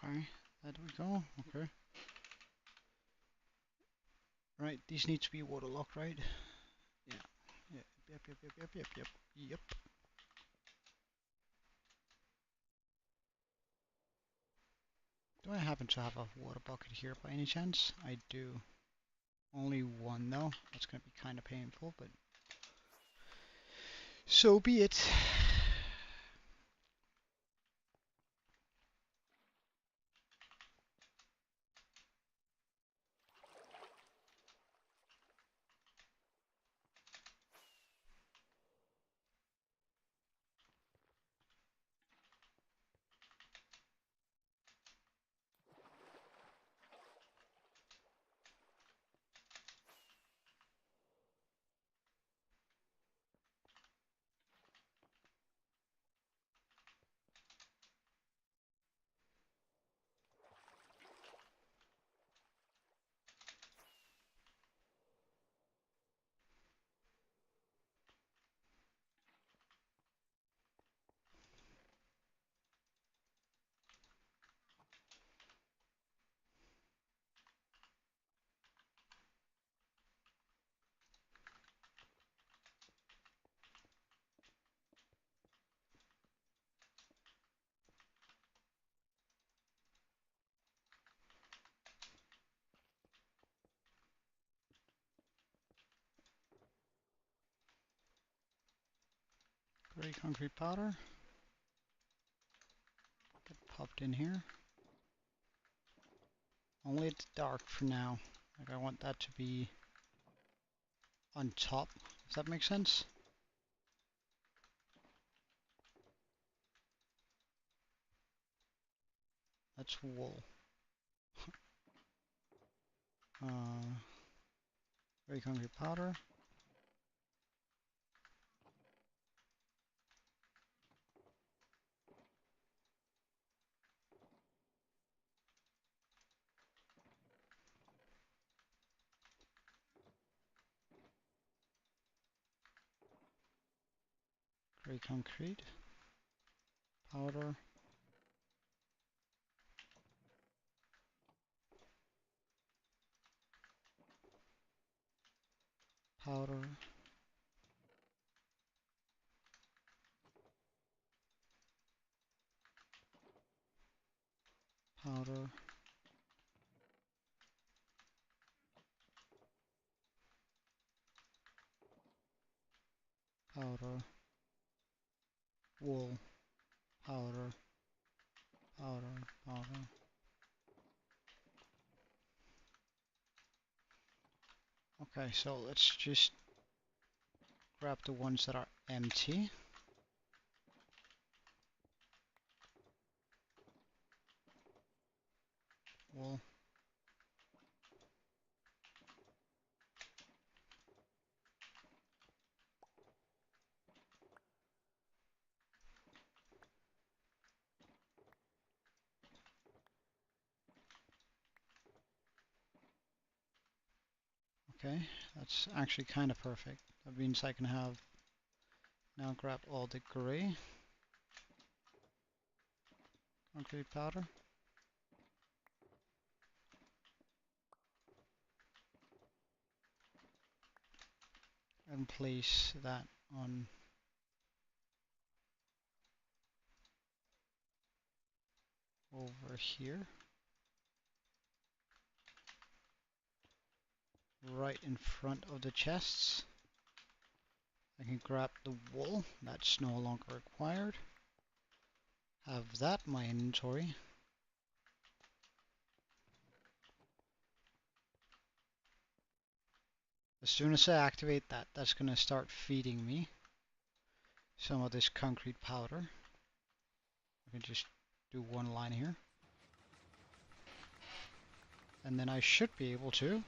Okay, there we go. Okay. Right, these need to be waterlocked, right? Yeah. Yep. Do I happen to have a water bucket here by any chance? I do. Only one though. That's gonna be kind of painful, but so be it. Grey concrete powder. Get popped in here. Only it's dark for now. Like I want that to be on top. Does that make sense? That's wool. Grey concrete powder. Grey concrete powder. Powder. Powder. Powder. Wool. Powder. Powder. Powder. Okay, so let's just grab the ones that are empty. Wool. Okay, that's actually kind of perfect. That means I can have now grab all the gray concrete powder and place that on over here, right in front of the chests. I can grab the wool, that's no longer required. Have that in my inventory. As soon as I activate that, that's going to start feeding me some of this concrete powder. I can just do one line here. And then I should be able to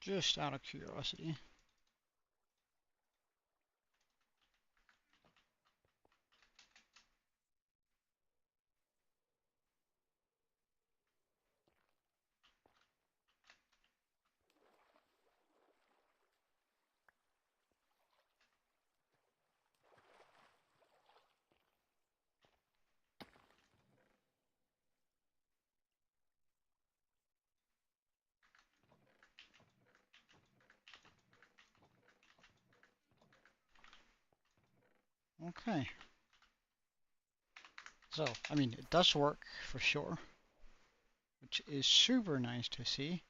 just out of curiosity. Okay. So, I mean, it does work for sure, which is super nice to see.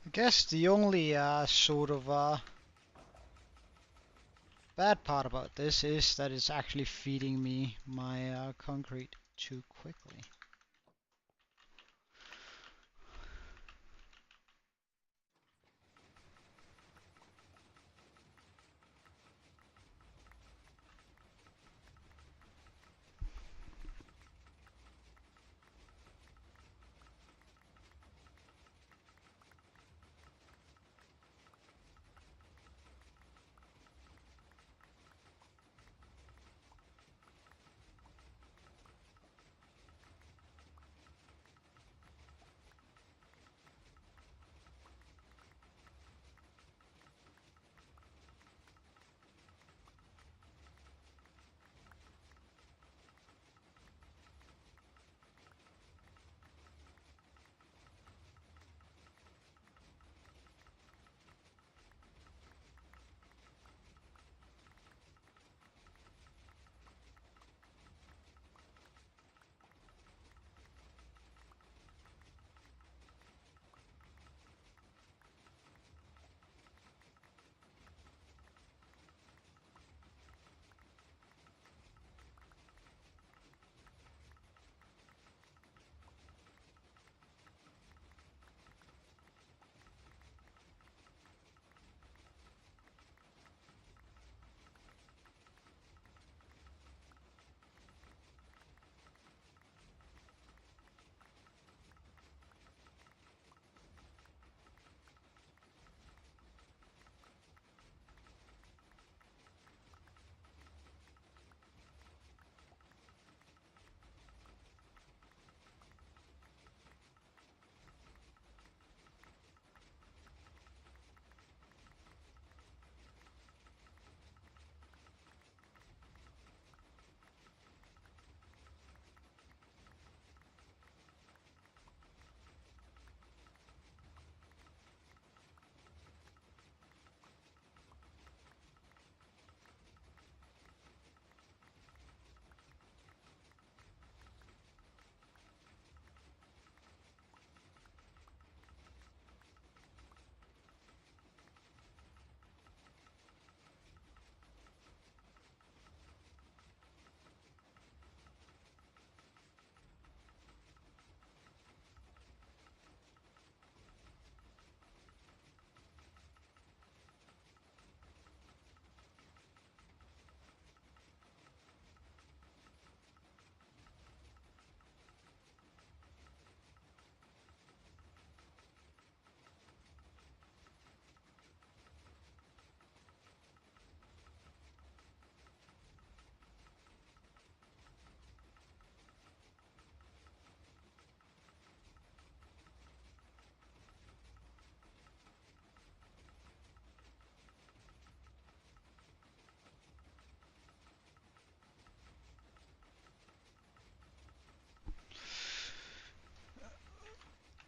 I guess the only sort of bad part about this is that it's actually feeding me my concrete too quickly.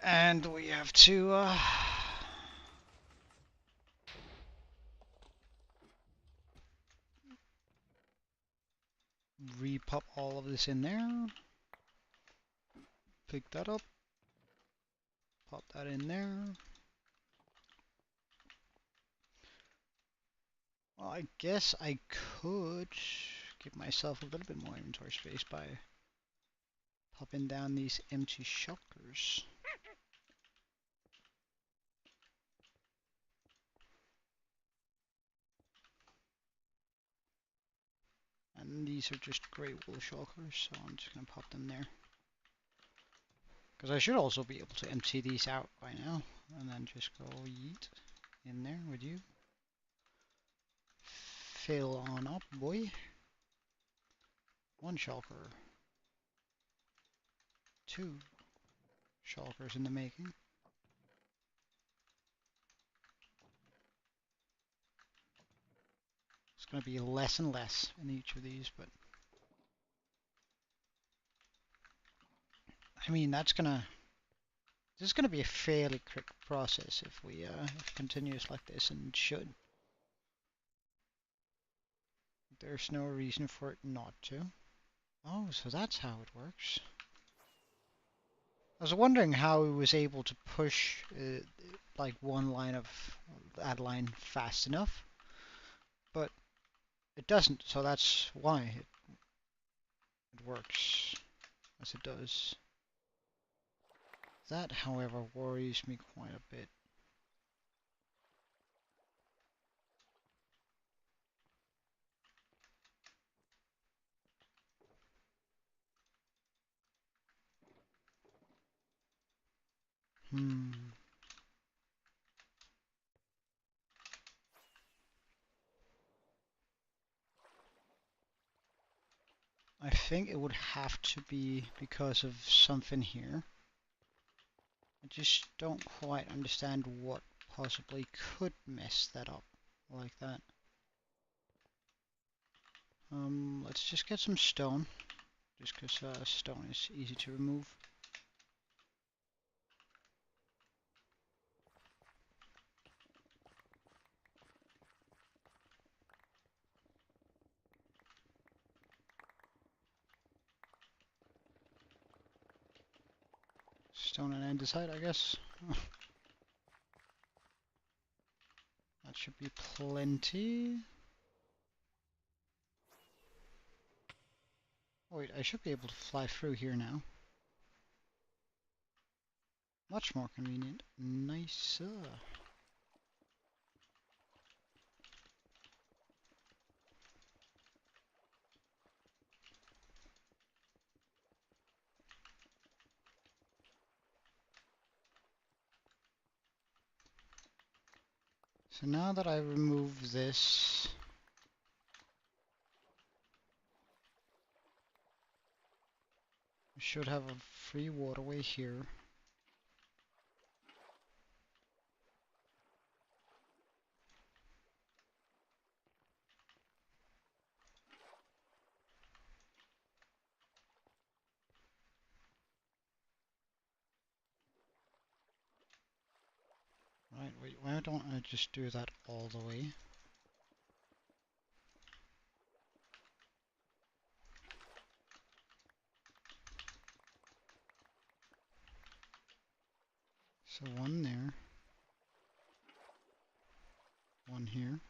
And we have to re-pop all of this in there. Pick that up. Pop that in there. Well, I guess I could give myself a little bit more inventory space by popping down these empty shulkers. And these are just grey wool shulkers, so I'm just going to pop them there. Because I should also be able to empty these out by now. And then just go yeet in there with you. Fill on up, boy. One shulker. Two shulkers in the making. It's going to be less and less in each of these, but I mean this is gonna be a fairly quick process if we if continuous like this, and it should. There's no reason for it not to. Oh, so that's how it works. I was wondering how he was able to push like one line of that line fast enough, but it doesn't, so that's why it works as it does. That, however, worries me quite a bit. I think it would have to be because of something here. I just don't quite understand what possibly could mess that up like that. Let's just get some stone, just because stone is easy to remove. Stone and andesite, I guess. That should be plenty. Oh, wait, I should be able to fly through here now. Much more convenient. Nicer. So now that I remove this, we should have a free waterway here. Right, wait, why don't I just do that all the way? So one there, one here,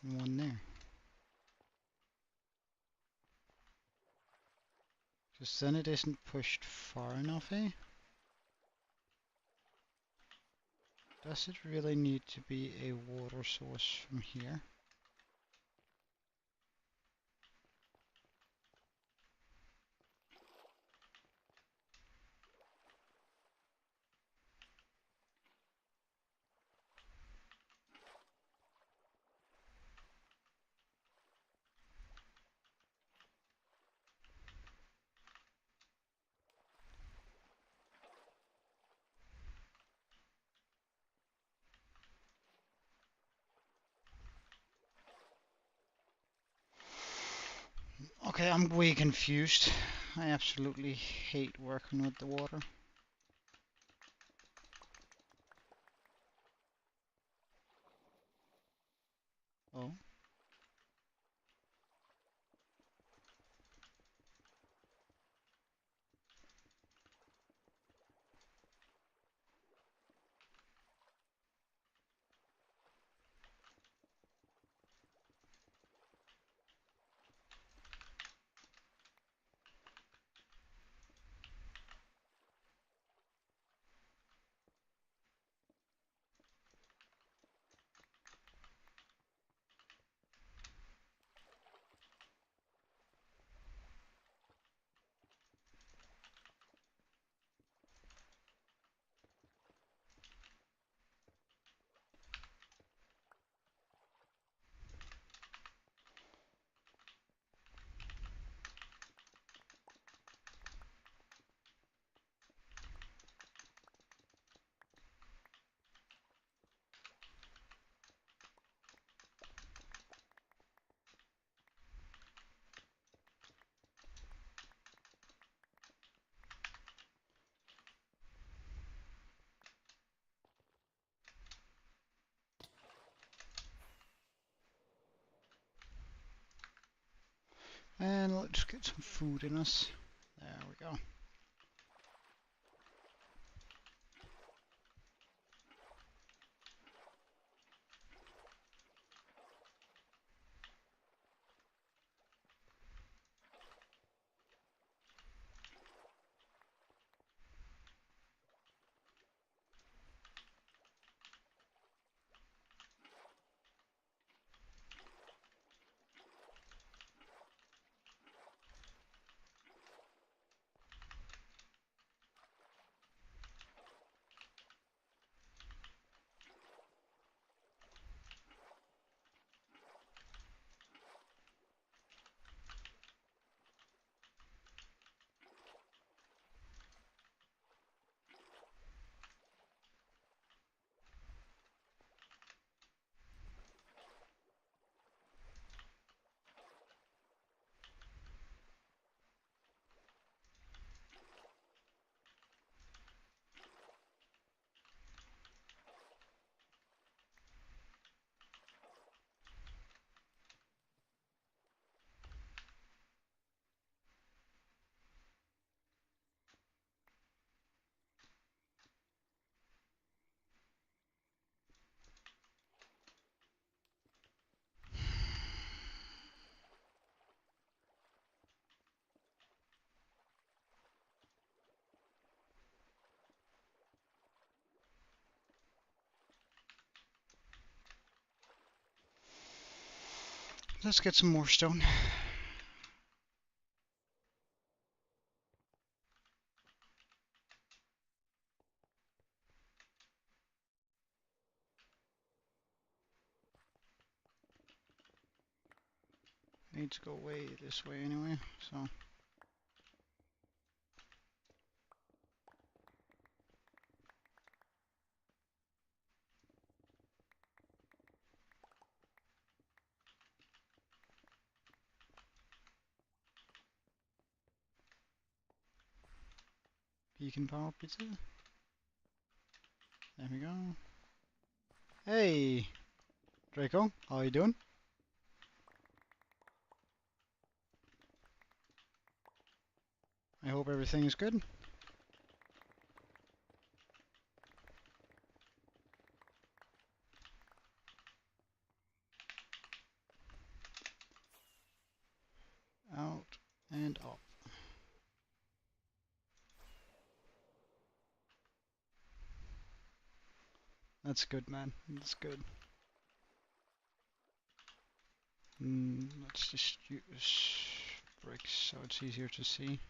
and one there. Because then it isn't pushed far enough, eh? Does it really need to be a water source from here? Okay, I'm way confused. I absolutely hate working with the water. Oh. And let's get some food in us. There we go. let's get some more stone. Need to go way this way anyway, so. Beacon power pizza. There we go. Hey, Draco, how you doing? I hope everything is good. Out and up. That's good, man. That's good. Let's just use bricks so it's easier to see.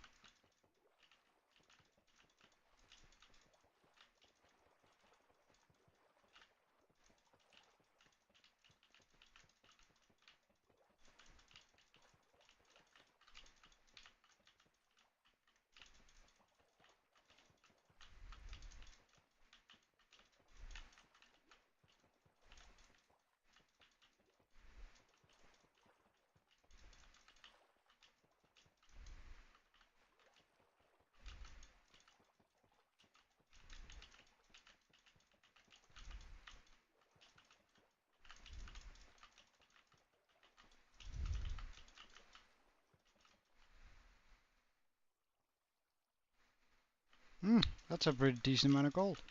That's a pretty decent amount of gold.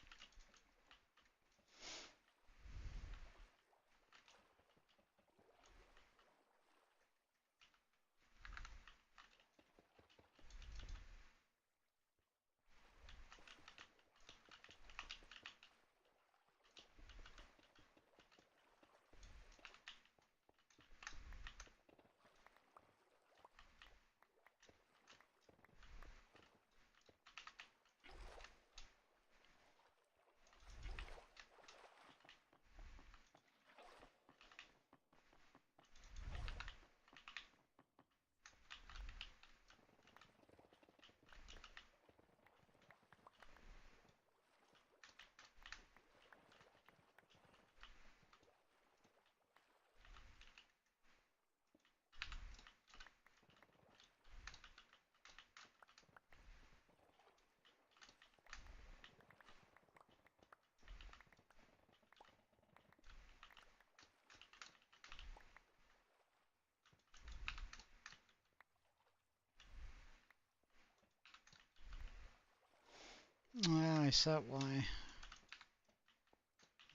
I saw why.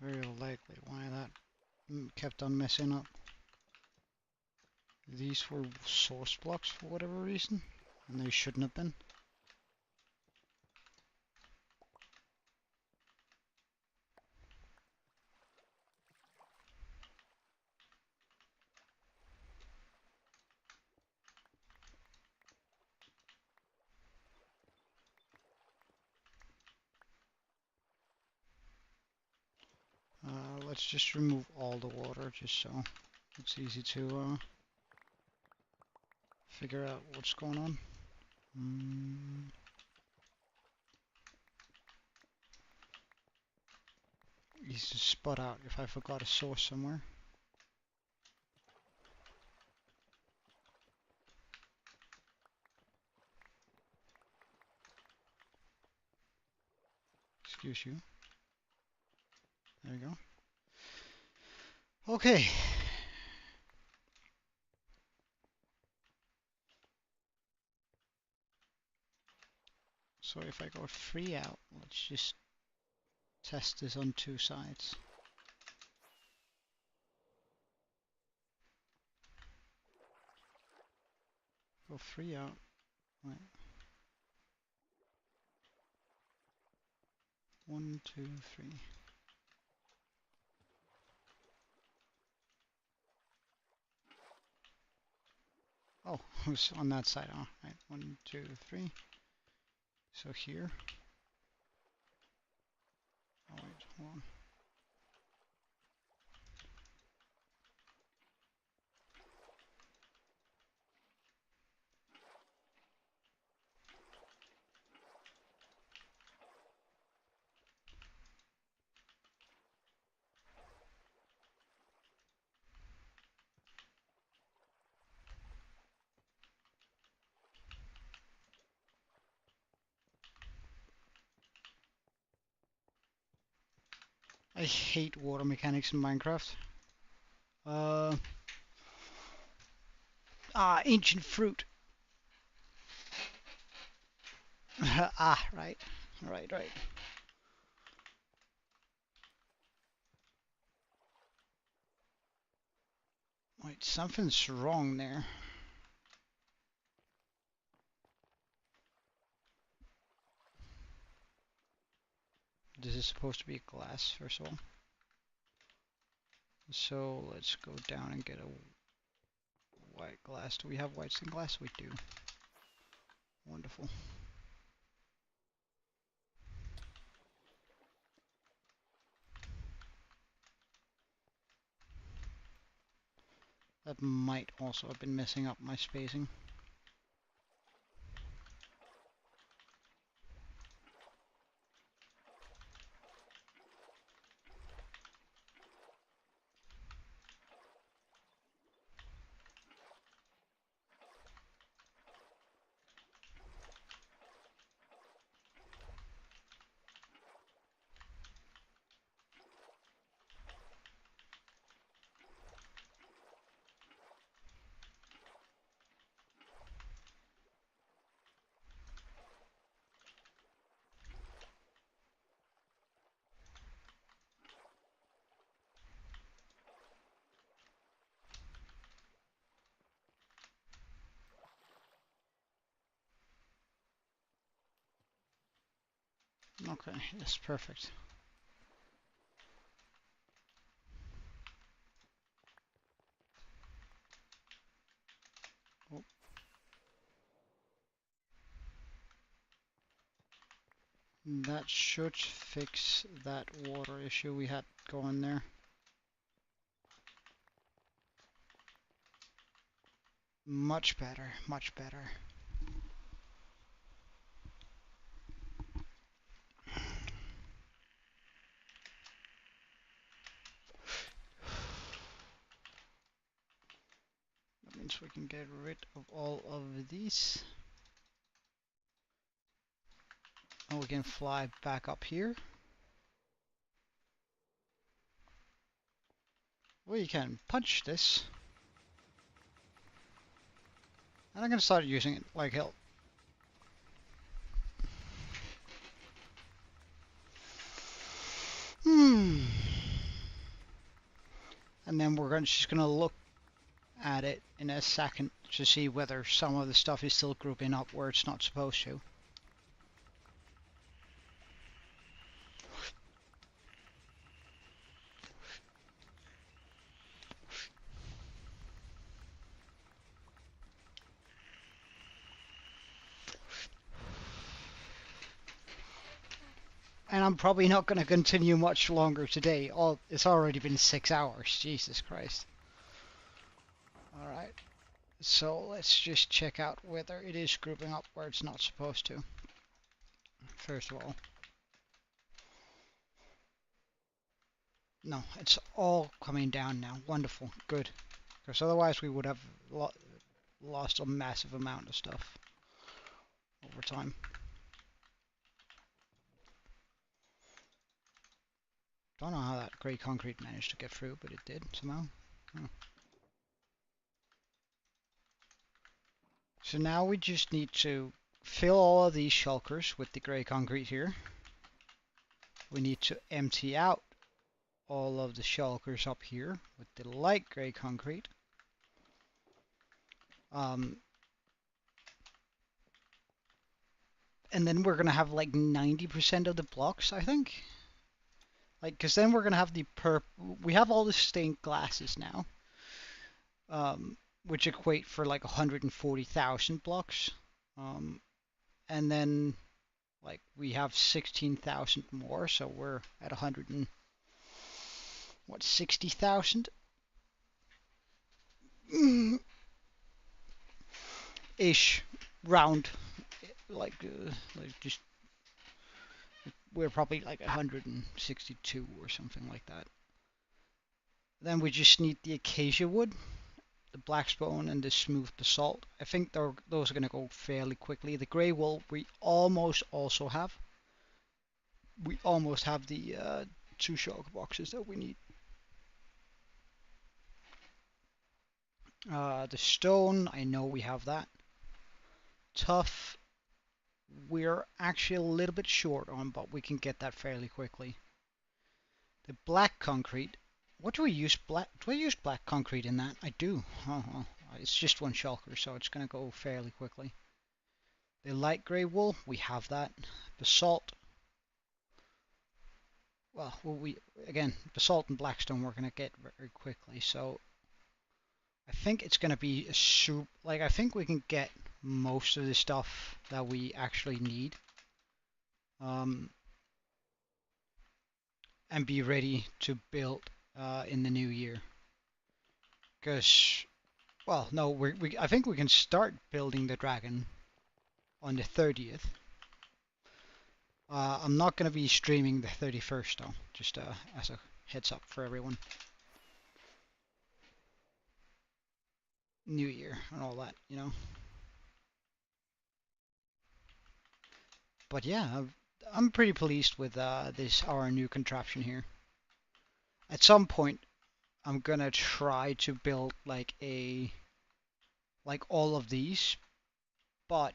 Very likely why that kept on messing up. These were source blocks for whatever reason, and they shouldn't have been. Let's just remove all the water just so it's easy to figure out what's going on. Easy to spot out if I forgot a source somewhere. Excuse you. There you go. Okay. So if I go 3 out, let's just test this on 2 sides. Go 3 out. Right. 1, 2, 3. Oh, who's on that side? Oh, right. 1, 2, 3. So here. Oh wait, hold on. I hate water mechanics in Minecraft. Ancient fruit. Right. Right. Wait, something's wrong there. This is supposed to be glass, first of all. So let's go down and get a white glass. Do we have white stained glass? We do. Wonderful. That might also have been messing up my spacing. Okay, yes, perfect. Oh. That should fix that water issue we had going there. Much better, much better. That means we can get rid of all of these. And we can fly back up here. We can punch this. And I'm gonna start using it like hell. And then we're just gonna look at it in a second to see whether some of the stuff is still grouping up where it's not supposed to. And I'm probably not going to continue much longer today. It's already been 6 hours. Jesus Christ. Alright. So let's just check out whether it is grouping up where it's not supposed to. First of all. No, it's all coming down now. Wonderful. Good. Because otherwise we would have lost a massive amount of stuff over time. Don't know how that grey concrete managed to get through, but it did somehow. So now we just need to fill all of these shulkers with the grey concrete here. We need to empty out all of the shulkers up here with the light grey concrete. And then we're going to have like 90% of the blocks, I think. Like, because then we're going to have we have all the stained glasses now. which equate for like 140,000 blocks. And then like we have 16,000 more, so we're at 100 and what 60,000 ish round. Like just we're probably like 162 or something like that. Then we just need the acacia wood, the black stone, and the smooth basalt. I think those are going to go fairly quickly. The grey wool we almost also have. We almost have the 2 shulker boxes that we need. The stone, I know we have that. Tough, we're actually a little bit short on, but we can get that fairly quickly. The black concrete, what do we use black? Do I use black concrete in that? I do. Oh, it's just 1 shulker, so it's going to go fairly quickly. The light grey wool, we have that. Basalt, well, again, basalt and blackstone we're going to get very quickly, so I think it's going to be a soup. Like, I think we can get most of the stuff that we actually need. And be ready to build in the new year. Because, well, no, I think we can start building the dragon on the 30th. I'm not going to be streaming the 31st though, just as a heads up for everyone. New Year and all that, you know. But yeah, I'm pretty pleased with our new contraption here. At some point, I'm gonna try to build like all of these, but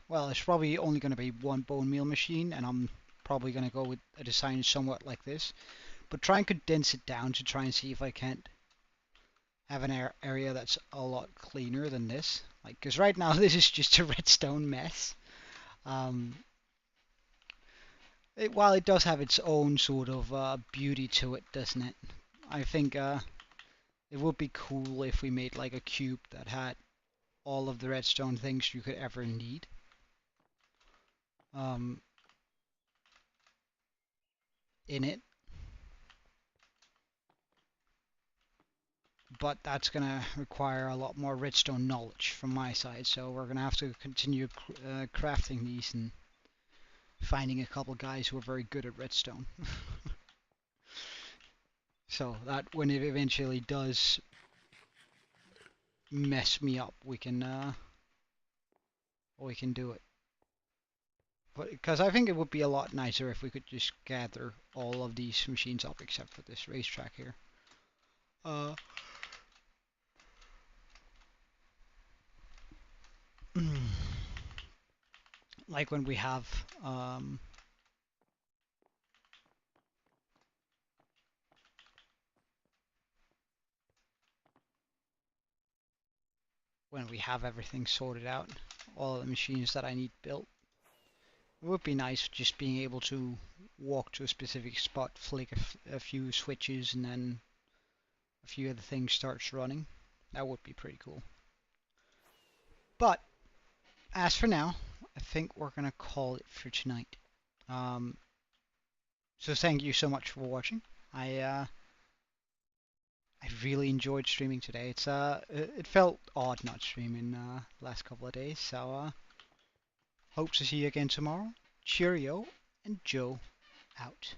well, it's probably only gonna be 1 bone meal machine, and I'm probably gonna go with a design somewhat like this, but try and condense it down to try and see if I can't have an area that's a lot cleaner than this. Like, because right now this is just a redstone mess. While it does have its own sort of beauty to it, doesn't it? I think it would be cool if we made like a cube that had all of the redstone things you could ever need. In it. But that's going to require a lot more redstone knowledge from my side, so we're going to have to continue crafting these and finding a couple guys who are very good at redstone. So that when it eventually does mess me up, we can do it. But because I think it would be a lot nicer if we could just gather all of these machines up except for this racetrack here. Like when we have everything sorted out, all the machines that I need built. It would be nice just being able to walk to a specific spot, flick a few switches, and then a few of the things starts running. That would be pretty cool. But as for now, I think we're gonna call it for tonight. So thank you so much for watching. I really enjoyed streaming today. It felt odd not streaming last couple of days, so hope to see you again tomorrow. Cheerio, and Joe out.